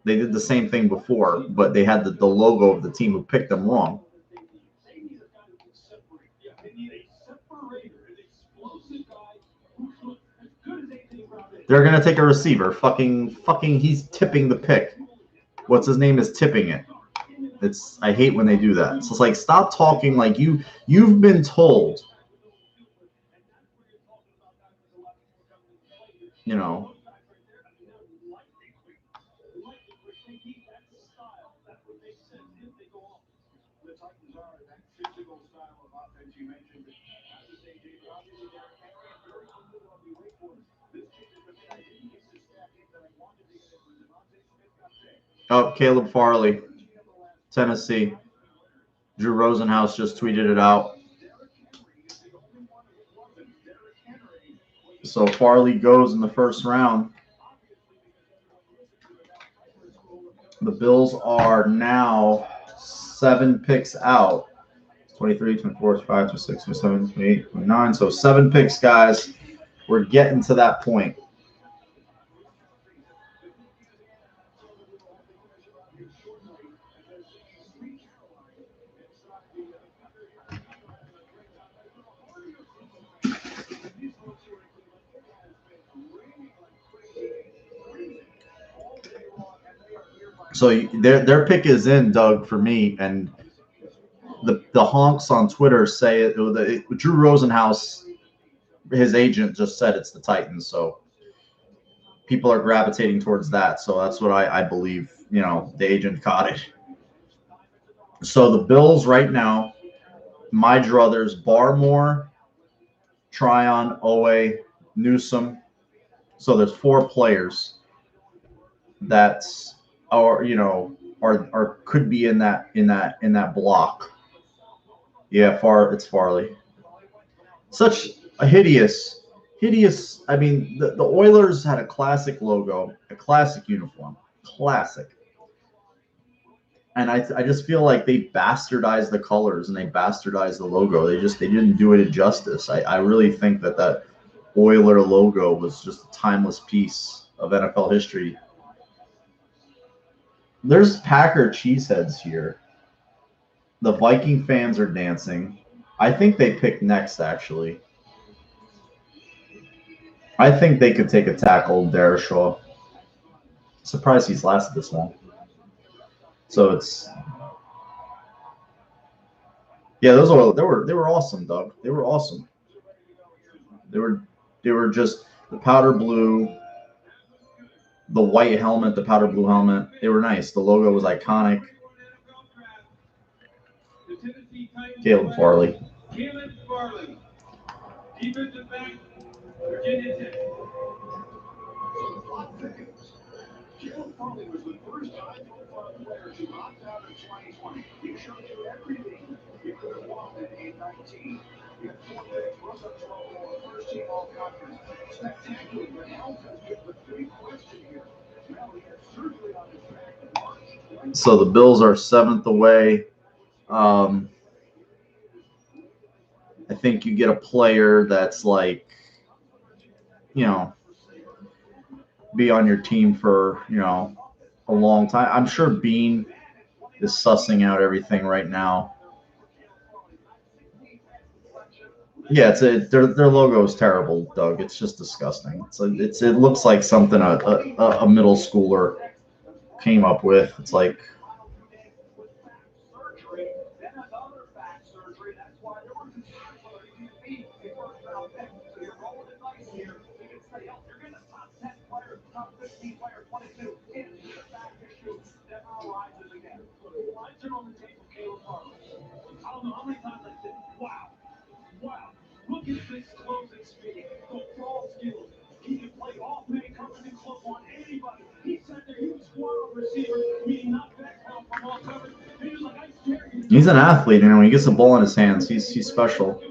Speaker 1: They did the same thing before, but they had the logo of the team who picked them wrong. They're going to take a receiver. Fucking, he's tipping the pick. What's his name is tipping it. I hate when they do that. So it's like, stop talking like you've been told. You know. Oh, Caleb Farley, Tennessee. Drew Rosenhaus just tweeted it out. So Farley goes in the first round. The Bills are now 7 picks out. 23, 24, 25, 26, 27, 28, 29. So 7 picks, guys. We're getting to that point. So their pick is in, Doug, for me, and the honks on Twitter say it. Drew Rosenhaus, his agent, just said it's the Titans, so people are gravitating towards that. So that's what I believe. You know, the agent caught it. So the Bills right now, my druthers, Barmore, Tryon, Owe, Newsome. So there's 4 players that are could be in that block. Yeah, it's Farley. Such a hideous. I mean, the Oilers had a classic logo, a classic uniform, classic. And I just feel like they bastardized the colors and they bastardized the logo. They didn't do it justice. I really think that Oiler logo was just a timeless piece of NFL history. There's Packer cheeseheads here. The Viking fans are dancing. I think they picked next, actually. I think they could take a tackle, Darashaw. Surprised he's lasted this long. So it's those they were awesome, Doug. They were awesome. They were just the powder blue, the white helmet, the powder blue helmet. They were nice. The logo was iconic. Caleb Farley.
Speaker 2: Defensive back, Virginia Tech. Caleb Farley was the first high-profile player to opt out in 2020. He showed you everything you could have wanted in 19. He had 4 picks, runs up 12 more, first-team all-conference. Spectacular, but health has been the big question here. Well, he had surgery on his back in March.
Speaker 1: So the Bills are 7th away. I think you get a player that's like, you know, be on your team for, you know, a long time. I'm sure Bean is sussing out everything right now. Yeah, their logo is terrible, Doug. It's just disgusting. It looks like something a middle schooler came up with. It's like,
Speaker 2: Surgery, then another back surgery. That's why there were concerns whether he could be a first-round pick. So you're rolling the dice here. You can stay healthy. You're getting a top 10 player, top 15 player, 22. And the back issue never arises again. I turn on the tape of Caleb Farley. I don't know how many times I said, wow. Look at this closing speed, the ball skills. He can play off man coverage and close on anybody. He said there he was squad receiver, meaning not backpedal from all coverage. He was like, I dare you.
Speaker 1: he's an athlete, and when he gets the ball in his hands, he's special.
Speaker 2: He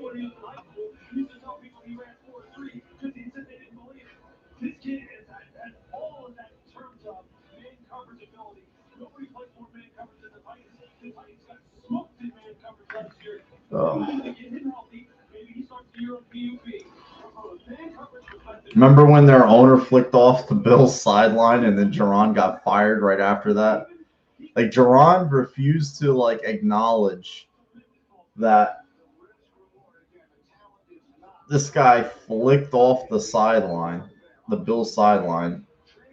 Speaker 2: used to tell people he ran 4.3 because he said they didn't believe it. This kid has all of that in terms of man coverage ability. Nobody plays more man coverage than the Titans. The Titans got smoked in man coverage last year. To get him healthy, maybe he starts the year on PUP. From a man coverage perspective,
Speaker 1: Remember when their owner flicked off the Bills sideline and then Jerron got fired right after that? Like, Jerron refused to, like, acknowledge that this guy flicked off the sideline, the Bills sideline.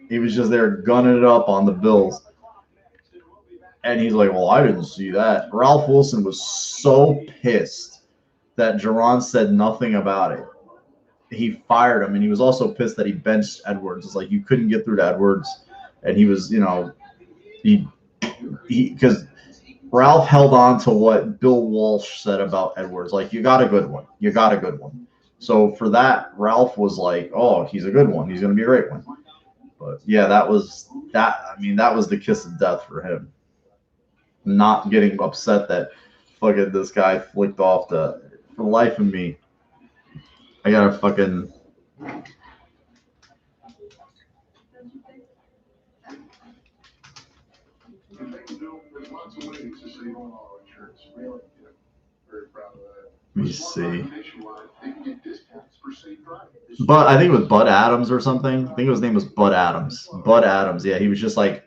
Speaker 1: He was just there gunning it up on the Bills. And he's like, well, I didn't see that. Ralph Wilson was so pissed that Jerron said nothing about it. He fired him, and he was also pissed that he benched Edwards. It's like, you couldn't get through to Edwards. And he was, you know, because Ralph held on to what Bill Walsh said about Edwards. Like, you got a good one. You got a good one. So for that, Ralph was like, oh, he's a good one. He's going to be a great one. But, yeah, that was the kiss of death for him. Not getting upset that fucking this guy flicked off for the life of me. I gotta fucking.
Speaker 2: there's lots of ways to save on all insurance. Really, very proud of that.
Speaker 1: Let me see.
Speaker 2: Nationwide, they can get discounts for safe driving.
Speaker 1: But I think it was Bud Adams or something. I think his name was Bud Adams. Bud Adams. Yeah, he was just like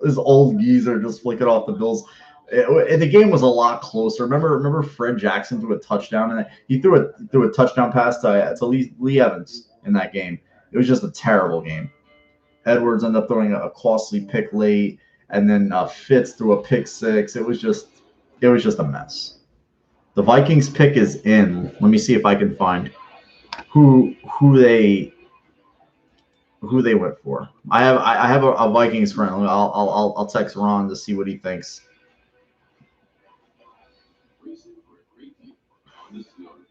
Speaker 1: this old geezer just flicking off the Bills. The game was a lot closer. Remember Fred Jackson threw a touchdown, and he threw a touchdown pass to Lee Evans in that game. It was just a terrible game. Edwards ended up throwing a costly pick late, and then Fitz threw a pick six. It was just a mess. The Vikings pick is in. Let me see if I can find who they went for. I have a Vikings friend. I'll text Ron to see what he thinks.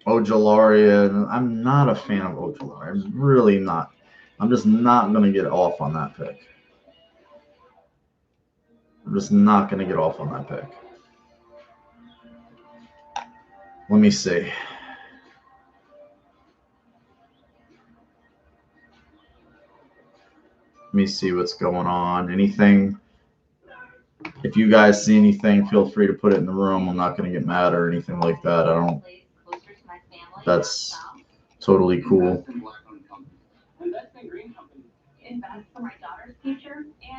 Speaker 1: Ojulari, I'm not a fan of Ojulari. I'm really not. I'm just not going to get off on that pick. I'm just not going to get off on that pick. Let me see. Let me see what's going on. Anything? If you guys see anything, feel free to put it in the room. I'm not going to get mad or anything like that. I don't. That's totally cool.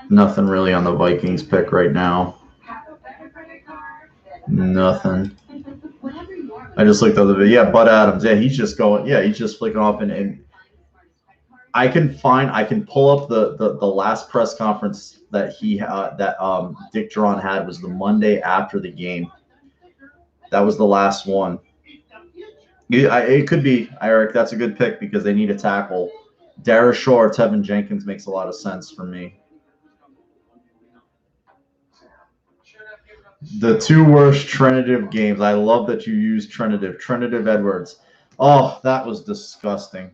Speaker 1: Nothing really on the Vikings pick right now. Nothing. I just looked at the video. Yeah, Bud Adams. Yeah, he's just going. Yeah, he's just flicking off, and I can pull up the last press conference that Dick Jerron had was the Monday after the game. That was the last one. It could be, Eric. That's a good pick because they need a tackle. Darius Shaw or Tevin Jenkins makes a lot of sense for me. The two worst Trentative games. I love that you used Trentative. Trentative Edwards. Oh, that was disgusting.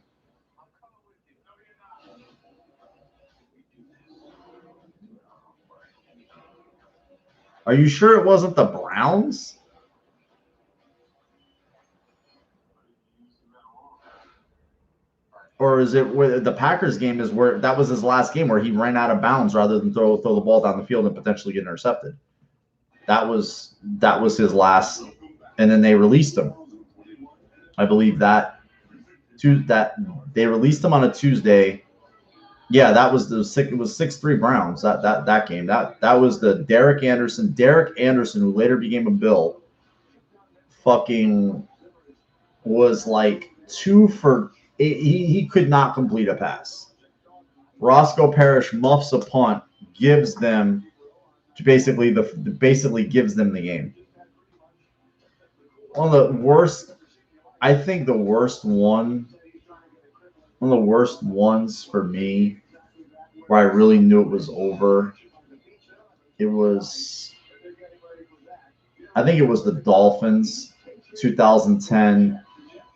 Speaker 1: Are you sure it wasn't the Browns? Or is it where the Packers game is where that was his last game where he ran out of bounds rather than throw the ball down the field and potentially get intercepted? That was his last, and then they released him. I believe that they released him on a Tuesday. Yeah, that was it was 6-3 Browns that game. That was the Derek Anderson, who later became a Bill. Fucking was like 2 for he could not complete a pass. Roscoe Parrish muffs a punt, gives them basically gives them the game. One of the worst, I think the worst one of the worst ones for me where I really knew it was over. I think it was the Dolphins 2010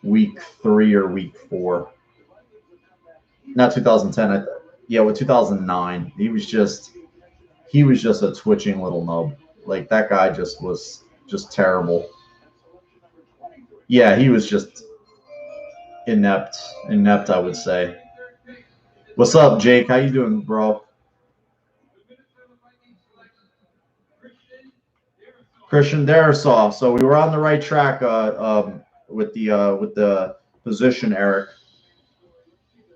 Speaker 1: week 3 or week 4. Not 2010. With 2009. He was just a twitching little nub. Like that guy just was just terrible. Yeah, he was just inept, I would say. What's up, Jake? How you doing, bro? Christian Darisaw. So we were on the right track with the position, Eric.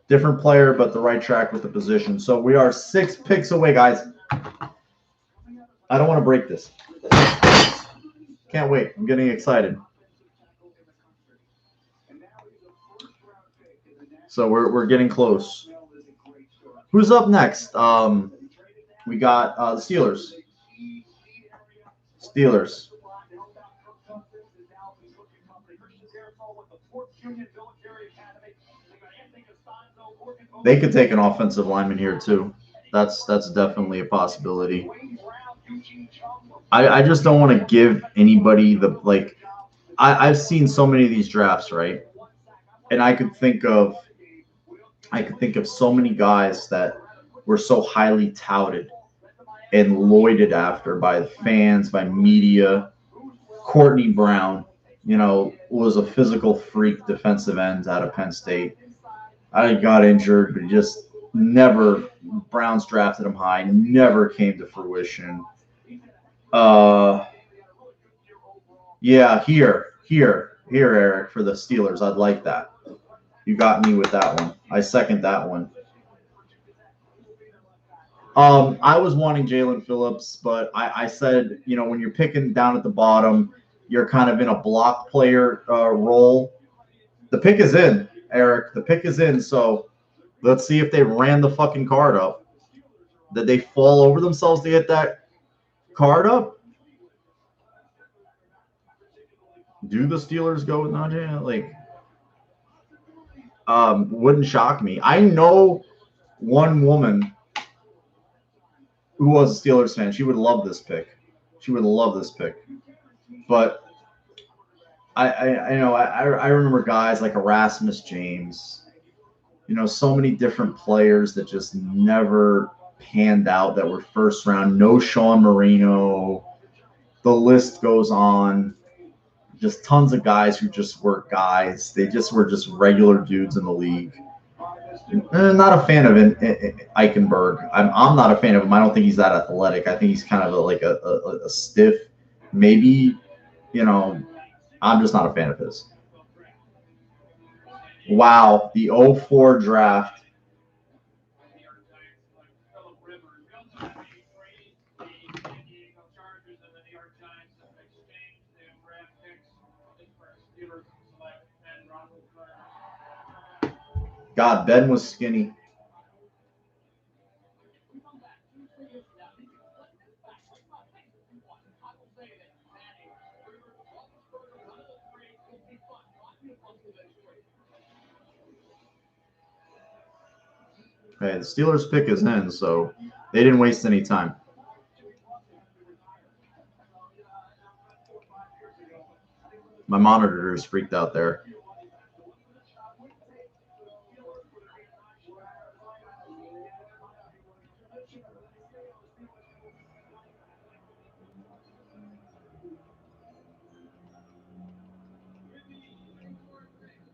Speaker 1: Different player, but the right track with the position. So we are 6 picks away, guys. I don't want to break this. Can't wait. I'm getting excited. So we're getting close. Who's up next? We got the Steelers. They could take an offensive lineman here too. That's definitely a possibility. I just don't want to give anybody the like. I've seen so many of these drafts, right? And I could think of so many guys that were so highly touted and lauded after by fans, by media. Courtney Brown, was a physical freak defensive end out of Penn State. I got injured, but just never. Browns drafted him high, never came to fruition. Yeah, here, Eric, for the Steelers. I'd like that. You got me with that one. I second that one. I was wanting Jalen Phillips, but I said, when you're picking down at the bottom, you're kind of in a block player role. The pick is in, Eric. The pick is in. So let's see if they ran the fucking card up. Did they fall over themselves to get that card up? Do the Steelers go with Najee? Wouldn't shock me. I know one woman who was a Steelers fan. She would love this pick. But I remember guys like Erasmus James. So many different players that just never panned out that were first round. No Sean Marino. The list goes on. Just tons of guys who just were guys. They just were just regular dudes in the league. Not a fan of Eichenberg. I'm not a fan of him. I don't think he's that athletic. I think he's kind of a stiff. Maybe, I'm just not a fan of his. Wow, the 04 draft. God, Ben was skinny. Okay, the Steelers pick is in, so they didn't waste any time. My monitor is freaked out there.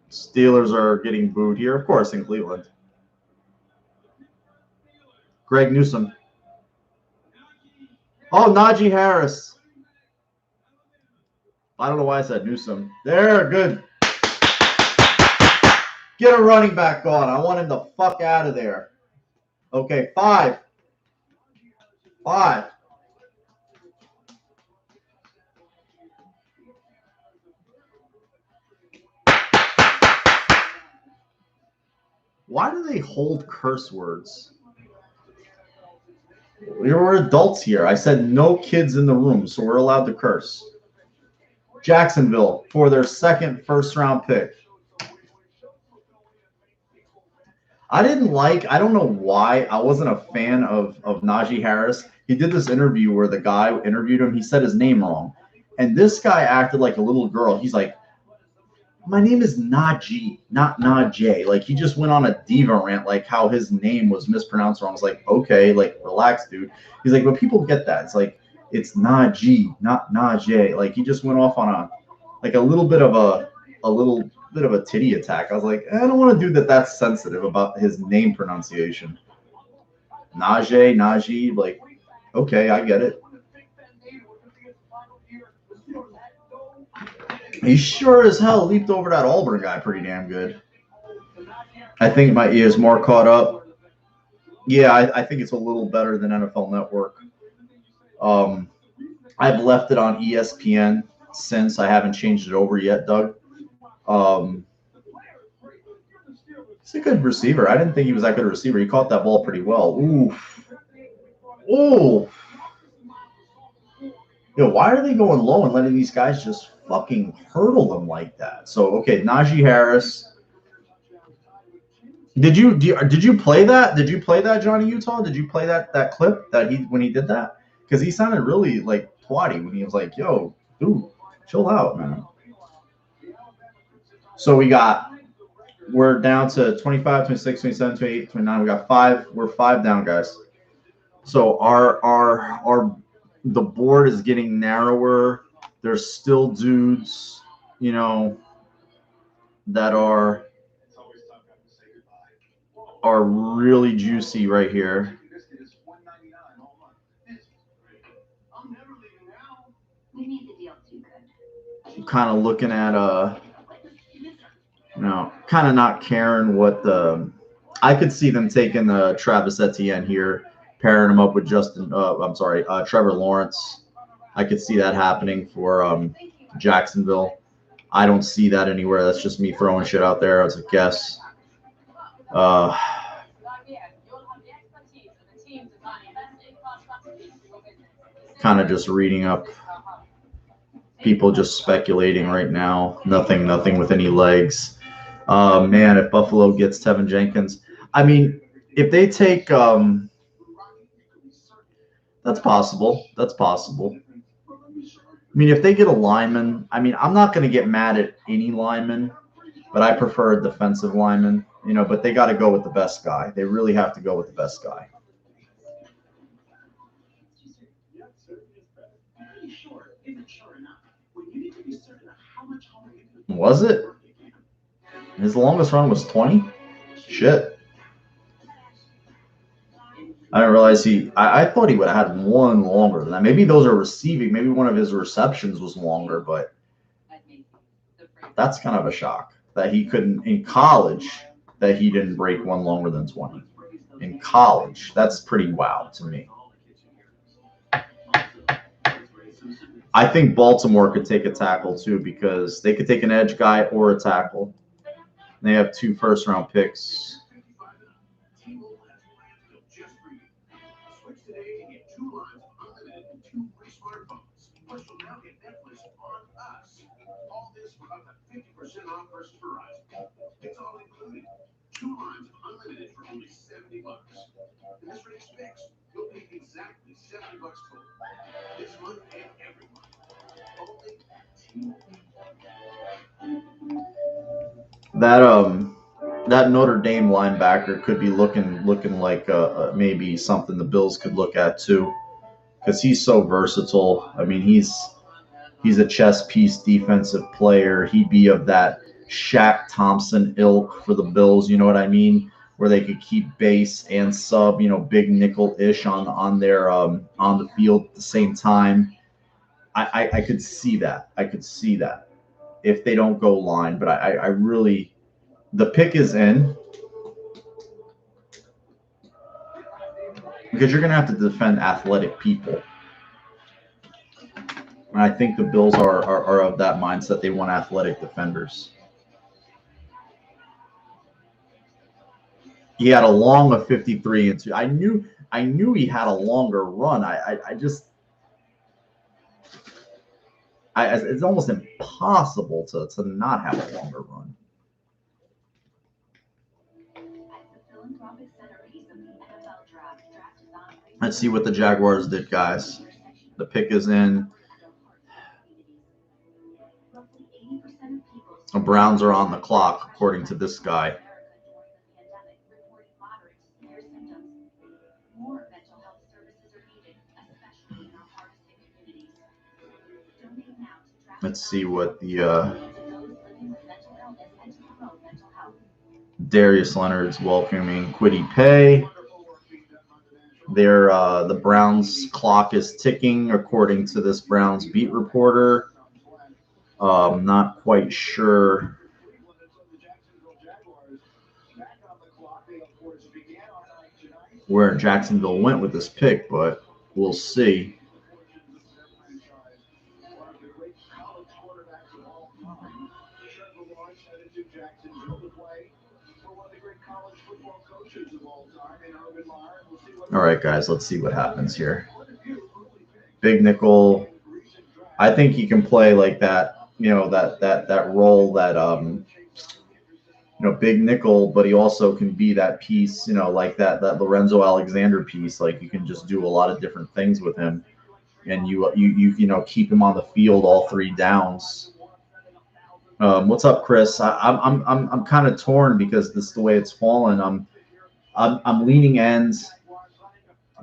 Speaker 1: Steelers are getting booed here, of course, in Cleveland. Greg Newsome. Oh, Najee Harris. I don't know why I said Newsome. There, good. Get a running back on. I want him the fuck out of there. Okay, 5. 5. Why do they hold curse words? We're adults here. I said no kids in the room, so we're allowed to curse. Jacksonville for their second first-round pick. I don't know why, I wasn't a fan of Najee Harris. He did this interview where the guy interviewed him. He said his name wrong. And this guy acted like a little girl. He's like, my name is Najee, not Najee. Like, he just went on a diva rant, like how his name was mispronounced wrong. I was like, okay, like, relax, dude. He's like, but people get that. It's like, it's Najee, not Najee. Like, he just went off on a little bit of a titty attack. I was like, I don't want to do that. That's sensitive about his name pronunciation. Najee, like, okay, I get it. He sure as hell leaped over that Auburn guy pretty damn good. I think my ear's more caught up. Yeah, I think it's a little better than NFL Network. I've left it on ESPN since. I haven't changed it over yet, Doug. He's a good receiver. I didn't think he was that good a receiver. He caught that ball pretty well. Oof. Ooh. Yo, why are they going low and letting these guys just fucking hurdle them like that? So, okay, Najee Harris. Did you play that? Did you play that, Johnny Utah? Did you play that clip that when he did that? Because he sounded really like twatty when he was like, yo, dude, chill out, man. So we're down to 25, 26, 27, 28, 29. We got 5. We're 5 down, guys. So the board is getting narrower. There's still dudes, you know, that are really juicy right here.
Speaker 3: We need the deal too good.
Speaker 1: I'm kind of looking at kind of not caring what I could see them taking the Travis Etienne here, pairing him up with Trevor Lawrence. I could see that happening for Jacksonville. I don't see that anywhere. That's just me throwing shit out there as a guess. Kind of just reading up. People just speculating right now. Nothing with any legs. Man, if Buffalo gets Tevin Jenkins, I mean, if they take, that's possible. That's possible. I mean, if they get a lineman, I mean, I'm not going to get mad at any lineman, but I prefer a defensive lineman, you know, but they got to go with the best guy. They really have to go with the best guy. Was it? His longest run was 20? Shit. I didn't realize I thought he would have had one longer than that. Maybe those are receiving. Maybe one of his receptions was longer, but that's kind of a shock that he couldn't, in college, that he didn't break one longer than 20. In college, that's pretty wow to me. I think Baltimore could take a tackle too, because they could take an edge guy or a tackle. They have 2 first-round picks. That Notre Dame linebacker could be looking like maybe something the Bills could look at too, because he's so versatile. I mean, he's a chess piece defensive player. He'd be of that Shaq Thompson ilk for the Bills. You know what I mean? Where they could keep base and sub, big nickel-ish on their on the field at the same time. I could see that. I could see that if they don't go line, but I really, the pick is in because you're going to have to defend athletic people. And I think the Bills are of that mindset. They want athletic defenders. He had a long of 53 and 2. I knew he had a longer run. It's almost impossible to not have a longer run. Let's see what the Jaguars did, guys. The pick is in. The Browns are on the clock, according to this guy. Let's see what the Darius Leonard's welcoming Kwity Paye. The Browns clock is ticking, according to this Browns beat reporter. Not quite sure where Jacksonville went with this pick, but we'll see. All right, guys, let's see what happens here. Big nickel. I think he can play like that, that role that big nickel, but he also can be that piece, like that Lorenzo Alexander piece. Like you can just do a lot of different things with him, and you keep him on the field all 3 downs. What's up, Chris? I'm kind of torn because this is the way it's fallen. I'm leaning ends.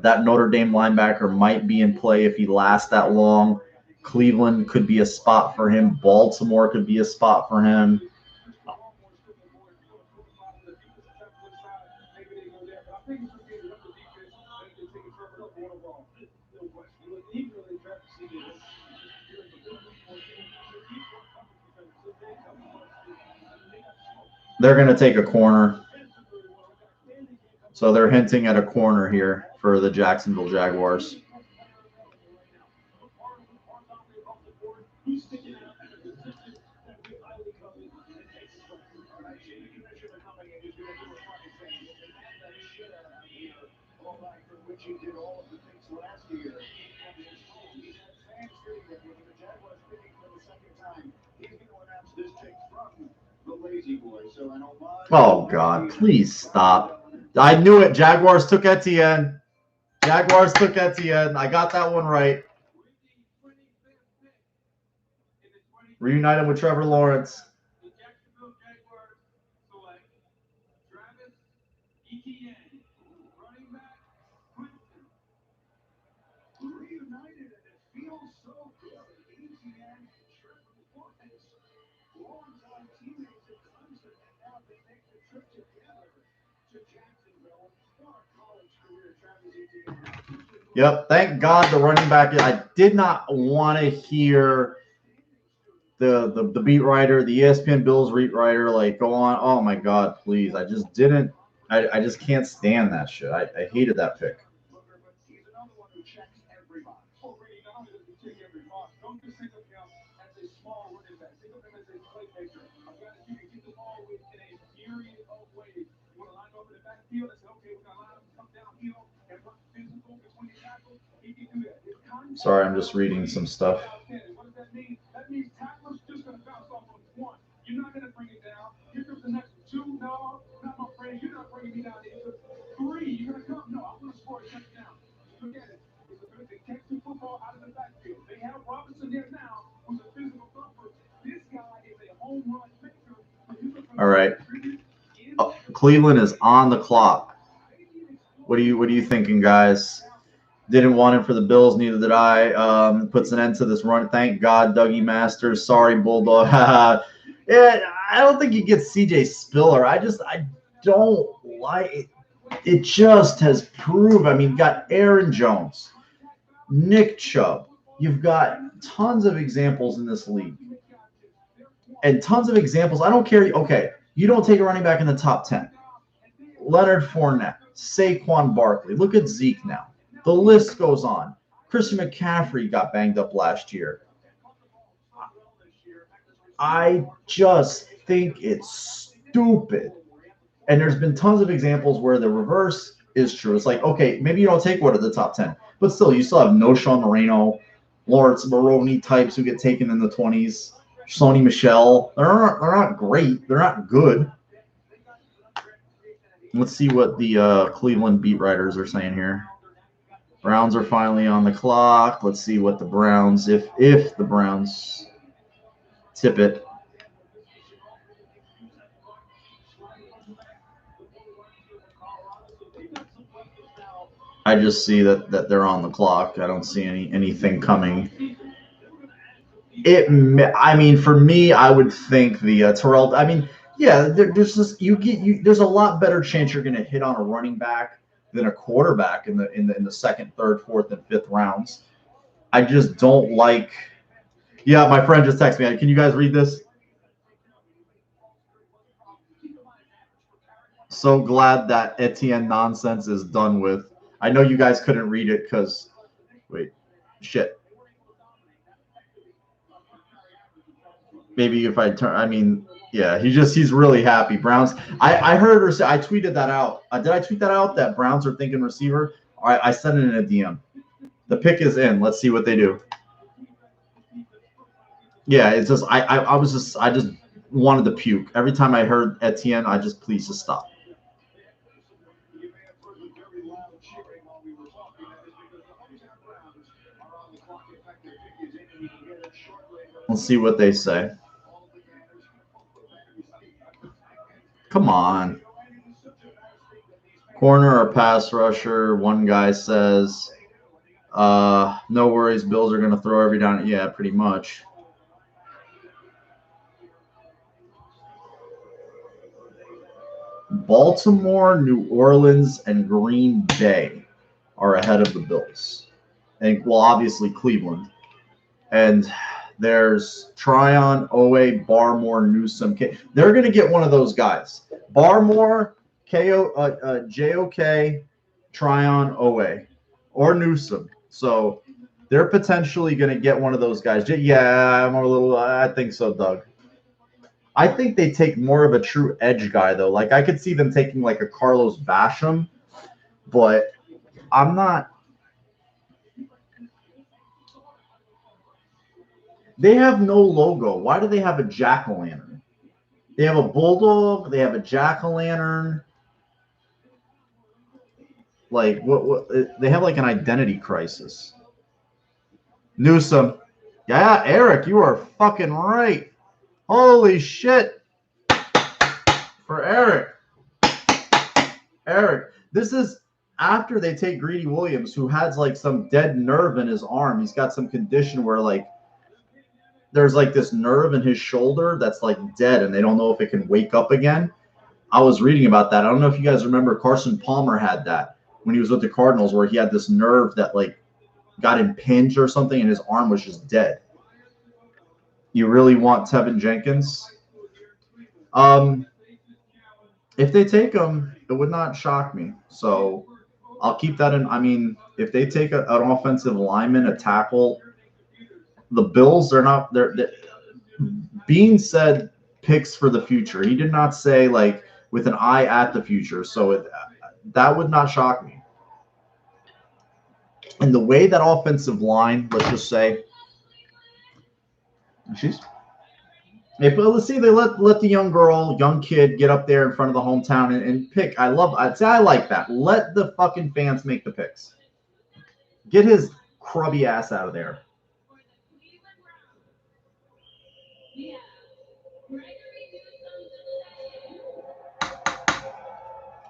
Speaker 1: That Notre Dame linebacker might be in play if he lasts that long. Cleveland could be a spot for him. Baltimore could be a spot for him. They're going to take a corner. So they're hinting at a corner here for the Jacksonville Jaguars. Oh, God, please stop. I knew it. Jaguars took Etienne. Jaguars took Etienne. I got that one right. Reunited with Trevor Lawrence. Yep, thank God the running back. I did not want to hear the beat writer, the ESPN Bills beat writer, like go on. Oh my God, please! I just didn't. I just can't stand that shit. I hated that pick. Sorry, I'm just reading some stuff.
Speaker 2: That means tackler's just going to bounce off of 1. You're not going to bring it down. Here comes the next 2. No, not my friend. You're not bringing me down either. 3. You're going to come. No, I'm going to score a touchdown. Look at it. They catch the football out of the backfield. They have Robinson there now, who's a physical thumper. This guy is a home run maker.
Speaker 1: All right. Oh, Cleveland is on the clock. What are you thinking, guys? Didn't want him for the Bills, neither did I. Puts an end to this run. Thank God, Dougie Masters. Sorry, Bulldog. Yeah, I don't think you get CJ Spiller. I don't like it. It just has proved. I mean, you got Aaron Jones, Nick Chubb. You've got tons of examples in this league. And tons of examples. I don't care. Okay, you don't take a running back in the top 10. Leonard Fournette, Saquon Barkley. Look at Zeke now. The list goes on. Christian McCaffrey got banged up last year. I just think it's stupid. And there's been tons of examples where the reverse is true. It's like, okay, maybe you don't take one of the top 10, but still, you still have Noshawn Moreno, Lawrence Maroney types who get taken in the 20s, Sony Michel. They're not great. They're not good. Let's see what the Cleveland beat writers are saying here. Browns are finally on the clock. Let's see what the Browns, if the Browns tip it. I just see that they're on the clock. I don't see anything coming. I mean, for me, I would think the Terrell. I mean, yeah, there's just there's a lot better chance you're going to hit on a running back than a quarterback in the second, third, fourth, and fifth rounds. I just don't like. Yeah, my friend just texted me. Can you guys read this? So glad that Etienne nonsense is done with. I know you guys couldn't read it because, wait, shit. Maybe if I turn, I mean, yeah, he's really happy. Browns. I heard her say, I tweeted that out. Did I tweet that out that Browns are thinking receiver? All right, I sent it in a DM. The pick is in. Let's see what they do. Yeah, it's just I just wanted to puke every time I heard Etienne. I just please just stop. Let's see what they say. Come on. Corner or pass rusher. One guy says, no worries, Bills are going to throw every down. Yeah, pretty much. Baltimore, New Orleans, and Green Bay are ahead of the Bills. And, well, obviously Cleveland. And there's Tryon, Owe, Barmore, Newsome. They're going to get one of those guys. Barmore, JOK, Tryon, Owe, or Newsome. So they're potentially going to get one of those guys. Yeah, I think so, Doug. I think they take more of a true edge guy, though. Like, I could see them taking, like, a Carlos Basham, but I'm not. They have no logo. Why do they have a jack-o'-lantern? They have a bulldog. They have a jack-o'-lantern. Like, what? They have, like, an identity crisis. Newsome. Yeah, Eric, you are fucking right. Holy shit. For Eric. Eric, this is after they take Greedy Williams, who has, like, some dead nerve in his arm. He's got some condition where, like, there's, like, this nerve in his shoulder that's, like, dead, and they don't know if it can wake up again. I was reading about that. I don't know if you guys remember Carson Palmer had that when he was with the Cardinals, where he had this nerve that, like, got impinged or something, and his arm was just dead. You really want Tevin Jenkins? If they take him, it would not shock me. So I'll keep that in. I mean, if they take an offensive lineman, a tackle, the Bills, they're Bean said picks for the future. He did not say, like, with an eye at the future. So that would not shock me. And the way that offensive line, let's just say, let's see, they let the young kid get up there in front of the hometown and pick. I like that. Let the fucking fans make the picks. Get his crubby ass out of there.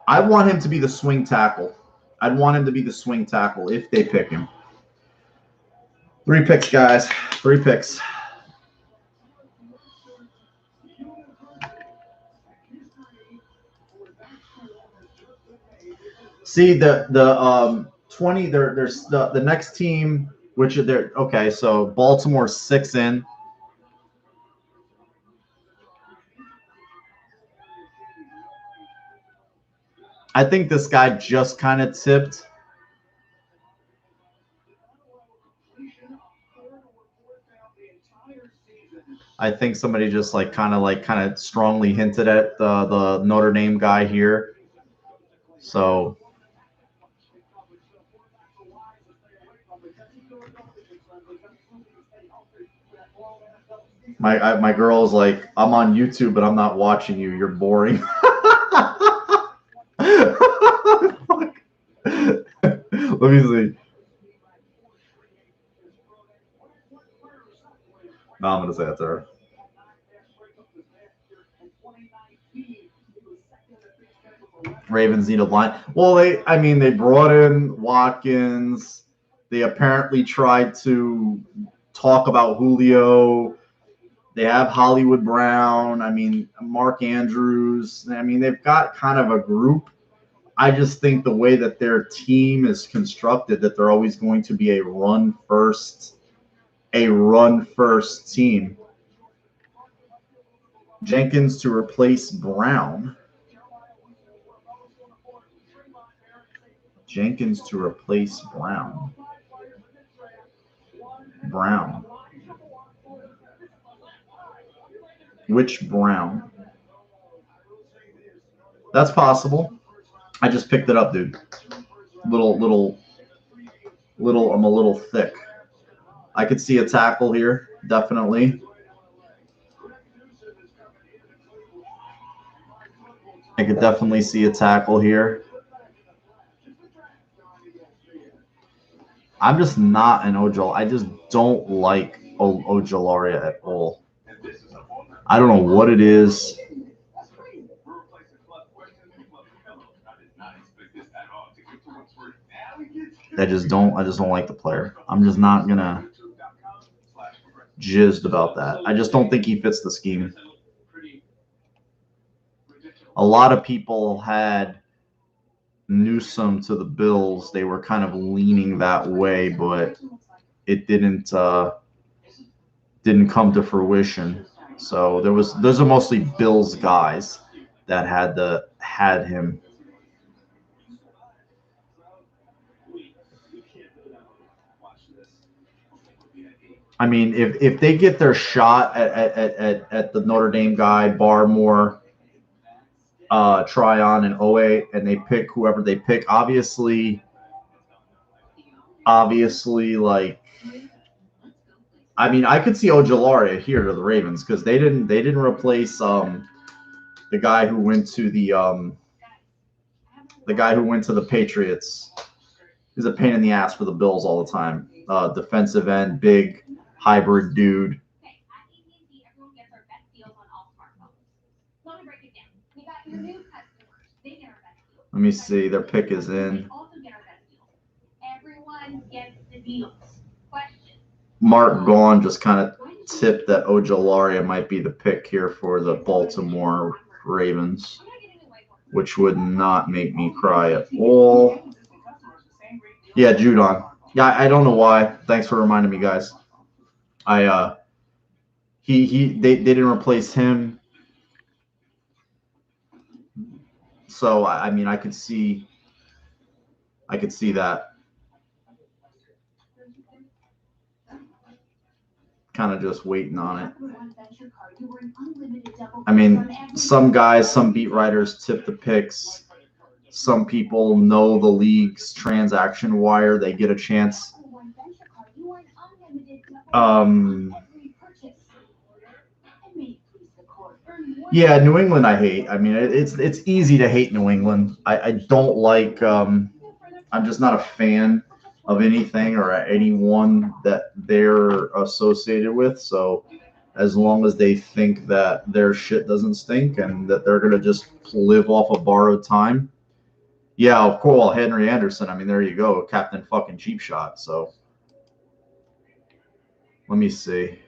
Speaker 1: I want him to be the swing tackle. I'd want him to be the swing tackle if they pick him. 3 picks, guys. 3 picks. See the 20. There's the next team, which are there. Okay, so Baltimore's 6 in. I think this guy just kind of tipped. I think somebody just kind of strongly hinted at the Notre Dame guy here. So my girl's like, I'm on YouTube, but I'm not watching you. You're boring. Let me see. No, I'm gonna say that to her. Ravens need a line. Well, they brought in Watkins. They apparently tried to talk about Julio. They have Hollywood Brown. I mean, Mark Andrews. I mean, they've got kind of a group. I just think the way that their team is constructed, that they're always going to be a run first team. Jenkins to replace Brown. Jenkins to replace Brown. Brown. Which Brown? That's possible. I just picked it up, dude. Little. I'm a little thick. I could see a tackle here, definitely. I could definitely see a tackle here. I'm just not an Ojol. I just don't like Ojalaria at all. I don't know what it is. I just don't like the player. I'm just not gonna jizzed about that. I just don't think he fits the scheme. A lot of people had Newsome to the Bills. They were kind of leaning that way, but it didn't come to fruition. So those are mostly Bills guys that had him. I mean, if they get their shot at the Notre Dame guy, Barmore, Tryon, and Owe, and they pick whoever they pick, obviously, like, I mean, I could see Ojalaria here to the Ravens because they didn't replace the guy who went to the Patriots. He's a pain in the ass for the Bills all the time. Defensive end, big hybrid dude.
Speaker 3: Okay, at AT&T, everyone gets our best deals on all smartphones. Let me break it down. We got your new customers. They get our best deals.
Speaker 1: Let me see. Their pick is in.
Speaker 3: They also get our best deals. Everyone gets the deals. Question.
Speaker 1: Mark Gaughan just kind of tipped that Ojalaria might be the pick here for the Baltimore Ravens, which would not make me cry at all. Yeah, Judon. Yeah, I don't know why. Thanks for reminding me, guys. They didn't replace him, so I mean I could see that. Kind of just waiting on it. I mean, some guys, some beat writers tip the picks. Some people know the league's transaction wire. They get a chance. Yeah, New England I hate. I mean, it's easy to hate New England. I don't like I'm just not a fan of anything or anyone that they're associated with. So as long as they think that their shit doesn't stink and that they're going to just live off of borrowed time. Yeah, of course. Well, Henry Anderson. I mean, there you go. Captain fucking cheap shot. So let me see.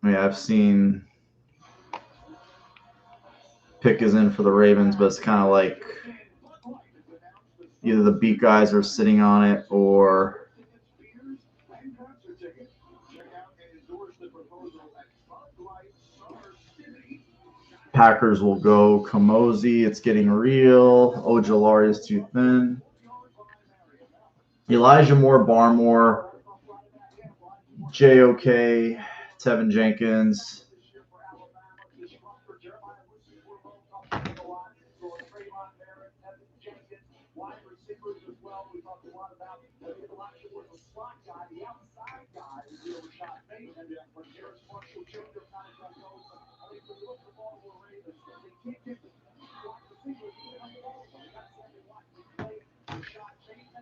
Speaker 1: Yeah, I've seen pick is in for the Ravens, but it's kind of like either the beat guys are sitting on it or Packers will go Kamosi. It's getting real. Ojolari is too thin. Elijah Moore, Barmore, JOK, Tevin Jenkins.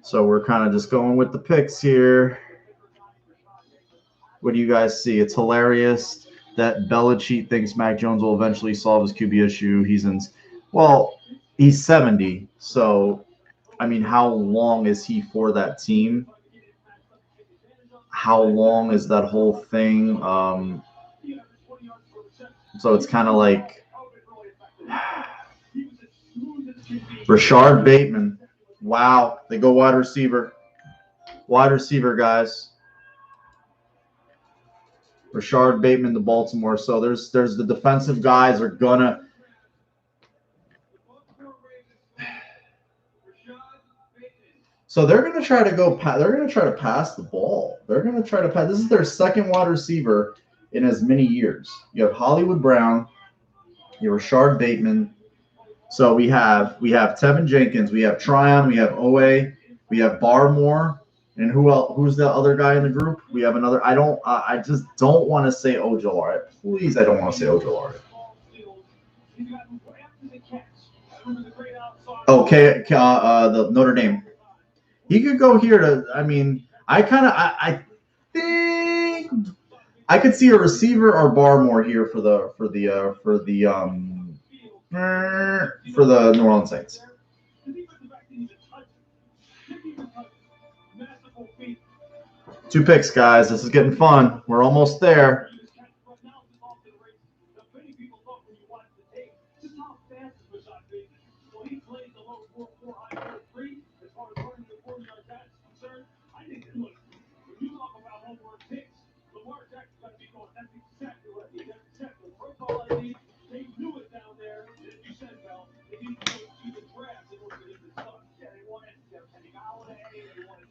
Speaker 1: So we're kind of just going with the picks here. What do you guys see? It's hilarious that Belichick thinks Mac Jones will eventually solve his QB issue. He's 70. So, I mean, how long is he for that team? How long is that whole thing? So it's kind of like Rashard Bateman. Wow, they go wide receiver. Wide receiver, guys. Rashard Bateman to Baltimore. So there's the defensive guys are gonna. So they're gonna try to go. They're gonna try to pass the ball. They're gonna try to pass. This is their second wide receiver in as many years. You have Hollywood Brown. You have Rashard Bateman. So we have Tevin Jenkins. We have Tryon. We have Owe. We have Barmore. And who else? Who's the other guy in the group? We have another. I just don't want to say Ojolari. Please, I don't want to say Ojolari. Okay, the Notre Dame. He could go here to. I mean, I think I could see a receiver or Barmore here for the New Orleans Saints. Two picks, guys. This is getting fun. We're almost there.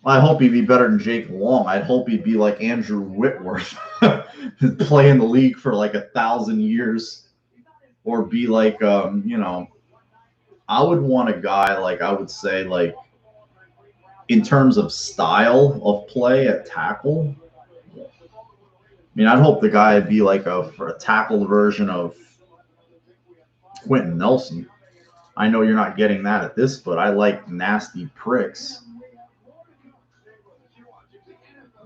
Speaker 1: I hope he'd be better than Jake Long. I'd hope he'd be like Andrew Whitworth, play in the league for like 1,000 years, or be like, I would want a guy like I would say like in terms of style of play at tackle. I mean, I'd hope the guy would be like a tackle version of Quentin Nelson. I know you're not getting that at this, but I like nasty pricks.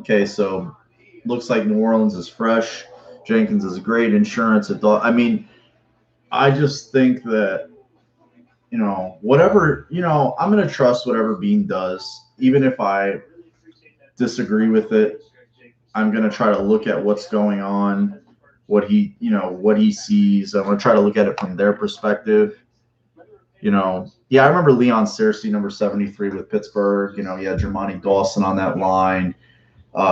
Speaker 1: Okay, so looks like New Orleans is fresh. Jenkins is great insurance. I mean, I just think that, whatever, I'm going to trust whatever Bean does. Even if I disagree with it, I'm going to try to look at what's going on, what he sees. I'm going to try to look at it from their perspective. I remember Leon Searcy, number 73 with Pittsburgh. You had Jermani Dawson on that line.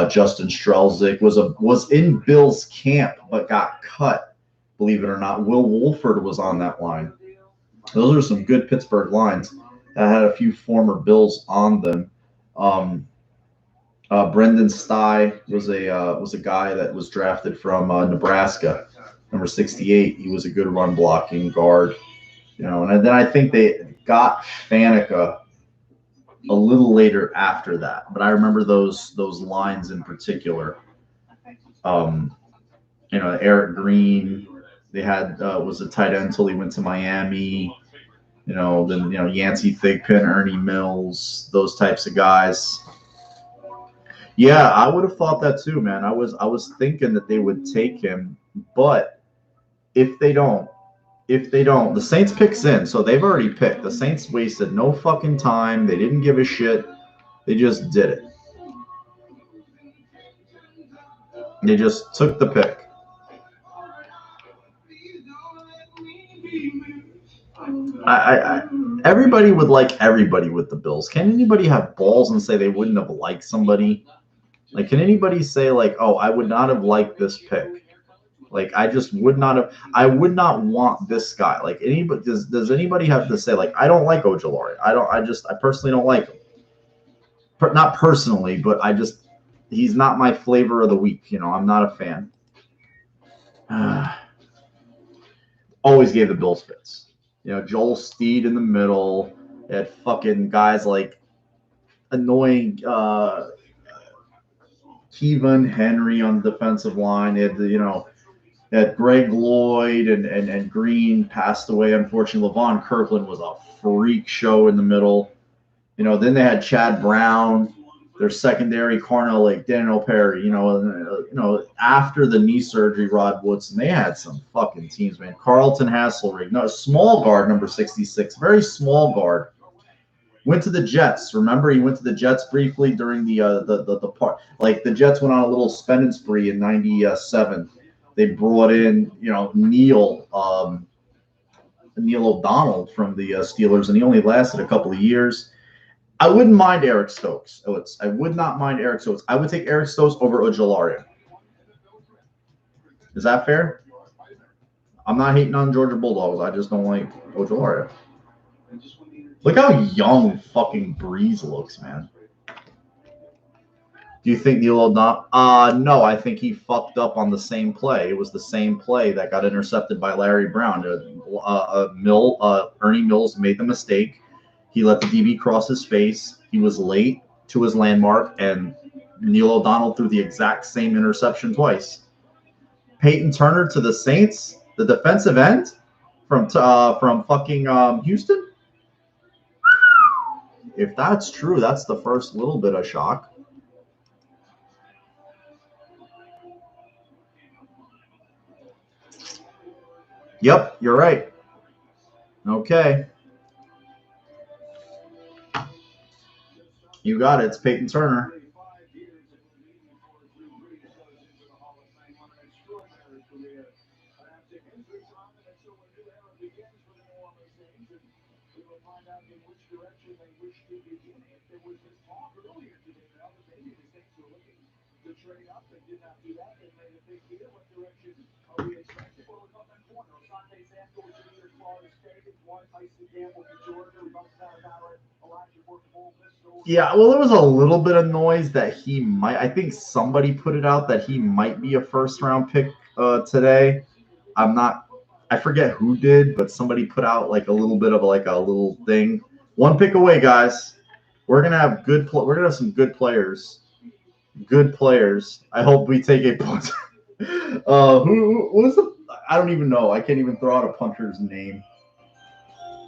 Speaker 1: Justin Strelzik was in Bill's camp but got cut, believe it or not. Will Wolford was on that line. Those are some good Pittsburgh lines that had a few former Bills on them. Brendan Sty was a guy that was drafted from Nebraska, number 68. He was a good run blocking guard, and then I think they got Faneca a little later after that, but I remember those lines in particular. Eric Green, they had was a tight end until he went to Miami. Then Yancey Thigpen, Ernie Mills, those types of guys. Yeah, I would have thought that too, man. I was thinking that they would take him, but if they don't, the Saints picks in, so they've already picked. The Saints wasted no fucking time. They didn't give a shit. They just did it. They just took the pick. Everybody would like everybody with the Bills. Can anybody have balls and say they wouldn't have liked somebody? Like, can anybody say like, oh, I would not have liked this pick? Like, I just would not have. I would not want this guy. Like, anybody does anybody have to say like, I don't like Ojulari. I personally don't like him. Not personally, but he's not my flavor of the week. You know, I'm not a fan. Always gave the Bills fits. You know, Joel Steed in the middle. Had fucking guys like annoying Kevin Henry on the defensive line. They had Greg Lloyd and Green passed away. Unfortunately, Levon Kirkland was a freak show in the middle. You know, then they had Chad Brown, their secondary, Carnell Lake, Daniel Perry. You know, after the knee surgery, Rod Woodson, they had some fucking teams, man. Carlton Hasselrig, no, small guard, number 66, very small guard. Went to the Jets. Remember, he went to the Jets briefly during the part. Like, the Jets went on a little spending spree in '97. They brought in, you know, Neil O'Donnell from the Steelers, and he only lasted a couple of years. I wouldn't mind Eric Stokes. I would not mind Eric Stokes. I would take Eric Stokes over Ojulari. Is that fair? I'm not hating on Georgia Bulldogs. I just don't like Ojulari. Look how young fucking Breeze looks, man. Do you think Neil O'Donnell? No, I think he fucked up on the same play. It was the same play that got intercepted by Larry Brown. Ernie Mills made the mistake. He let the DB cross his face. He was late to his landmark, and Neil O'Donnell threw the exact same interception twice. Peyton Turner to the Saints, the defensive end from fucking Houston. If that's true, that's the first little bit of shock. Yep, you're right. Okay. You got it. It's Peyton Turner. Yeah, well, there was a little bit of noise that he might. I think somebody put it out that he might be a first-round pick today. I forget who did, but somebody put out like a little bit of like a little thing. One pick away, guys. We're gonna have we're gonna have some good players. Good players. I hope we take a punt. Who was the? I don't even know. I can't even throw out a punter's name.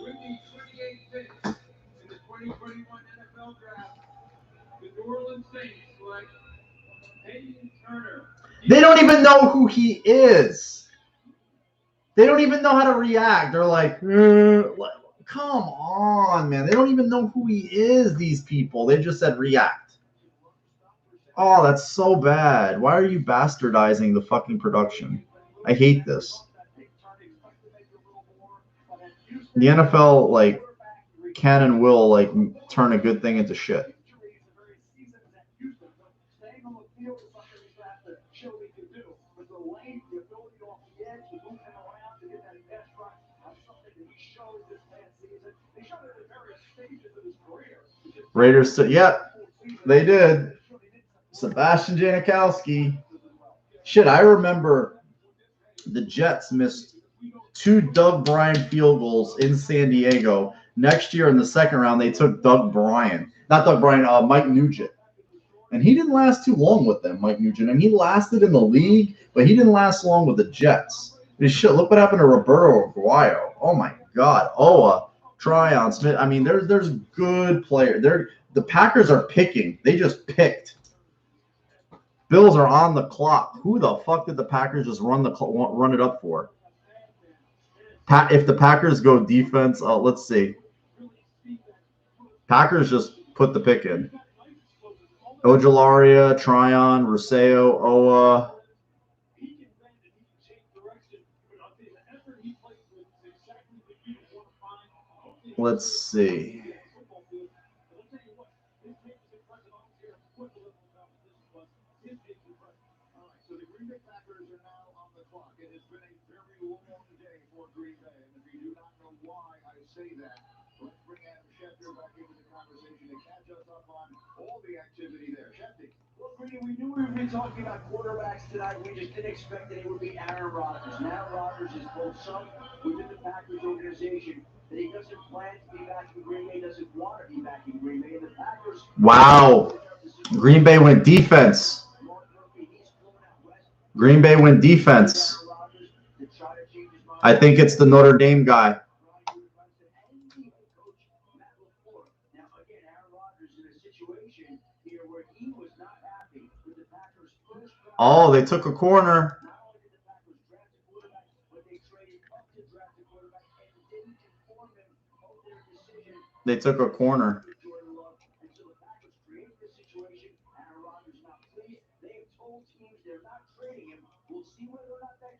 Speaker 2: With the 28th pick in the 2021 NFL Draft, the New Orleans Saints select Peyton Turner.
Speaker 1: They don't even know who he is. They don't even know how to react. They're like, come on, man. They don't even know who he is, these people. They just said react. Oh, that's so bad. Why are you bastardizing the fucking production? I hate this. The NFL, like, can and will, like, turn a good thing into shit. Raiders, yeah, they did. Sebastian Janikowski. Shit, I remember the Jets missed 2 Doug Bryan field goals in San Diego. Next year in the second round, they took Mike Nugent. And he didn't last too long with them, Mike Nugent. And he lasted in the league, but he didn't last long with the Jets. Shit, look what happened to Roberto Aguayo. Oh, my God. Owa, Tryon Smith. I mean, there's good players. The Packers are picking. They just picked. Bills are on the clock. Who the fuck did the Packers just run it up for? If the Packers go defense, let's see. Packers just put the pick in. Ojulari, Tryon, Rousseau, Owa. Let's see.
Speaker 2: So the Green Bay Packers are now on the clock. It has been a very long day for Green Bay, and if you do not know why I say that, let's bring Adam Schefter back into the conversation to catch us up on all the activity there. Schefter.
Speaker 7: Well, Green, we knew we would be talking about quarterbacks tonight. We just didn't expect that it would be Aaron Rodgers. Now Rodgers is both some within the Packers organization that he doesn't plan to be back in Green Bay, doesn't want to be back in Green Bay. And the Packers.
Speaker 1: Wow. Green Bay went defense. Green Bay went defense. I think it's the Notre Dame guy. Oh, they took a corner. They took a corner.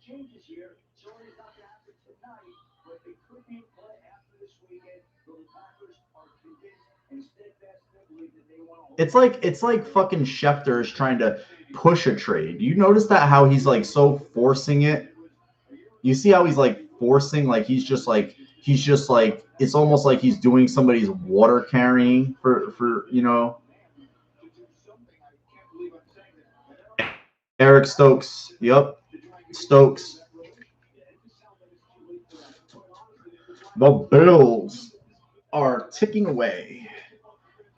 Speaker 7: Changes here. Sorry it's not going to happen tonight, but they could be in play after this weekend. So the Packers are convinced and steadfast in their belief that they want to.
Speaker 1: It's like fucking Schefter is trying to push a trade. You notice that how he's like so forcing it? You see how he's like forcing, like he's just like it's almost like he's doing somebody's water carrying for you know. Eric Stokes. Yep. Stokes. The Bills are ticking away.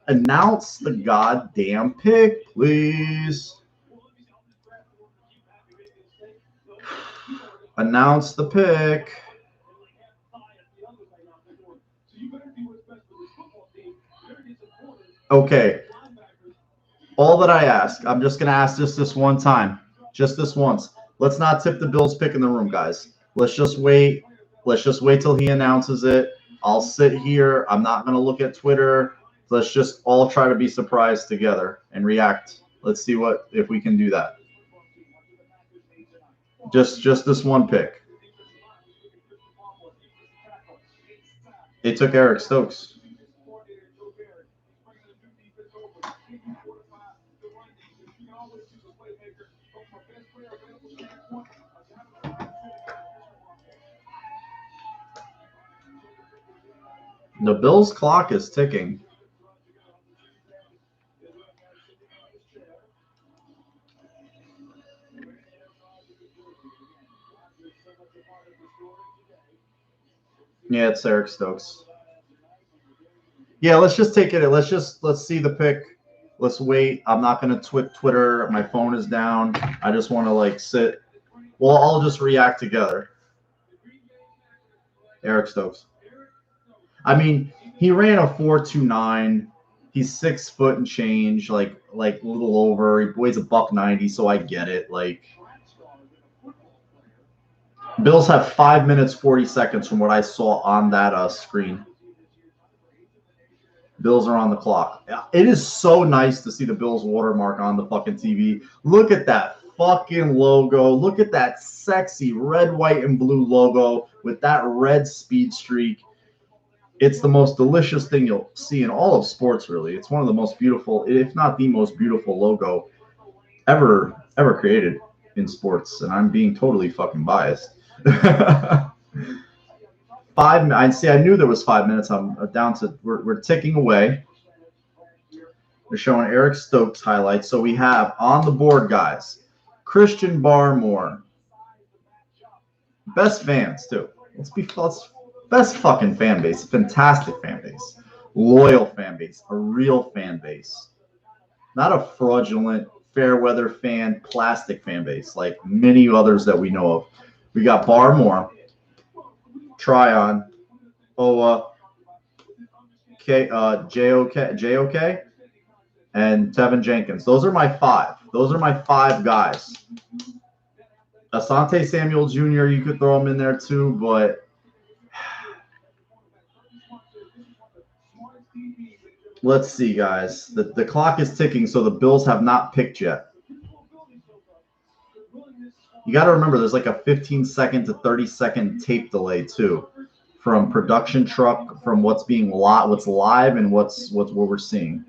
Speaker 1: Announce the goddamn pick, please. Announce the pick. Okay. All that I ask, I'm just going to ask this one time. Just this once. Let's not tip the Bills pick in the room, guys. Let's just wait. Let's just wait till he announces it. I'll sit here. I'm not going to look at Twitter. Let's just all try to be surprised together and react. Let's see if we can do that. Just this one pick. They took Eric Stokes. The Bills' clock is ticking. Yeah, it's Eric Stokes. Yeah, let's just take it. Let's see the pick. Let's wait. I'm not going to Twitter. My phone is down. I just want to like sit. Well, I'll just react together. Eric Stokes. I mean, he ran a 4.29. He's 6 foot and change, like a little over. He weighs $190, so I get it. Like, Bills have 5 minutes 40 seconds from what I saw on that screen. Bills are on the clock. It is so nice to see the Bills watermark on the fucking TV. Look at that fucking logo. Look at that sexy red, white, and blue logo with that red speed streak. It's the most delicious thing you'll see in all of sports, really. It's one of the most beautiful, if not the most beautiful logo ever created in sports. And I'm being totally fucking biased. 5 minutes. See, I knew there was 5 minutes. I'm down to, we're ticking away. We're showing Eric Stokes highlights. So we have on the board, guys, Christian Barmore. Best fans, too. Best fucking fan base. Fantastic fan base. Loyal fan base. A real fan base. Not a fraudulent, fair weather fan, plastic fan base like many others that we know of. We got Barmore, Tryon, Owa, JOK, and Tevin Jenkins. Those are my 5. Those are my 5 guys. Asante Samuel Jr., you could throw him in there too, but let's see, guys. The clock is ticking, so the Bills have not picked yet. You got to remember, there's like a 15-second to 30-second tape delay, too, from production truck, from what's being what's live, and what we're seeing.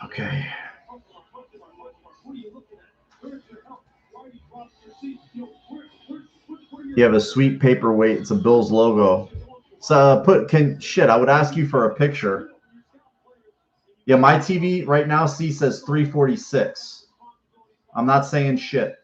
Speaker 1: Okay. You have a sweet paperweight. It's a Bills logo. So I would ask you for a picture. Yeah, my TV right now says 346. I'm not saying shit.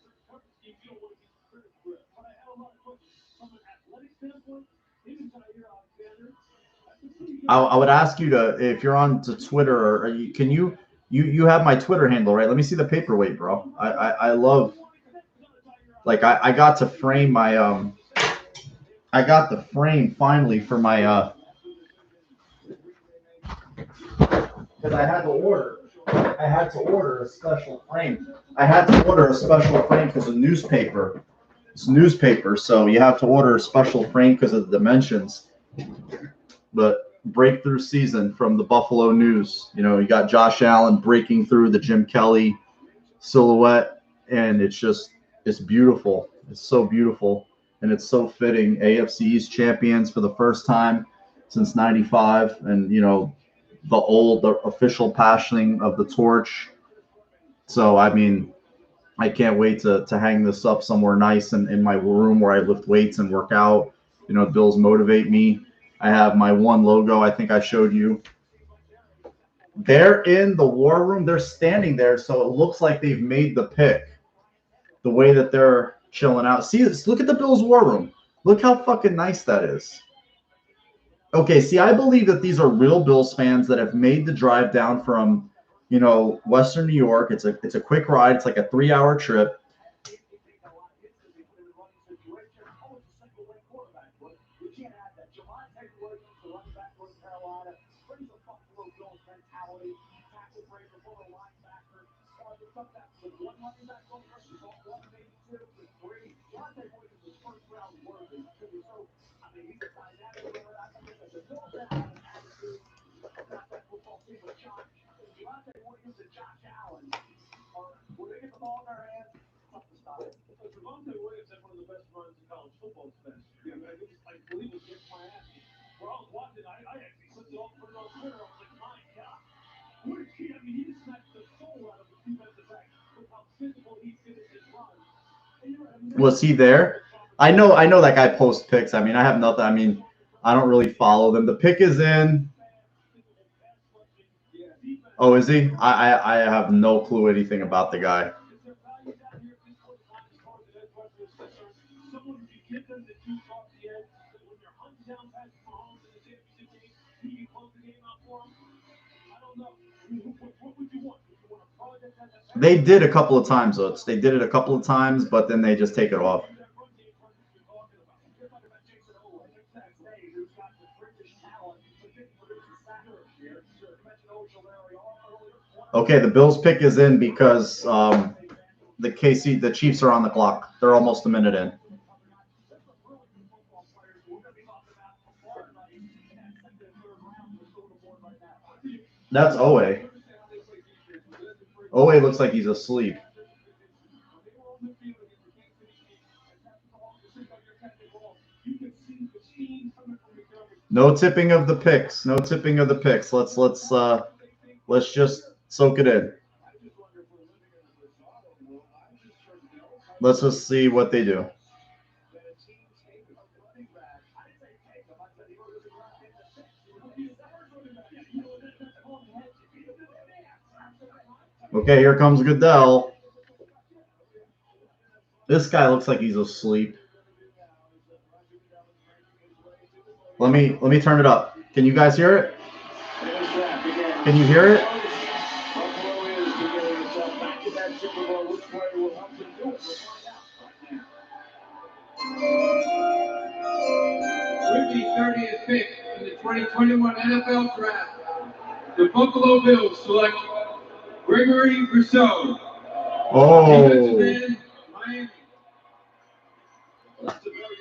Speaker 1: I would ask you to, if you're on to Twitter, or you have my Twitter handle, right? Let me see the paperweight, bro. I love, like, I got to frame my I got the frame finally for my because I had to order a special frame. I had to order a special frame because of newspaper. It's newspaper, so you have to order a special frame because of the dimensions. But breakthrough season from the Buffalo News. You know, you got Josh Allen breaking through the Jim Kelly silhouette, and it's beautiful. It's so beautiful, and it's so fitting. AFC East champions for the first time since '95, and you know, the official passing of the torch. So I mean, I can't wait to hang this up somewhere nice in my room where I lift weights and work out. You know, Bills motivate me. I have my one logo I think I showed you. They're in the war room. They're standing there, so it looks like they've made the pick. The way that they're chilling out. See this? Look at the Bills war room. Look how fucking nice that is. Okay, see, I believe that these are real Bills fans that have made the drive down from, you know, Western New York. It's a quick ride. It's like a 3-hour trip. Was he there? I know that guy posts pics. I mean, I have nothing. I mean, I don't really follow them. The pic is in. Oh, is he? I have no clue anything about the guy. They did a couple of times, though. They did it a couple of times, but then they just take it off. Okay, the Bills pick is in because the Chiefs are on the clock. They're almost a minute in. That's Owe. Owe looks like he's asleep. No tipping of the picks. No tipping of the picks. Let's just soak it in. Let's just see what they do. Okay, here comes Goodell. This guy looks like he's asleep. Let me turn it up. Can you guys hear it? Can you hear it?
Speaker 8: With the 30th pick in the 2021 NFL Draft, the Buffalo Bills select Gregory Rousseau.
Speaker 1: Oh.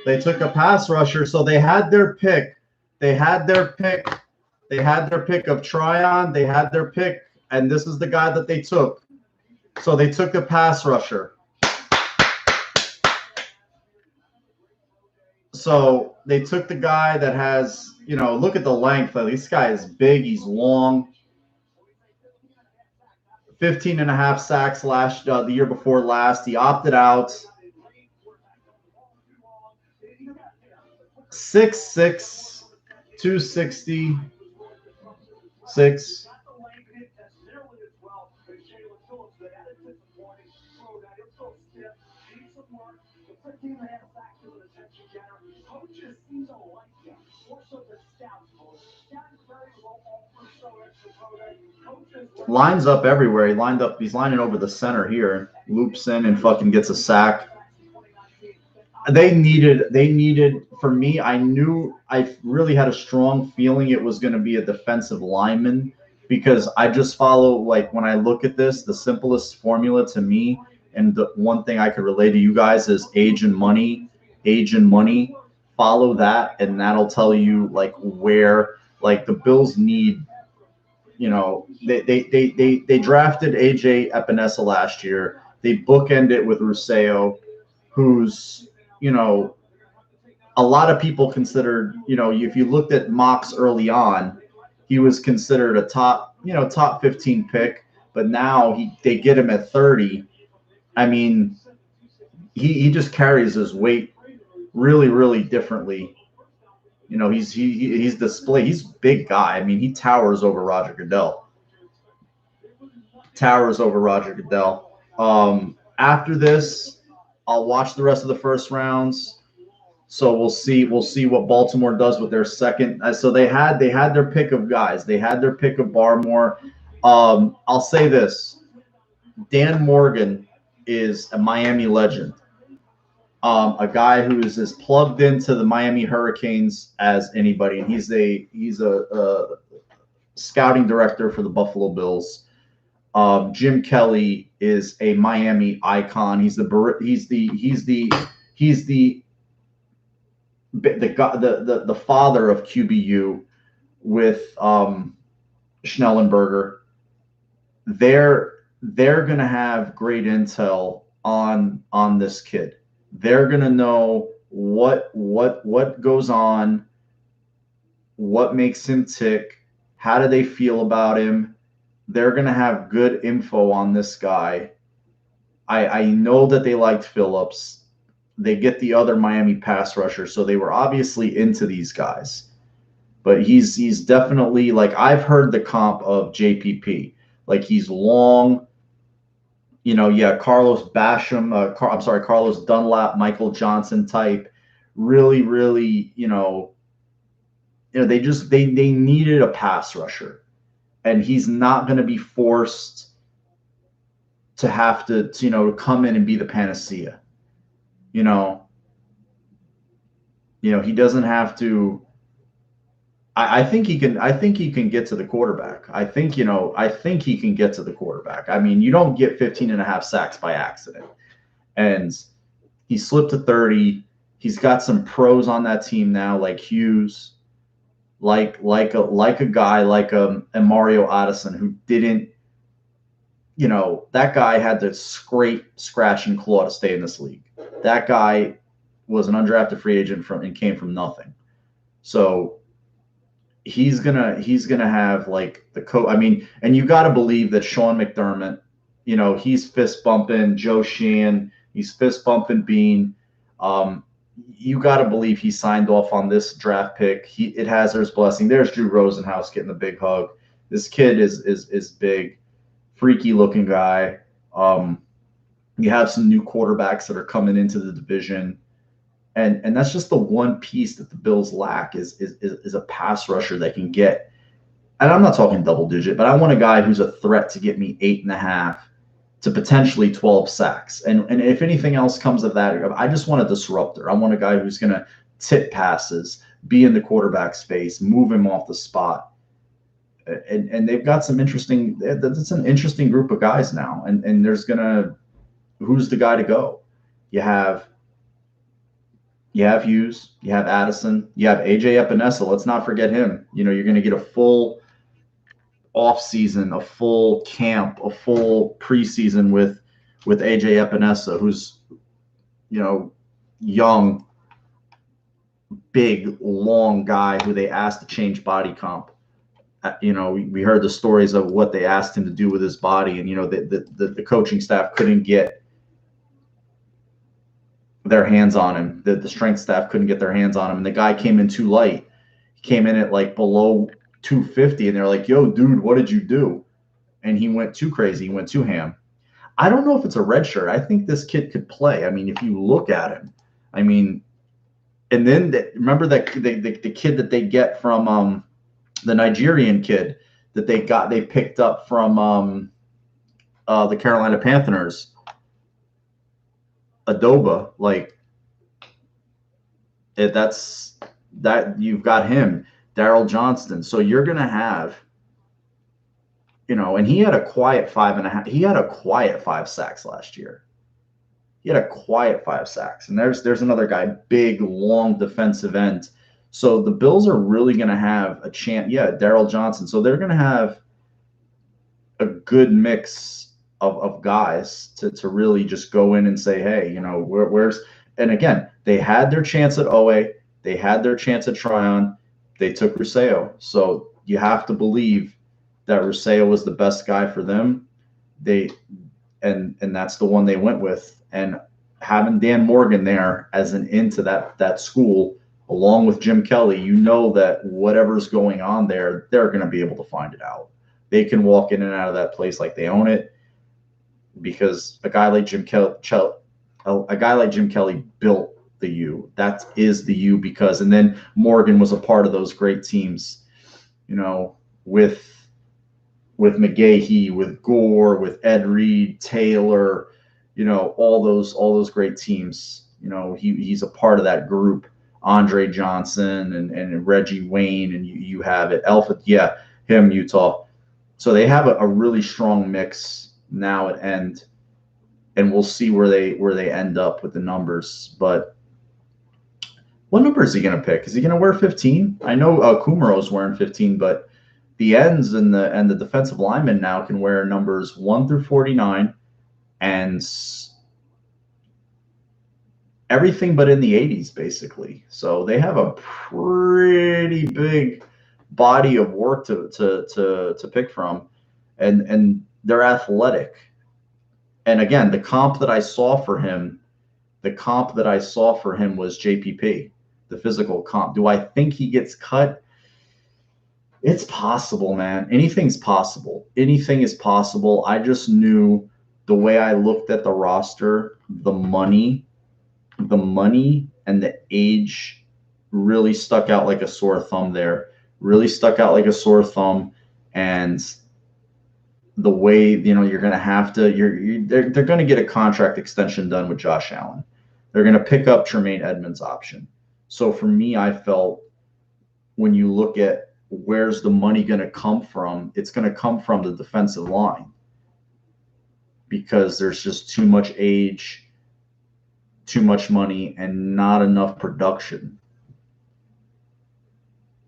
Speaker 1: They took a pass rusher, so they had their pick. They had their pick of Tryon. They had their pick, and this is the guy that they took. So they took a pass rusher. So they took the guy that has, look at the length. This guy is big. He's long. 15 and a half sacks the year before last. He opted out. 6'6", 266. Lines up everywhere. He's lining over the center here. Loops in and fucking gets a sack. They needed for me, I really had a strong feeling it was going to be a defensive lineman, because I just follow, like, when I look at this, the simplest formula to me, and the one thing I could relate to you guys is age and money. Follow that, and that'll tell you, like, where, like, the Bills need, they drafted AJ Epinesa last year. They bookend it with Rousseau, who's, a lot of people considered, if you looked at mocks early on, he was considered a top 15 pick, but now they get him at 30. I mean, he just carries his weight really, really differently. He's displayed. He's a big guy. I mean, he towers over Roger Goodell. After this, I'll watch the rest of the first rounds. So we'll see what Baltimore does with their second. So they had their pick of guys. They had their pick of Barmore. I'll say this: Dan Morgan is a Miami legend. A guy who is as plugged into the Miami Hurricanes as anybody, and he's a scouting director for the Buffalo Bills. Jim Kelly is a Miami icon. He's the father of QBU with Schnellenberger. They're gonna have great intel on this kid. They're gonna know what goes on, what makes him tick, how do they feel about him. They're gonna have good info on this guy. I know that they liked Phillips. They get the other Miami pass rusher, so they were obviously into these guys. But he's definitely, like, I've heard the comp of JPP. Like, he's long, Carlos Basham, Carlos Dunlap, Michael Johnson type. Really, really, they needed a pass rusher, and he's not going to be forced to have to come in and be the panacea. He doesn't have to. I think he can get to the quarterback. I think he can get to the quarterback. I mean, you don't get 15 and a half sacks by accident. And he slipped to 30. He's got some pros on that team now, like Hughes, like a guy like a Mario Addison, who didn't, that guy had to scrape, scratch, and claw to stay in this league. That guy was an undrafted free agent and came from nothing. So he's gonna have, like, the coach. I mean, and you got to believe that Sean McDermott, he's fist bumping Joe Sheehan, he's fist bumping Bean. You got to believe he signed off on this draft pick. It has his blessing. There's Drew Rosenhaus getting the big hug. This kid is big, freaky looking guy. You have some new quarterbacks that are coming into the division. And that's just the one piece that the Bills lack is a pass rusher that can get, and I'm not talking double digit, but I want a guy who's a threat to get me 8.5 to potentially 12 sacks. And if anything else comes of that, I just want a disruptor. I want a guy who's going to tip passes, be in the quarterback space, move him off the spot. And they've got some interesting, that's an interesting group of guys now. And there's who's the guy to go? You have Hughes, you have Addison, you have AJ Epinesa. Let's not forget him. You're going to get a full off season, a full camp, a full preseason with AJ Epinesa, who's, young, big, long guy who they asked to change body comp. We heard the stories of what they asked him to do with his body, and the coaching staff couldn't get their hands on him. The strength staff couldn't get their hands on him, and the guy came in too light. He came in at like below 250, and they're like, "Yo, dude, what did you do?" And he went too crazy. He went too ham. I don't know if it's a red shirt. I think this kid could play. I mean, if you look at him, I mean, and then remember that the kid that they get from the Nigerian kid that they picked up from the Carolina Panthers, Adoba, like that's that you've got him, Daryl Johnston. So you're gonna have, and he had a quiet 5.5. He had a quiet 5 sacks last year. He had a quiet 5 sacks. And there's another guy, big, long defensive end. So the Bills are really going to have a chance. Yeah, Daryl Johnson. So they're going to have a good mix of guys to really just go in and say, hey, where's – and again, they had their chance at Owe. They had their chance at Tryon. They took Rousseau. So you have to believe that Rousseau was the best guy for them. And that's the one they went with. And having Dan Morgan there as an into that school, along with Jim Kelly, that whatever's going on there, they're going to be able to find it out. They can walk in and out of that place like they own it, because a guy like Jim Kelly built the U. That is the U, and then Morgan was a part of those great teams, with McGahee, with Gore, with Ed Reed, Taylor, all those great teams. He's a part of that group. Andre Johnson and Reggie Wayne, and you have it. Alpha, yeah, him, Utah. So they have a really strong mix now at end, and we'll see where they end up with the numbers. But what number is he going to pick? Is he going to wear 15? I know Kumero's wearing 15, but the ends and the defensive linemen now can wear numbers 1 through 49 and everything but in the 80s, basically. So they have a pretty big body of work to pick from, and they're athletic. And again, the comp that I saw for him was JPP, the physical comp. Do I think he gets cut? It's possible, man. Anything's possible. Anything is possible. I just knew the way I looked at the roster, the money and the age really stuck out like a sore thumb there. Really stuck out like a sore thumb. And the way, you're going to have to, they're going to get a contract extension done with Josh Allen. They're going to pick up Tremaine Edmonds' option. So for me, I felt when you look at where's the money going to come from, it's going to come from the defensive line, because there's just too much age, too much money, and not enough production.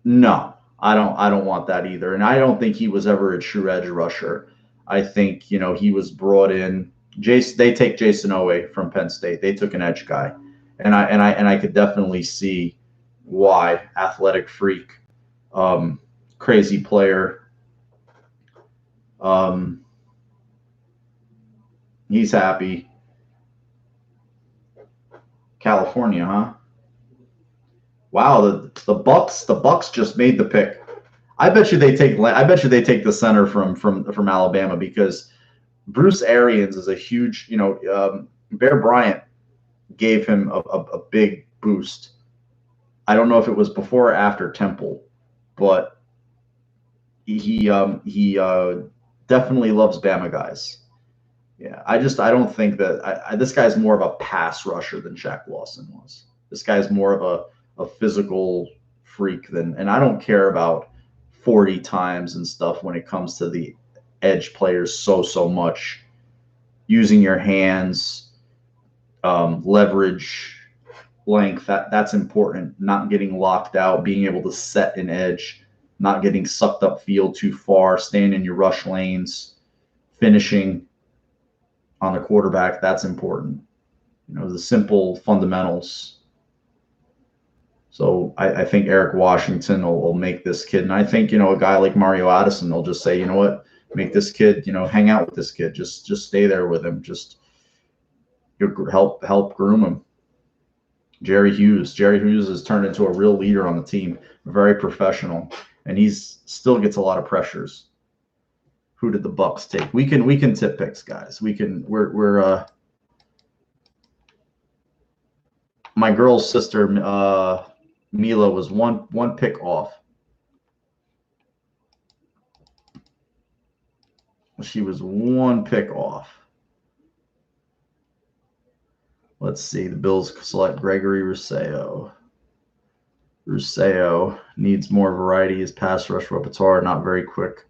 Speaker 1: No, I don't want that either. And I don't think he was ever a true edge rusher. I think, he was brought in. They take Jason Owe from Penn State. They took an edge guy. And I could definitely see why. Athletic freak, crazy player. He's happy. California, huh? Wow, the Bucks just made the pick. I bet you they take the center from Alabama, because Bruce Arians is a huge, Bear Bryant gave him a big boost. I don't know if it was before or after Temple, but he definitely loves Bama guys. Yeah, I don't think that this guy's more of a pass rusher than Shaq Lawson was. This guy's more of a physical freak and I don't care about 40 times and stuff when it comes to the edge players so much. Using your hands, leverage, length, that's important. Not getting locked out, being able to set an edge, not getting sucked up field too far, staying in your rush lanes, finishing on the quarterback, that's important. The simple fundamentals. So I think Eric Washington will make this kid. And I think, you know, a guy like Mario Addison, they'll just say, you know what, make this kid, you know, hang out with this kid. Just stay there with him. Just help groom him. Jerry Hughes has turned into a real leader on the team, very professional, and he's still gets a lot of pressures. Who did the Bucks take? We can tip picks, guys. We're my girl's sister Mila was one pick off. She was one pick off. Let's see. The Bills select Gregory Rousseau. Rousseau needs more variety. His pass rush repertoire, not very quick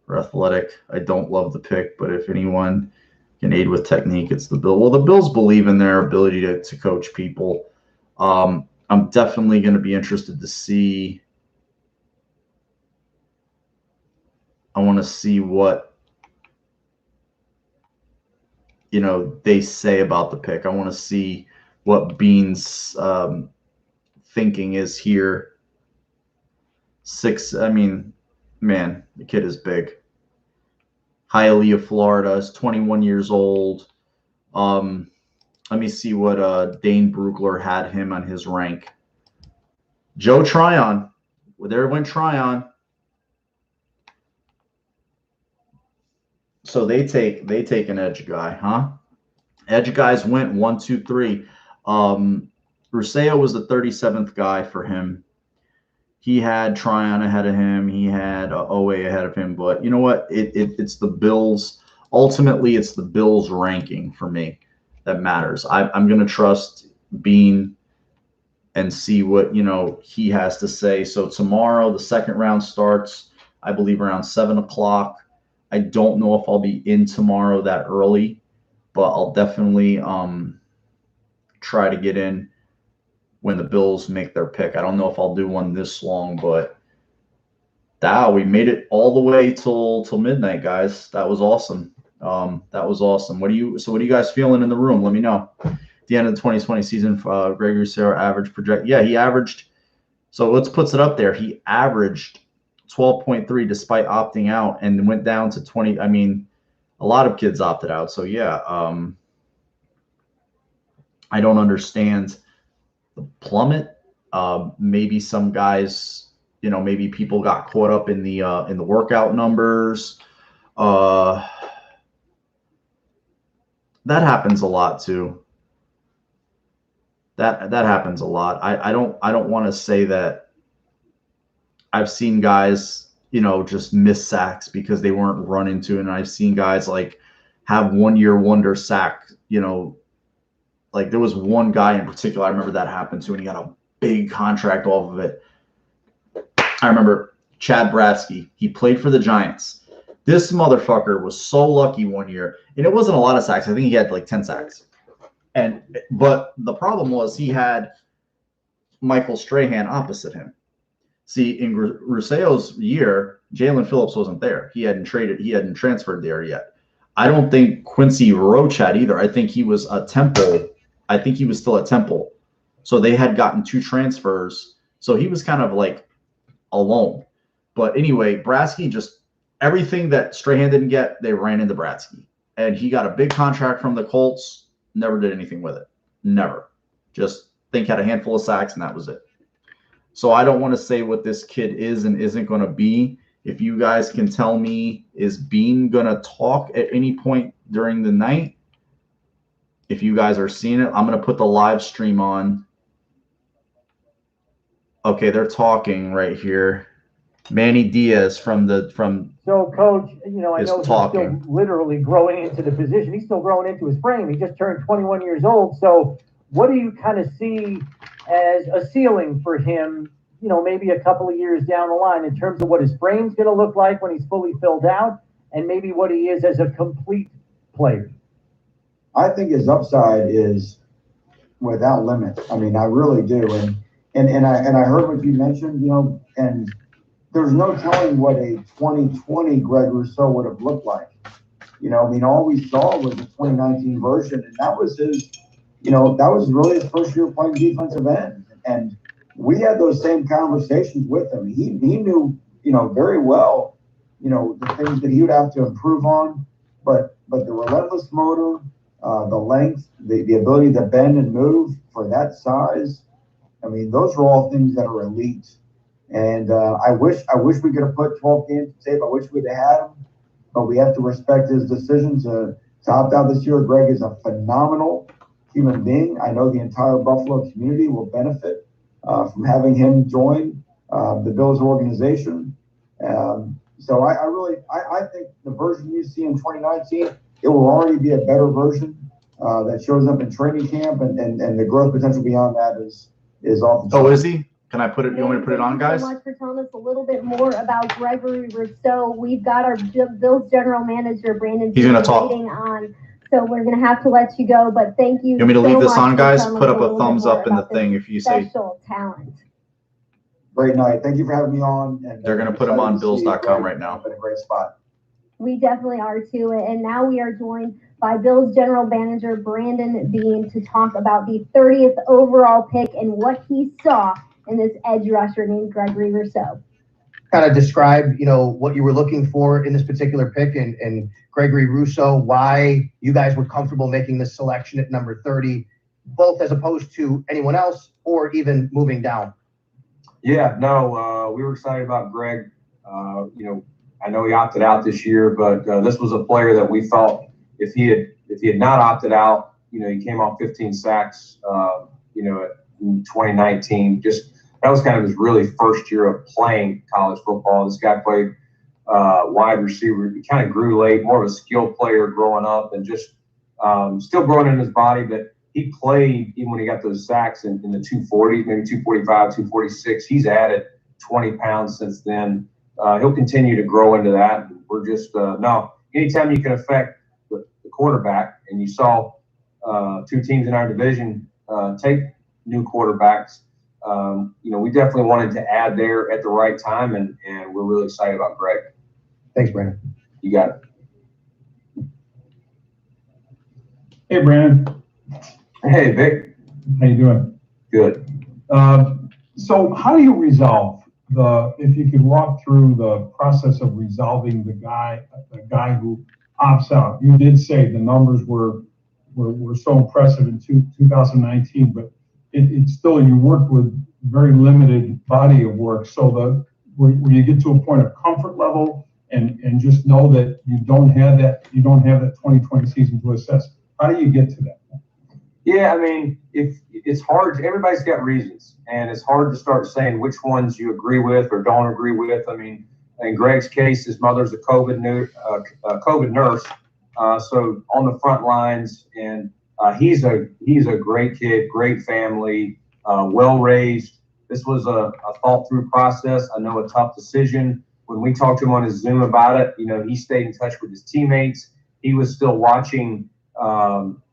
Speaker 1: or athletic. I don't love the pick, but if anyone can aid with technique, it's the Bills. Well, the Bills believe in their ability to coach people. I'm definitely going to be interested to see. I want to see what, you know, they say about the pick. I want to see what Bean's thinking is here. I mean, man, the kid is big. Hialeah, Florida, is 21 years old. Let me see what Dane Brugler had him on his rank. Joe Tryon. Well, there went Tryon. So they take an edge guy, huh? Edge guys went 1, 2, 3. Rousseau was the 37th guy for him. He had Tryon ahead of him. He had Owe ahead of him. But you know what? It's the Bills. Ultimately, it's the Bills ranking for me that matters. I'm going to trust Bean and see what, you know, he has to say. So tomorrow, the second round starts, I believe, around 7 o'clock. I don't know if I'll be in tomorrow that early, but I'll definitely try to get in when the Bills make their pick. I don't know if I'll do one this long, but we made it all the way till midnight, guys. That was awesome. That was awesome. What are you guys feeling in the room? Let me know. At the end of the 2020 season, Gregory Rousseau average project. Yeah, he averaged. So let's put it up there. He averaged 12.3 despite opting out and went down to 20. I mean, a lot of kids opted out. So yeah, I don't understand the plummet. Maybe some guys, you know, maybe people got caught up in the workout numbers. That happens a lot too. That happens a lot. I don't want to say that I've seen guys, you know, just miss sacks because they weren't run into, and I've seen guys like have 1 year wonder sack, you know, like there was one guy in particular I remember that happened to, and he got a big contract off of it. I remember Chad Bratsky. He played for the Giants. This motherfucker was so lucky 1 year, and it wasn't a lot of sacks. I think he had like 10 sacks. But the problem was he had Michael Strahan opposite him. See, in Rousseau's year, Jalen Phillips wasn't there. He hadn't transferred there yet. I don't think Quincy Roach had either. I think he was at Temple. I think he was still at Temple. So they had gotten 2 transfers. So he was kind of like alone. But anyway, Bratsky, just everything that Strahan didn't get, they ran into Bratsky. And he got a big contract from the Colts. Never did anything with it. Never. Just had a handful of sacks, and that was it. So I don't want to say what this kid is and isn't going to be. If you guys can tell me, is Bean going to talk at any point during the night? If you guys are seeing it, I'm going to put the live stream on. Okay, they're talking right here. Manny Diaz from.
Speaker 9: So, Coach, you know, I know he's
Speaker 1: talking.
Speaker 9: still literally growing into the position. He's still growing into his frame. He just turned 21 years old. So, what do you kind of see as a ceiling for him, you know, maybe a couple of years down the line in terms of what his frame's going to look like when he's fully filled out, and maybe what he is as a complete player?
Speaker 10: I think his upside is without limit. I mean, I really do. And I heard what you mentioned, you know, and there's no telling what a 2020 Greg Rousseau would have looked like. You know, I mean, all we saw was the 2019 version, and that was his, you know, that was really his first year playing defensive end. And we had those same conversations with him. He knew, very well, the things that he would have to improve on, but the relentless motor, the length, the ability to bend and move for that size, I mean, those are all things that are elite. And I wish we could have put 12 games to tape. I wish we'd have had him, but we have to respect his decision to opt out this year. Greg is a phenomenal human being. I know the entire Buffalo community will benefit from having him join the Bills organization. So I think the version you see in 2019, it will already be a better version that shows up in training camp, and the growth potential beyond that is off the charts.
Speaker 1: Oh, is he? Can I put it? You want me to put it on, guys?
Speaker 11: Thank you so much for telling us a little bit more about Gregory Rousseau. We've got our Bills general manager, Brandon,
Speaker 1: he's going to talk.
Speaker 11: Waiting on. So we're going to have to let you go, but thank you.
Speaker 1: You want me to leave this on, guys?
Speaker 11: Put
Speaker 1: up a thumbs up in the thing if you say.
Speaker 11: Special talent.
Speaker 10: Great night. Thank you for having me on. And
Speaker 1: they're going to put him on Bills.com right now.
Speaker 10: In a great spot.
Speaker 11: We definitely are too. And now we are joined by Bills general manager Brandon Beane to talk about the 30th overall pick and what he saw in this edge rusher named Gregory Rousseau.
Speaker 12: Kind of describe, what you were looking for in this particular pick and Gregory Rousseau, why you guys were comfortable making this selection at number 30, both as opposed to anyone else or even moving down.
Speaker 13: Yeah, no, we were excited about Greg. I know he opted out this year, but this was a player that we thought if he had not opted out, he came off 15 sacks, in 2019. That was kind of his really first year of playing college football. This guy played wide receiver. He kind of grew late, more of a skilled player growing up, and just still growing in his body. But he played even when he got those sacks in the 240, maybe 245, 246. He's added 20 pounds since then. He'll continue to grow into that. We're just anytime you can affect the quarterback, and you saw two teams in our division take new quarterbacks. We definitely wanted to add there at the right time, and we're really excited about Greg.
Speaker 12: Thanks, Brandon.
Speaker 13: You got it.
Speaker 14: Hey, Brandon.
Speaker 13: Hey, Vic.
Speaker 14: How you doing?
Speaker 13: Good.
Speaker 14: So how do you resolve if you could walk through the process of resolving the guy who opts out? You did say the numbers were so impressive in 2019, but it's still, you worked with very limited body of work. So where you get to a point of comfort level and just know that you don't have that 2020 season to assess. How do you get to that?
Speaker 13: Yeah, I mean, it's hard. Everybody's got reasons, and it's hard to start saying which ones you agree with or don't agree with. I mean, in Greg's case, his mother's a COVID nurse, so on the front lines, and he's a great kid, great family, well raised. This was a thought through process. I know a tough decision. When we talked to him on his Zoom about it, he stayed in touch with his teammates. He was still watching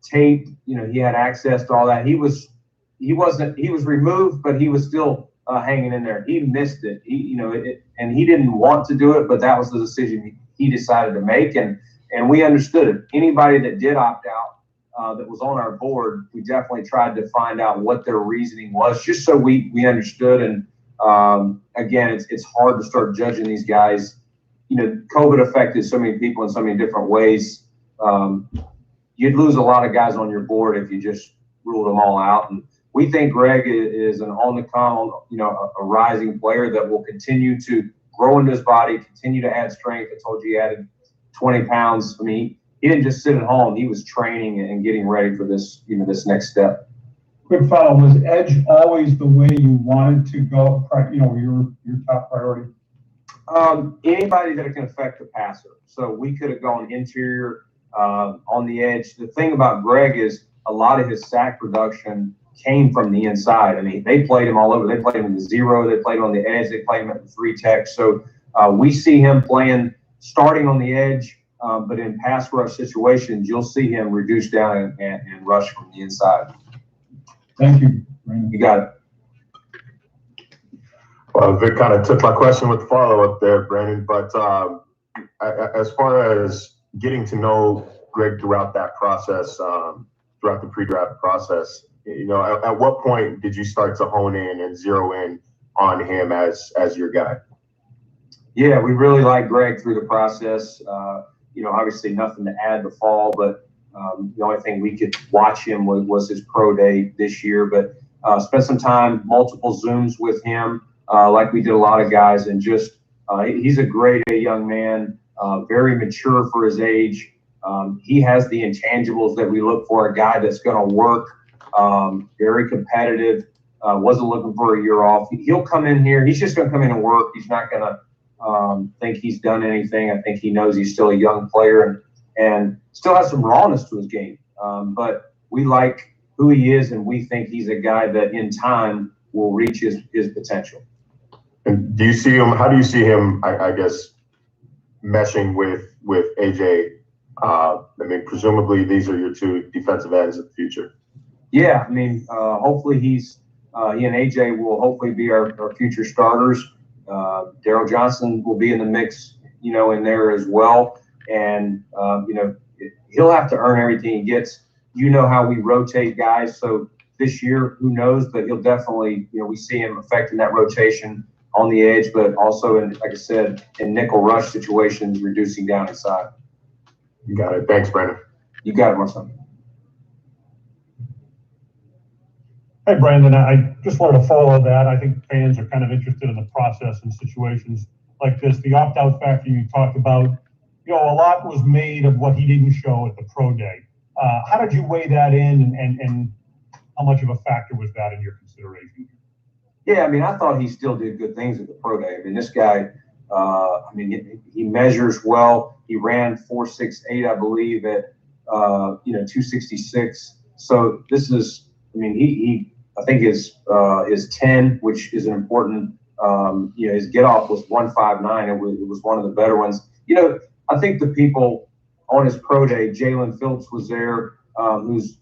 Speaker 13: tape. He had access to all that. He was removed, but he was still hanging in there. He missed it. And he didn't want to do it, but that was the decision he decided to make. And we understood it. Anybody that did opt out that was on our board, we definitely tried to find out what their reasoning was, just so we understood. And again, it's hard to start judging these guys. COVID affected so many people in so many different ways. You'd lose a lot of guys on your board if you just ruled them all out. And we think Greg is an on-the-come, a rising player that will continue to grow into his body, continue to add strength. I told you he added 20 pounds. I mean, he didn't just sit at home. He was training and getting ready for this, this next step.
Speaker 14: Quick follow, was edge always the way you wanted to go, your top priority?
Speaker 13: Anybody that can affect the passer. So we could have gone interior, on the edge. The thing about Greg is a lot of his sack production came from the inside. I mean, they played him all over. They played him in the zero. They played him on the edge. They played him at the three tech. So we see him starting on the edge, but in pass rush situations, you'll see him reduce down and rush from the inside.
Speaker 14: Thank you, Brandon.
Speaker 13: You got it.
Speaker 15: Well, Vic kind of took my question with the follow-up there, Brandon. But as far as getting to know Greg throughout that process, throughout the pre-draft process, At what point did you start to hone in and zero in on him as your guy?
Speaker 13: Yeah, we really liked Greg through the process. Obviously nothing to add to fall, but the only thing we could watch him was his pro day this year. But spent some time, multiple Zooms with him, like we did a lot of guys, and just he's a grade A young man, very mature for his age. He has the intangibles that we look for, a guy that's going to work, very competitive, wasn't looking for a year off. He'll come in here. He's just going to come in and work. He's not going to think he's done anything. I think he knows he's still a young player and still has some rawness to his game. But we like who he is, and we think he's a guy that in time will reach his potential.
Speaker 15: And do you see him? How do you see him? I guess meshing with AJ. Presumably these are your two defensive ends of the future.
Speaker 13: Yeah, hopefully he and AJ will hopefully be our future starters. Daryl Johnson will be in the mix, in there as well. And, he'll have to earn everything he gets. How we rotate guys. So this year, who knows, but he'll definitely, we see him affecting that rotation on the edge, but also in, like I said, in nickel rush situations, reducing down inside.
Speaker 15: You got it. Thanks, Brandon.
Speaker 13: You got it, Marcel.
Speaker 14: Hey, Brandon, I just wanted to follow that. I think fans are kind of interested in the process in situations like this. The opt-out factor you talked about, a lot was made of what he didn't show at the pro day. How did you weigh that in, and how much of a factor was that in your consideration?
Speaker 13: Yeah, I thought he still did good things at the pro day. This guy, he measures well. He ran 4.68, I believe, at 266. So this is, he I think his 10, which is an important, his get off was 159. It was one of the better ones. I think the people on his pro day, Jalen Phillips was there, who's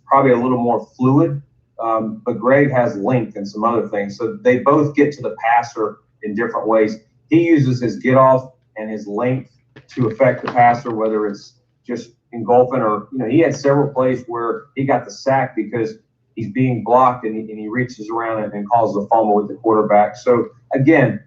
Speaker 13: probably a little more fluid, but Greg has length and some other things. So they both get to the passer in different ways. He uses his get off and his length to affect the passer, whether it's just engulfing or, he had several plays where he got the sack because he's being blocked and he reaches around and causes a fumble with the quarterback. So again,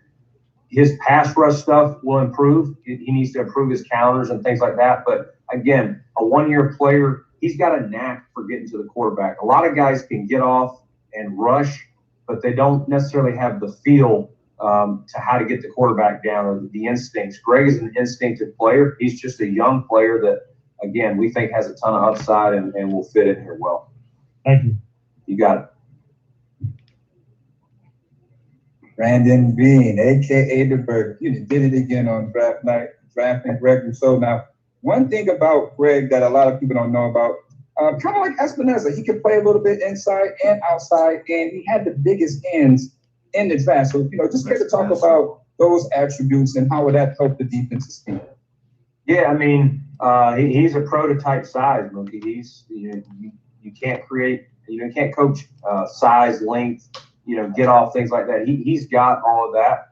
Speaker 13: his pass rush stuff will improve. He needs to improve his counters and things like that. But again, a one-year player, he's got a knack for getting to the quarterback. A lot of guys can get off and rush, but they don't necessarily have the feel to how to get the quarterback down or the instincts. Greg is an instinctive player. He's just a young player that, again, we think has a ton of upside and will fit in here well.
Speaker 14: Thank you.
Speaker 13: You got it.
Speaker 16: Brandon Beane, a.k.a. the Bird. You did it again on draft night, drafting Greg Rousseau. Now, one thing about Greg that a lot of people don't know about, kind of like Espinoza, he could play a little bit inside and outside, and he had the biggest ends in the draft. So, just get to talk about those attributes and how would that help the defensive scheme?
Speaker 13: Yeah, he's a prototype size, Mookie. He's, you can't create, you can't coach size, length, get off, things like that. He's got all of that.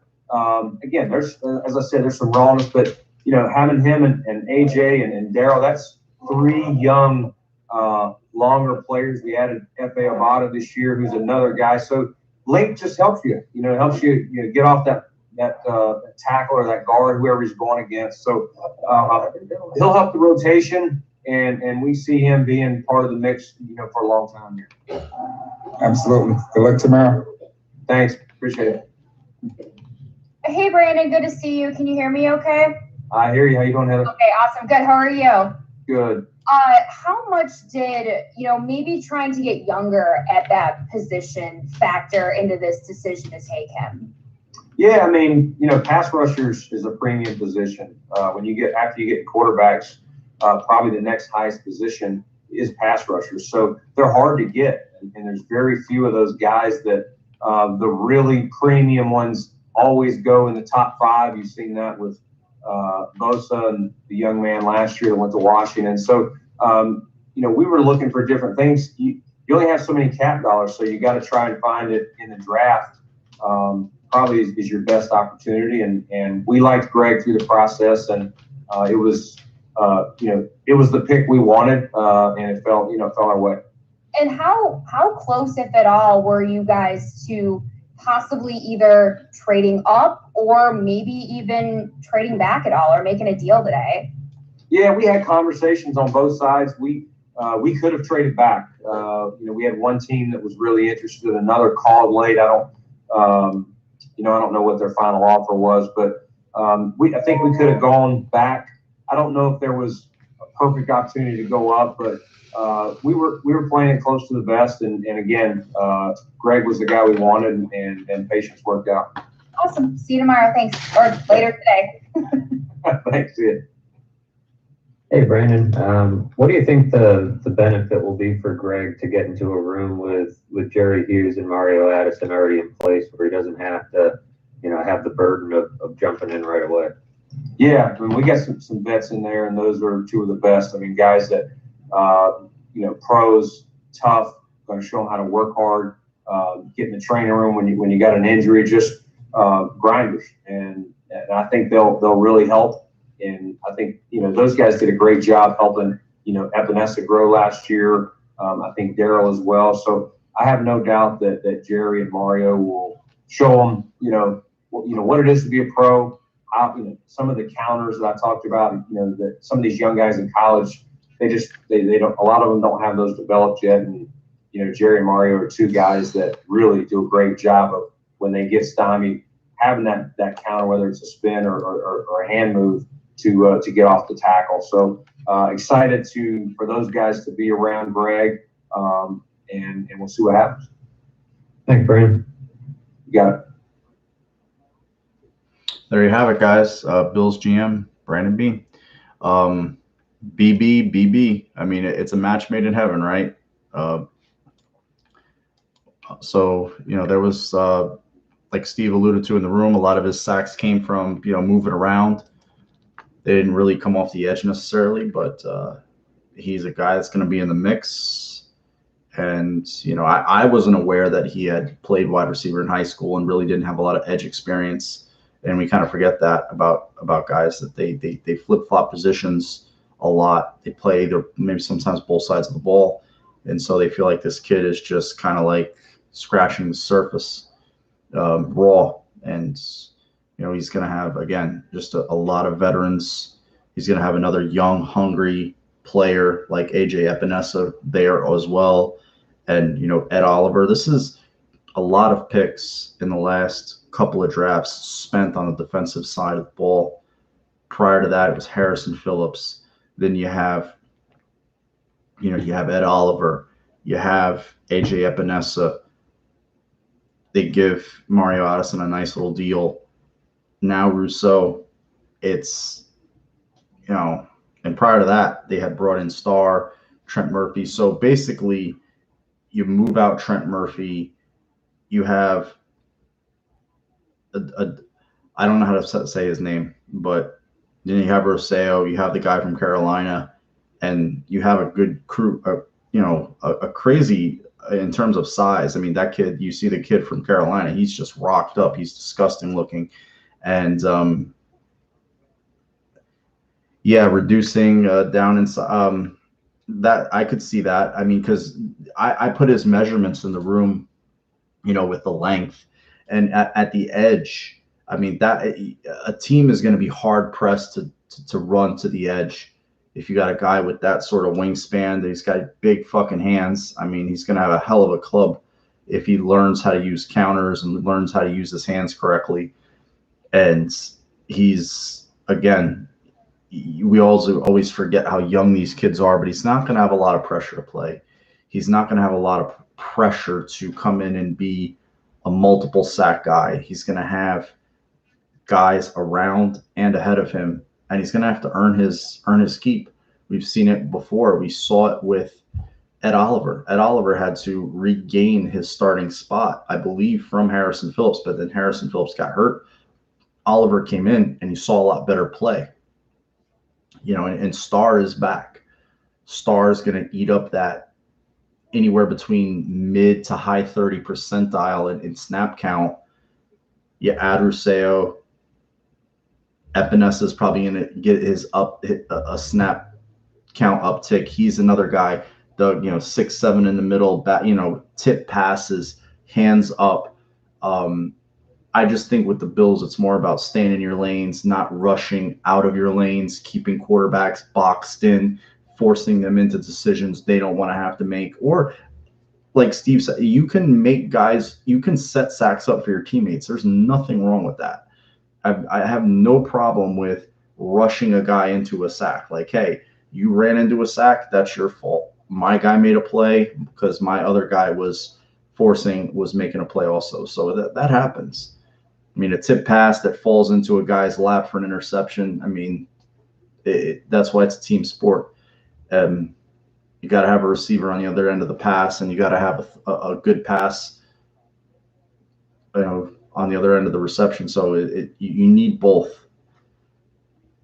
Speaker 13: Again, there's, as I said, there's some rawness, but, having him and AJ and Daryl, that's three young, longer players. We added F.A. Abada this year, who's another guy. So length just helps you, helps you, get off that tackle or that guard, whoever he's going against. So he'll help the rotation, and we see him being part of the mix, for a long time here.
Speaker 16: Absolutely. Good luck tomorrow.
Speaker 13: Thanks. Appreciate it.
Speaker 17: Hey, Brandon. Good to see you. Can you hear me okay?
Speaker 13: I hear you. How you doing, Heather?
Speaker 17: Okay, awesome. Good. How are you?
Speaker 13: Good.
Speaker 17: How much did, maybe trying to get younger at that position factor into this decision to take him?
Speaker 13: Yeah, pass rushers is a premium position. After you get quarterbacks, probably the next highest position is pass rushers. So they're hard to get, and there's very few of those guys that the really premium ones always go in the top 5. You've seen that with Bosa and the young man last year that went to Washington. So, we were looking for different things. You only have so many cap dollars, so you got to try and find it in the draft. Probably is your best opportunity, and we liked Greg through the process, and it was the pick we wanted, and it fell our way.
Speaker 17: And how close, if at all, were you guys to possibly either trading up or maybe even trading back at all or making a deal today?
Speaker 13: Yeah, we had conversations on both sides. We could have traded back. We had one team that was really interested. Another called late. I don't know what their final offer was, but I think we could have gone back. I don't know if there was a perfect opportunity to go up, but we were playing close to the vest. And again, Greg was the guy we wanted, and patience worked out.
Speaker 17: Awesome. See you tomorrow. Thanks. Or later today.
Speaker 13: Thanks, yeah.
Speaker 18: Hey, Brandon, what do you think the benefit will be for Greg to get into a room with Jerry Hughes and Mario Addison already in place where he doesn't have to, have the burden of jumping in right away?
Speaker 13: Yeah, I mean, we got some vets in there, and those are two of the best. I mean, guys that, pros, tough, going to show them how to work hard, get in the training room when you got an injury, just grinders. And I think they'll really help. And I think, those guys did a great job helping, Epinesa grow last year. I think Daryl as well. So I have no doubt that Jerry and Mario will show them, what it is to be a pro. Some of the counters that I talked about, that some of these young guys in college, they don't, a lot of them don't have those developed yet. And, Jerry and Mario are two guys that really do a great job of when they get stymied, having that counter, whether it's a spin or a hand move, to get off the tackle. So excited for those guys to be around Greg, and we'll see what happens.
Speaker 18: Thanks, Brandon.
Speaker 13: You got it.
Speaker 1: There you have it, guys. Bills GM Brandon Beane. BB. I mean, it's a match made in heaven, right? So there was like Steve alluded to in the room, a lot of his sacks came from moving around. They didn't really come off the edge necessarily, but he's a guy that's going to be in the mix. And, I wasn't aware that he had played wide receiver in high school and really didn't have a lot of edge experience. And we kind of forget that about guys, that they flip-flop positions a lot. They play either maybe sometimes both sides of the ball. And so they feel like this kid is just kind of like scratching the surface, raw. And he's going to have, again, just a lot of veterans. He's going to have another young, hungry player like AJ Epinesa there as well. And, Ed Oliver. This is a lot of picks in the last couple of drafts spent on the defensive side of the ball. Prior to that, it was Harrison Phillips. Then you have Ed Oliver. You have AJ Epinesa. They give Mario Addison a nice little deal. Now Rousseau, it's, and prior to that, they had brought in Starr, Trent Murphy. So basically, you move out Trent Murphy. You have, I don't know how to say his name, but then you have Rousseau, you have the guy from Carolina, and you have a good crew, a crazy in terms of size. I mean, that kid, you see the kid from Carolina, he's just rocked up. He's disgusting looking. And reducing down inside, that I could see that. I mean, because I put his measurements in the room, with the length, and at the edge. I mean, that a team is going to be hard pressed to run to the edge if you got a guy with that sort of wingspan. That he's got big fucking hands. I mean, he's going to have a hell of a club if he learns how to use counters and learns how to use his hands correctly. And he's, again, we also always forget how young these kids are, but he's not going to have a lot of pressure to play. He's not going to have a lot of pressure to come in and be a multiple sack guy. He's going to have guys around and ahead of him, and he's going to have to earn his keep. We've seen it before. We saw it with Ed Oliver. Ed Oliver had to regain his starting spot, I believe, from Harrison Phillips, but then Harrison Phillips got hurt. Oliver came in and you saw a lot better play. And Starr is back. Starr is going to eat up that anywhere between mid to high 30 percentile in snap count. You add Rousseau. Epinesa is probably going to get a snap count uptick. He's another guy the 6'7" in the middle, tip passes, hands up. I just think with the Bills, it's more about staying in your lanes, not rushing out of your lanes, keeping quarterbacks boxed in, forcing them into decisions they don't want to have to make. Or, like Steve said, you can set sacks up for your teammates. There's nothing wrong with that. I have no problem with rushing a guy into a sack. Like, hey, you ran into a sack, that's your fault. My guy made a play because my other guy was making a play also. So that happens. I mean, a tip pass that falls into a guy's lap for an interception, I mean, that's why it's a team sport. You got to have a receiver on the other end of the pass, and you got to have a good pass, on the other end of the reception. So you need both.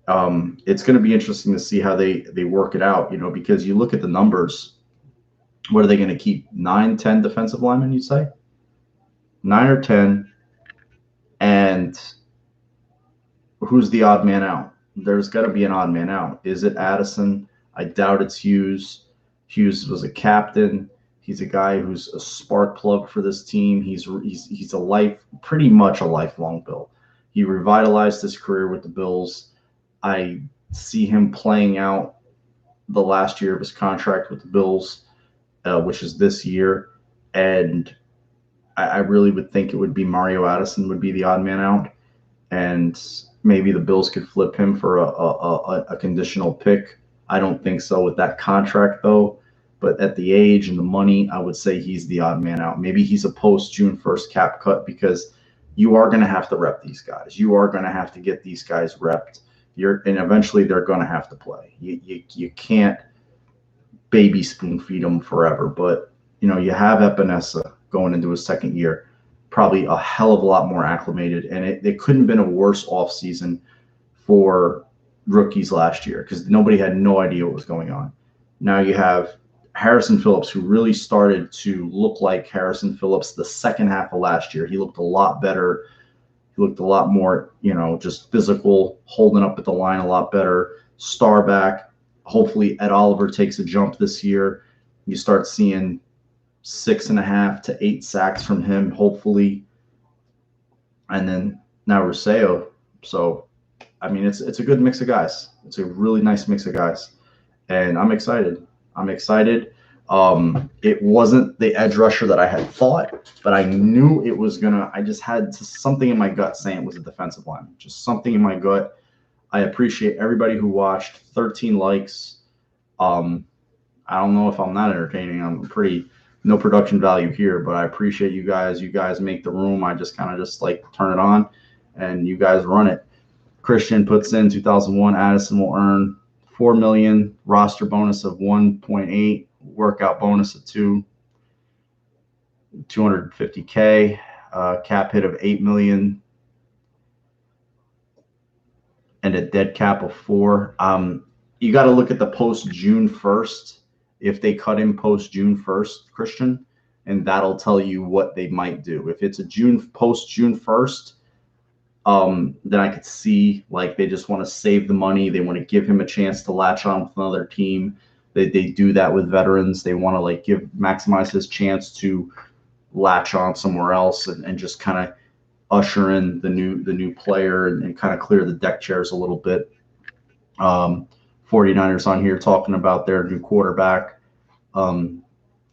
Speaker 1: It's going to be interesting to see how they work it out, because you look at the numbers. What are they going to keep? 9, 10 defensive linemen, you'd say? 9 or 10. And who's the odd man out? There's got to be an odd man out. Is it Addison? I doubt it's Hughes. Hughes was a captain. He's a guy who's a spark plug for this team. He's pretty much a lifelong Bill. He revitalized his career with the Bills. I see him playing out the last year of his contract with the Bills, which is this year. And I really would think it would be Mario Addison would be the odd man out. And maybe the Bills could flip him for a conditional pick. I don't think so with that contract, though. But at the age and the money, I would say he's the odd man out. Maybe he's a post-June 1st cap cut, because you are going to have to rep these guys. You are going to have to get these guys repped. And eventually they're going to have to play. You can't baby spoon feed them forever. But, you have Epinesa going into his second year, probably a hell of a lot more acclimated. And it couldn't have been a worse offseason for rookies last year, because nobody had no idea what was going on. Now you have Harrison Phillips, who really started to look like Harrison Phillips the second half of last year. He looked a lot better. He looked a lot more, just physical, holding up at the line a lot better. Star back. Hopefully Ed Oliver takes a jump this year. You start seeing 6.5 to 8 sacks from him, hopefully. And then now Rousseau. So, I mean, it's a good mix of guys. It's a really nice mix of guys. And I'm excited. It wasn't the edge rusher that I had thought, but I knew it was I just had something in my gut saying it was a defensive lineman. Just something in my gut. I appreciate everybody who watched. 13 likes. I don't know if I'm not entertaining. I'm no production value here, but I appreciate you guys. You guys make the room. I just kind of like turn it on, and you guys run it. Christian puts in 2001. Addison will earn $4 million, roster bonus of 1.8, workout bonus of 250K, cap hit of 8 million, and a dead cap of 4. You got to look at the post June 1st. If they cut him post June 1st, Christian, and that'll tell you what they might do. If it's a post June 1st, then I could see like they just want to save the money. They want to give him a chance to latch on with another team. They do that with veterans. They want to maximize his chance to latch on somewhere else and just kind of usher in the new player and kind of clear the deck chairs a little bit. 49ers on here talking about their new quarterback. I'm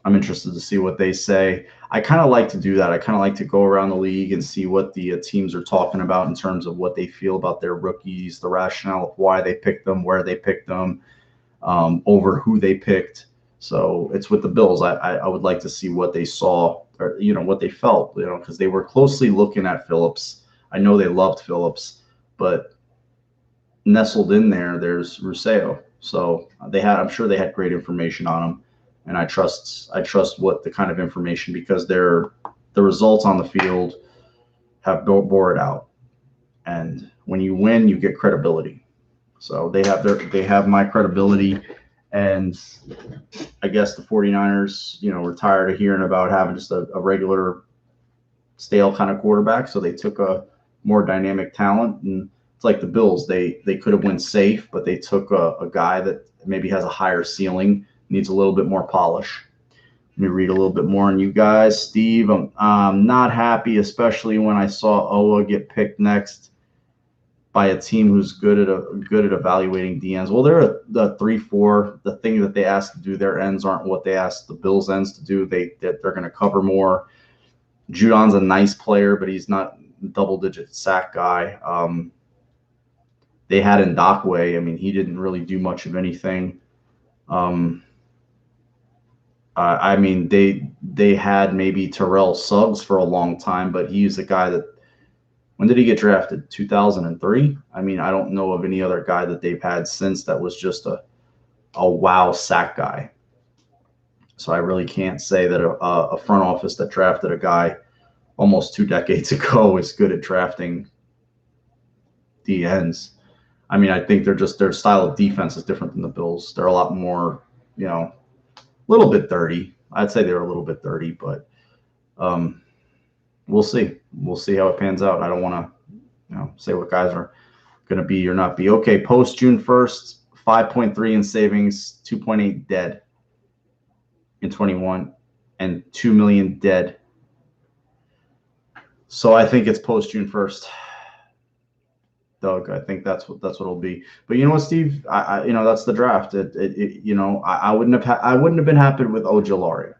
Speaker 1: interested to see what they say. I kind of like to do that. I kind of like to go around the league and see what the teams are talking about in terms of what they feel about their rookies, the rationale of why they picked them, where they picked them, over who they picked. So it's with the Bills. I would like to see what they saw, or what they felt, because they were closely looking at Phillips. I know they loved Phillips, but nestled in there's Rousseau. So I'm sure they had great information on him, and I trust what the kind of information, because the results on the field have bore it out. And when you win, you get credibility. So they have my credibility, and I guess the 49ers, were tired of hearing about having just a regular stale kind of quarterback. So they took a more dynamic talent, and it's like the Bills. They could have went safe, but they took a guy that maybe has a higher ceiling needs a little bit more polish. Let me read a little bit more on you guys. Steve, I'm not happy, especially when I saw Owa get picked next by a team who's good at evaluating DNs. Well, they're the 3-4. The thing that they asked to do, their ends aren't what they asked the Bills ends to do. They're going to cover more. Judon's a nice player, but he's not a double-digit sack guy. They had Ndakwe. I mean, he didn't really do much of anything. I mean, they had maybe Terrell Suggs for a long time, but he's a guy that, when did he get drafted? 2003? I mean, I don't know of any other guy that they've had since that was just a wow sack guy. So I really can't say that a front office that drafted a guy almost 2 decades ago is good at drafting DNs. I mean, I think their style of defense is different than the Bills. They're a lot more, a little bit dirty. I'd say they're a little bit dirty, but we'll see. We'll see how it pans out. I don't want to, say what guys are going to be or not be. Okay, post June 1st, 5.3 in savings, 2.8 dead in 21, and 2 million dead. So I think it's post June 1st. Doug, I think that's what it'll be. But you know what, Steve? I that's the draft. I wouldn't have been happy with Ojulari,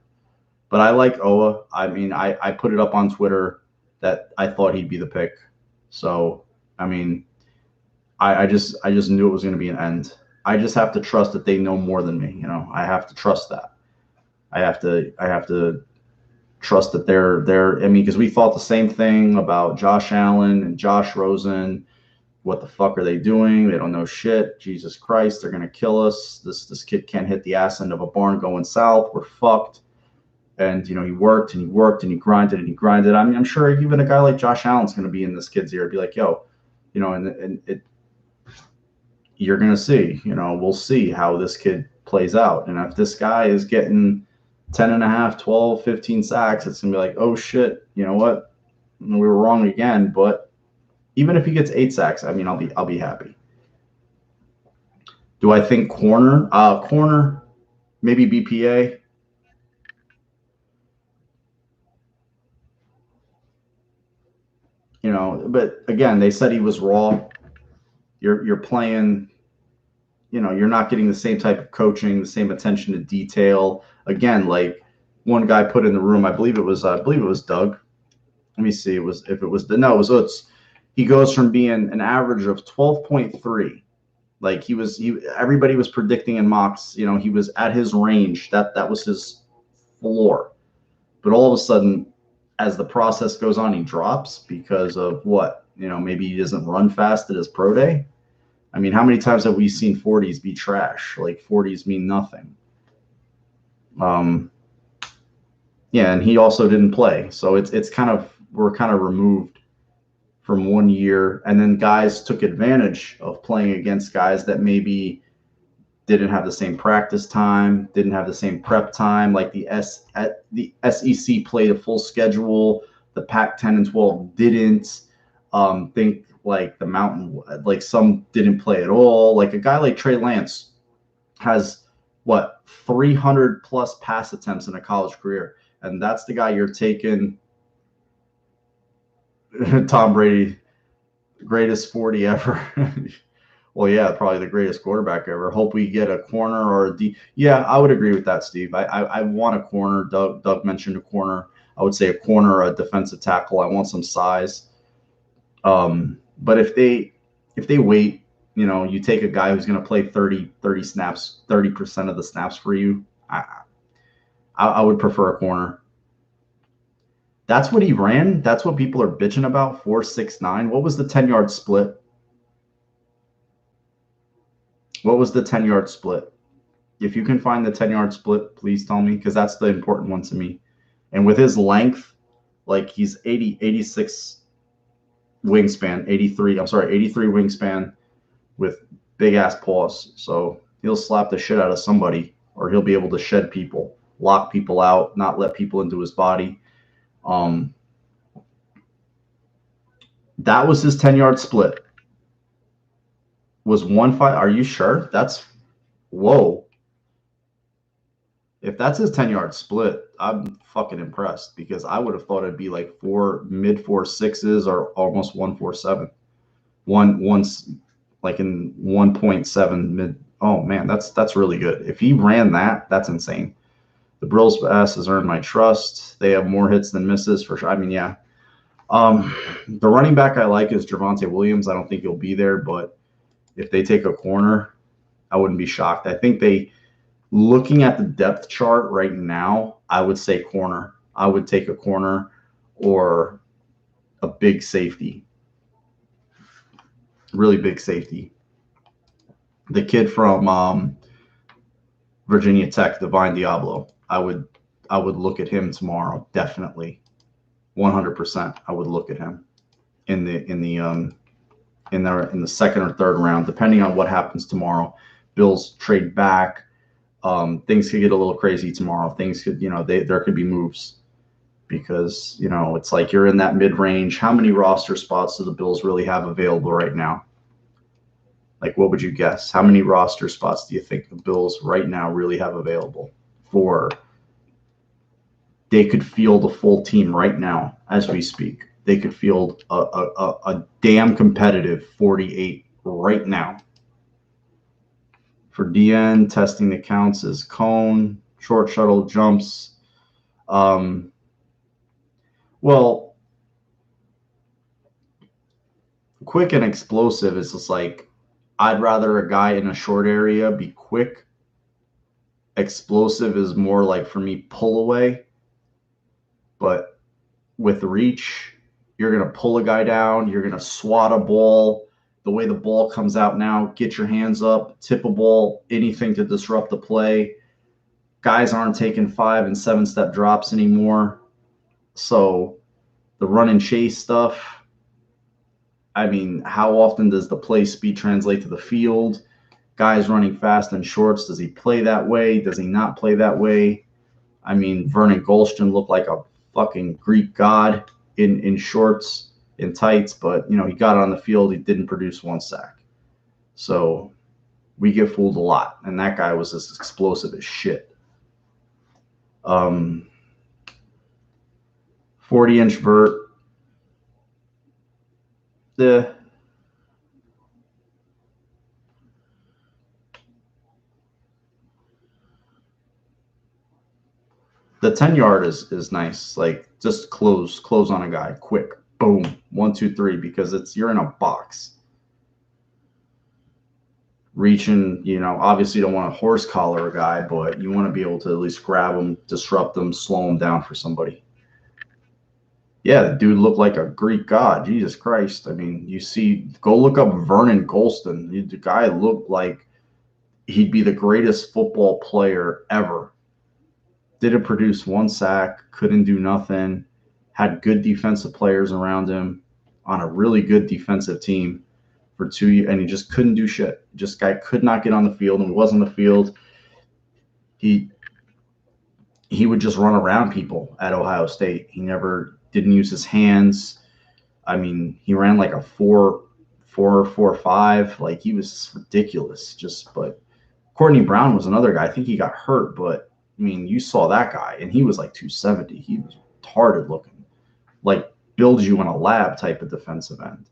Speaker 1: but I like Owa. I mean, I put it up on Twitter that I thought he'd be the pick. So I mean, I just knew it was going to be an end. I just have to trust that they know more than me. I have to trust that. I have to trust that they're. I mean, because we thought the same thing about Josh Allen and Josh Rosen. What the fuck are they doing? They don't know shit. Jesus Christ, they're gonna kill us. This kid can't hit the ass end of a barn going south. We're fucked. And he worked and he worked and he grinded and he grinded. I mean, I'm sure even a guy like Josh Allen's gonna be in this kid's ear, be like, yo, and you're gonna see. We'll see how this kid plays out. And if this guy is getting 10.5, 12, 15 sacks, it's gonna be like, oh shit, you know what? We were wrong again, but. Even if he gets 8 sacks, I mean, I'll be happy. Do I think corner? Corner, maybe BPA. But again, they said he was raw. You're playing. You're not getting the same type of coaching, the same attention to detail. Again, like one guy put in the room, I believe it was Doug. Let me see. It was Utz. He goes from being an average of 12.3, like everybody was predicting in mocks, he was at his range. That was his floor. But all of a sudden, as the process goes on, he drops because of what? Maybe he doesn't run fast at his pro day. I mean, how many times have we seen 40s be trash? Like 40s mean nothing. Yeah, and he also didn't play. So we're kind of removed from 1 year, and then guys took advantage of playing against guys that maybe didn't have the same practice time, didn't have the same prep time. Like the SEC played a full schedule, the Pac-10 and 12 didn't. Think like the Mountain, like some didn't play at all. Like a guy like Trey Lance has 300 plus pass attempts in a college career, and that's the guy you're taking. Tom Brady, greatest 40 ever. Well, yeah, probably the greatest quarterback ever. Hope we get a corner or a D. Yeah, I would agree with that, Steve. I want a corner. Doug mentioned a corner. I would say a corner or a defensive tackle. I want some size. But if they wait, you take a guy who's going to play 30 snaps, 30% of the snaps for you. I would prefer a corner. That's what he ran. That's what people are bitching about. 4.69. What was the 10-yard split? What was the 10-yard split? If you can find the 10-yard split, please tell me, because that's the important one to me. And with his length, like he's 86 wingspan, 83 wingspan with big ass paws. So he'll slap the shit out of somebody, or he'll be able to shed people, lock people out, not let people into his body. That was his 10-yard split. Was 1.5? Are you sure? That's whoa. If that's his 10-yard split, I'm fucking impressed because I would have thought it'd be like mid 4.6s or almost 1.47. Once like in 1.7 mid. Oh man, that's really good. If he ran that, that's insane. The Brills pass has earned my trust. They have more hits than misses for sure. I mean, yeah. The running back I like is Javonte Williams. I don't think he'll be there, but if they take a corner, I wouldn't be shocked. I think looking at the depth chart right now, I would say corner. I would take a corner or a big safety. Really big safety. The kid from Virginia Tech, Divine Diablo. I would look at him tomorrow, definitely. 100%. I would look at him in the second or third round, depending on what happens tomorrow. Bills trade back. Things could get a little crazy tomorrow. Things could, there could be moves because, it's like you're in that mid-range. How many roster spots do the Bills really have available right now? Like, what would you guess? How many roster spots do you think the Bills right now really have available for? They could field a full team right now as we speak. They could field a damn competitive 48 right now. For DN, testing the counts is cone, short shuttle, jumps. Well, quick and explosive is just like, I'd rather a guy in a short area be quick. Explosive is more like, for me, pull away. But with reach, you're going to pull a guy down. You're going to swat a ball. The way the ball comes out now, get your hands up, tip a ball, anything to disrupt the play. Guys aren't taking 5 and 7-step drops anymore. So the run and chase stuff, I mean, how often does the play speed translate to the field? Guys running fast in shorts, does he play that way? Does he not play that way? I mean, Vernon Gholston looked like a fucking Greek god in shorts, in tights, but, he got on the field. He didn't produce 1 sack. So we get fooled a lot, and that guy was as explosive as shit. 40-inch vert. The 10-yard is nice. Like, just close on a guy quick. Boom. 1, 2, 3, because you're in a box. Reaching, obviously you don't want to horse collar a guy, but you want to be able to at least grab him, disrupt him, slow him down for somebody. Yeah, the dude looked like a Greek god. Jesus Christ. I mean, go look up Vernon Gholston. The guy looked like he'd be the greatest football player ever. Didn't produce 1 sack, couldn't do nothing, had good defensive players around him on a really good defensive team for 2 years, and he just couldn't do shit. Just guy could not get on the field, and he was on the field. He would just run around people at Ohio State. He never didn't use his hands. I mean, he ran like a 4.5. Like, he was ridiculous. But Courtney Brown was another guy. I think he got hurt, but I mean, you saw that guy, and he was like 270. He was retarded looking, like builds you in a lab type of defensive end.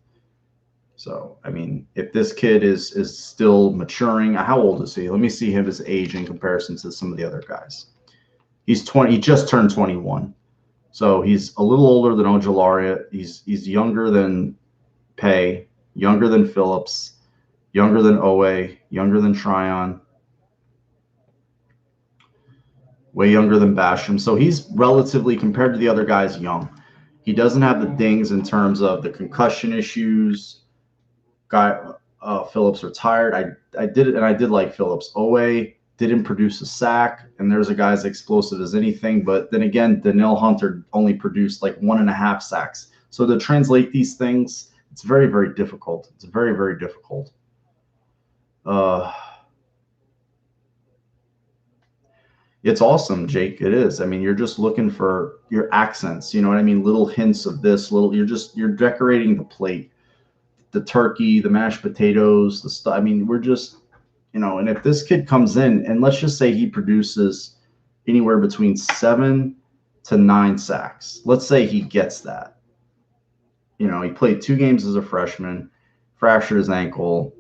Speaker 1: So, I mean, if this kid is still maturing, how old is he? Let me see his age in comparison to some of the other guys. He's 20. He just turned 21. So he's a little older than Ojulari. He's younger than Pay, younger than Phillips, younger than Owe, younger than Tryon, way younger than Basham. So he's relatively, compared to the other guys, young. He doesn't have the dings in terms of the concussion issues. Phillips retired. I did like Phillips. Owe didn't produce a sack, and there's a guy as explosive as anything. But then again, Danielle Hunter only produced like 1.5 sacks. So to translate these things, it's very, very difficult. It's very, very difficult. It's awesome, Jake. It is. I mean, you're just looking for your accents. You know what I mean? Little hints of this. You're decorating the plate, the turkey, the mashed potatoes, the stuff. I mean, we're just, and if this kid comes in and let's just say he produces anywhere between 7 to 9 sacks. Let's say he gets that. You know, he played 2 games as a freshman, fractured his ankle.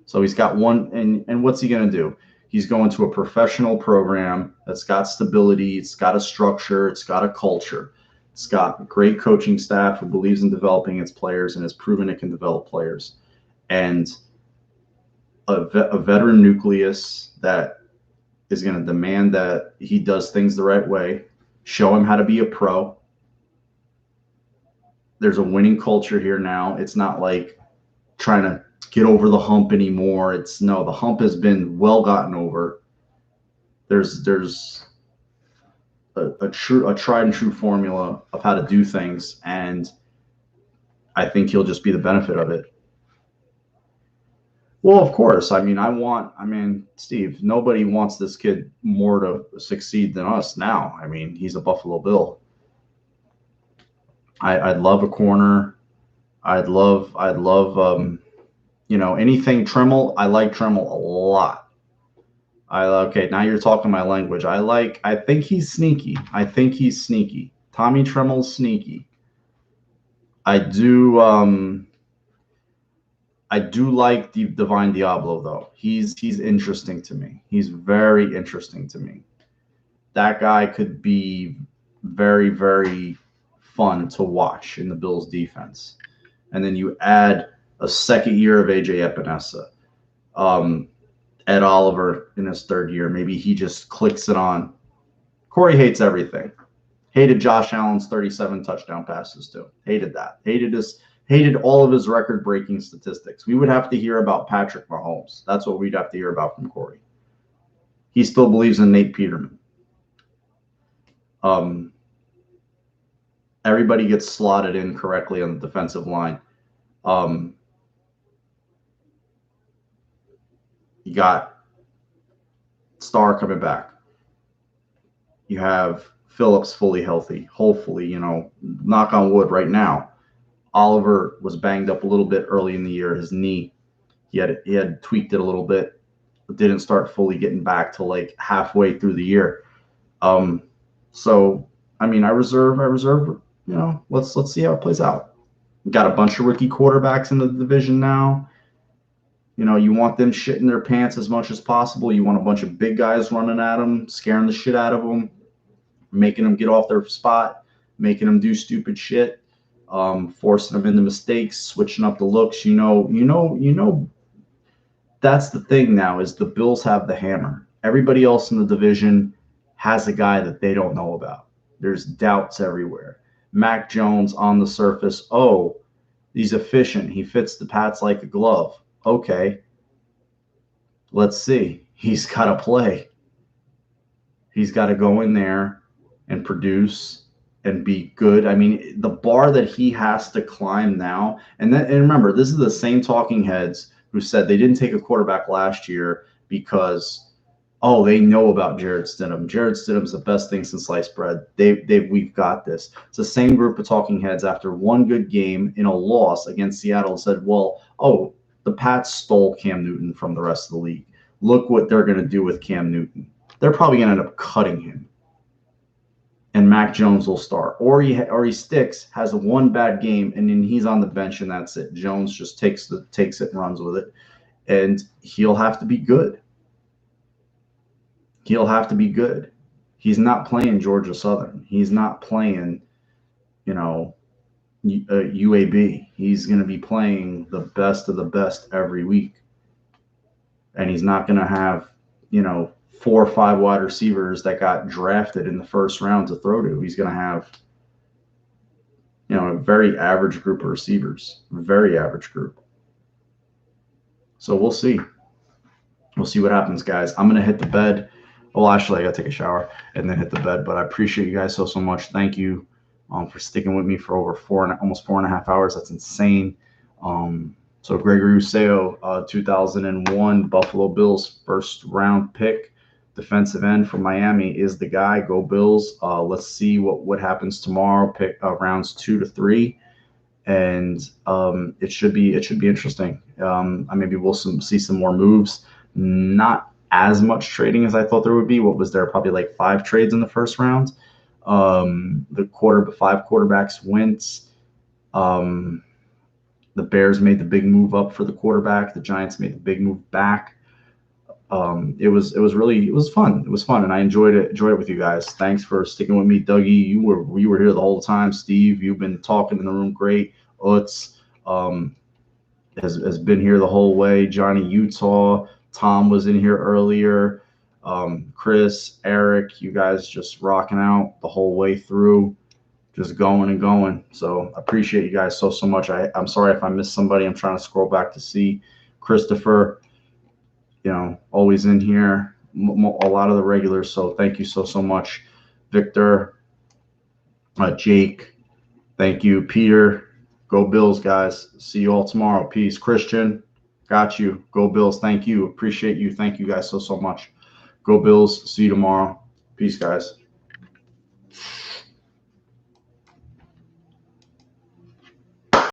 Speaker 1: So he's got one. And what's he going to do? He's going to a professional program that's got stability. It's got a structure. It's got a culture. It's got a great coaching staff who believes in developing its players and has proven it can develop players. And a veteran nucleus that is going to demand that he does things the right way, show him how to be a pro. There's a winning culture here now. It's not like trying to get over the hump anymore. It's no, the hump has been well gotten over. There's a tried and true formula of how to do things, and I think he'll just be the benefit of it. Well, of course. I mean, Steve, nobody wants this kid more to succeed than us now. I mean, he's a Buffalo Bill. I'd love a corner. I'd love you know, anything Tremmel. I like Tremmel a lot. Okay, now you're talking my language. I think he's sneaky. Tommy Tremmel's sneaky. I do like Divine Diablo, though. He's interesting to me. He's very interesting to me. That guy could be very, very fun to watch in the Bills defense. And then you add a second year of AJ Epinesa. Ed Oliver in his 3rd year. Maybe he just clicks it on. Corey hates everything. Hated Josh Allen's 37 touchdown passes too. Hated that. Hated all of his record-breaking statistics. We would have to hear about Patrick Mahomes. That's what we'd have to hear about from Corey. He still believes in Nate Peterman. Everybody gets slotted in correctly on the defensive line. You got Starr coming back. You have Phillips fully healthy. Hopefully, you know, knock on wood right now. Oliver was banged up a little bit early in the year. His knee, he had tweaked it a little bit, but didn't start fully getting back till like halfway through the year. So I mean, I reserve. You know, let's see how it plays out. We got a bunch of rookie quarterbacks in the division now. You know, you want them shitting their pants as much as possible. You want a bunch of big guys running at them, scaring the shit out of them, making them get off their spot, making them do stupid shit, forcing them into mistakes, switching up the looks. You know. That's the thing now is the Bills have the hammer. Everybody else in the division has a guy that they don't know about. There's doubts everywhere. Mac Jones on the surface. Oh, he's efficient. He fits the Pats like a glove. Okay, let's see. He's got to play. He's got to go in there and produce and be good. I mean, the bar that he has to climb now, and remember, this is the same talking heads who said they didn't take a quarterback last year because, oh, they know about Jarrett Stidham. Jarrett Stidham's the best thing since sliced bread. We've got this. It's the same group of talking heads after one good game in a loss against Seattle said, well, oh, the Pats stole Cam Newton from the rest of the league. Look what they're going to do with Cam Newton. They're probably going to end up cutting him. And Mac Jones will start. Or he sticks, has one bad game, and then he's on the bench, and that's it. Jones just takes it and runs with it. And he'll have to be good. He's not playing Georgia Southern. He's not playing, you know, UAB. He's going to be playing the best of the best every week. And he's not going to have, you know, 4 or 5 wide receivers that got drafted in the first round to throw to. He's going to have, you know, a very average group of receivers, very average group. So we'll see. We'll see what happens, guys. I'm going to hit the bed. Well, actually, I got to take a shower and then hit the bed. But I appreciate you guys so much. Thank you for sticking with me for over almost 4.5 hours. That's insane. So Gregory Rousseau, 2001 Buffalo Bills first round pick, defensive end from Miami is the guy. Go Bills. Let's see what happens tomorrow. Pick rounds 2 to 3, and it should be interesting. Maybe we'll see some more moves. Not as much trading as I thought there would be. What was there? Probably like 5 trades in the first round. The 5 quarterbacks went. The Bears made the big move up for the quarterback. The Giants made the big move back. It was fun. It was fun, and I enjoyed it with you guys. Thanks for sticking with me, Dougie. You were here the whole time. Steve, you've been talking in the room great. Utz has been here the whole way. Johnny Utah, Tom was in here earlier. Chris, Eric, you guys just rocking out the whole way through, just going and going. So I appreciate you guys so much. I'm sorry if I missed somebody. I'm trying to scroll back to see Christopher. Always in here, a lot of the regulars. So thank you so much. Victor, Jake, thank you. Peter, go Bills, guys. See you all tomorrow. Peace. Christian, got you. Go Bills. Thank you. Appreciate you. Thank you guys so much. Go Bills. See you tomorrow. Peace, guys.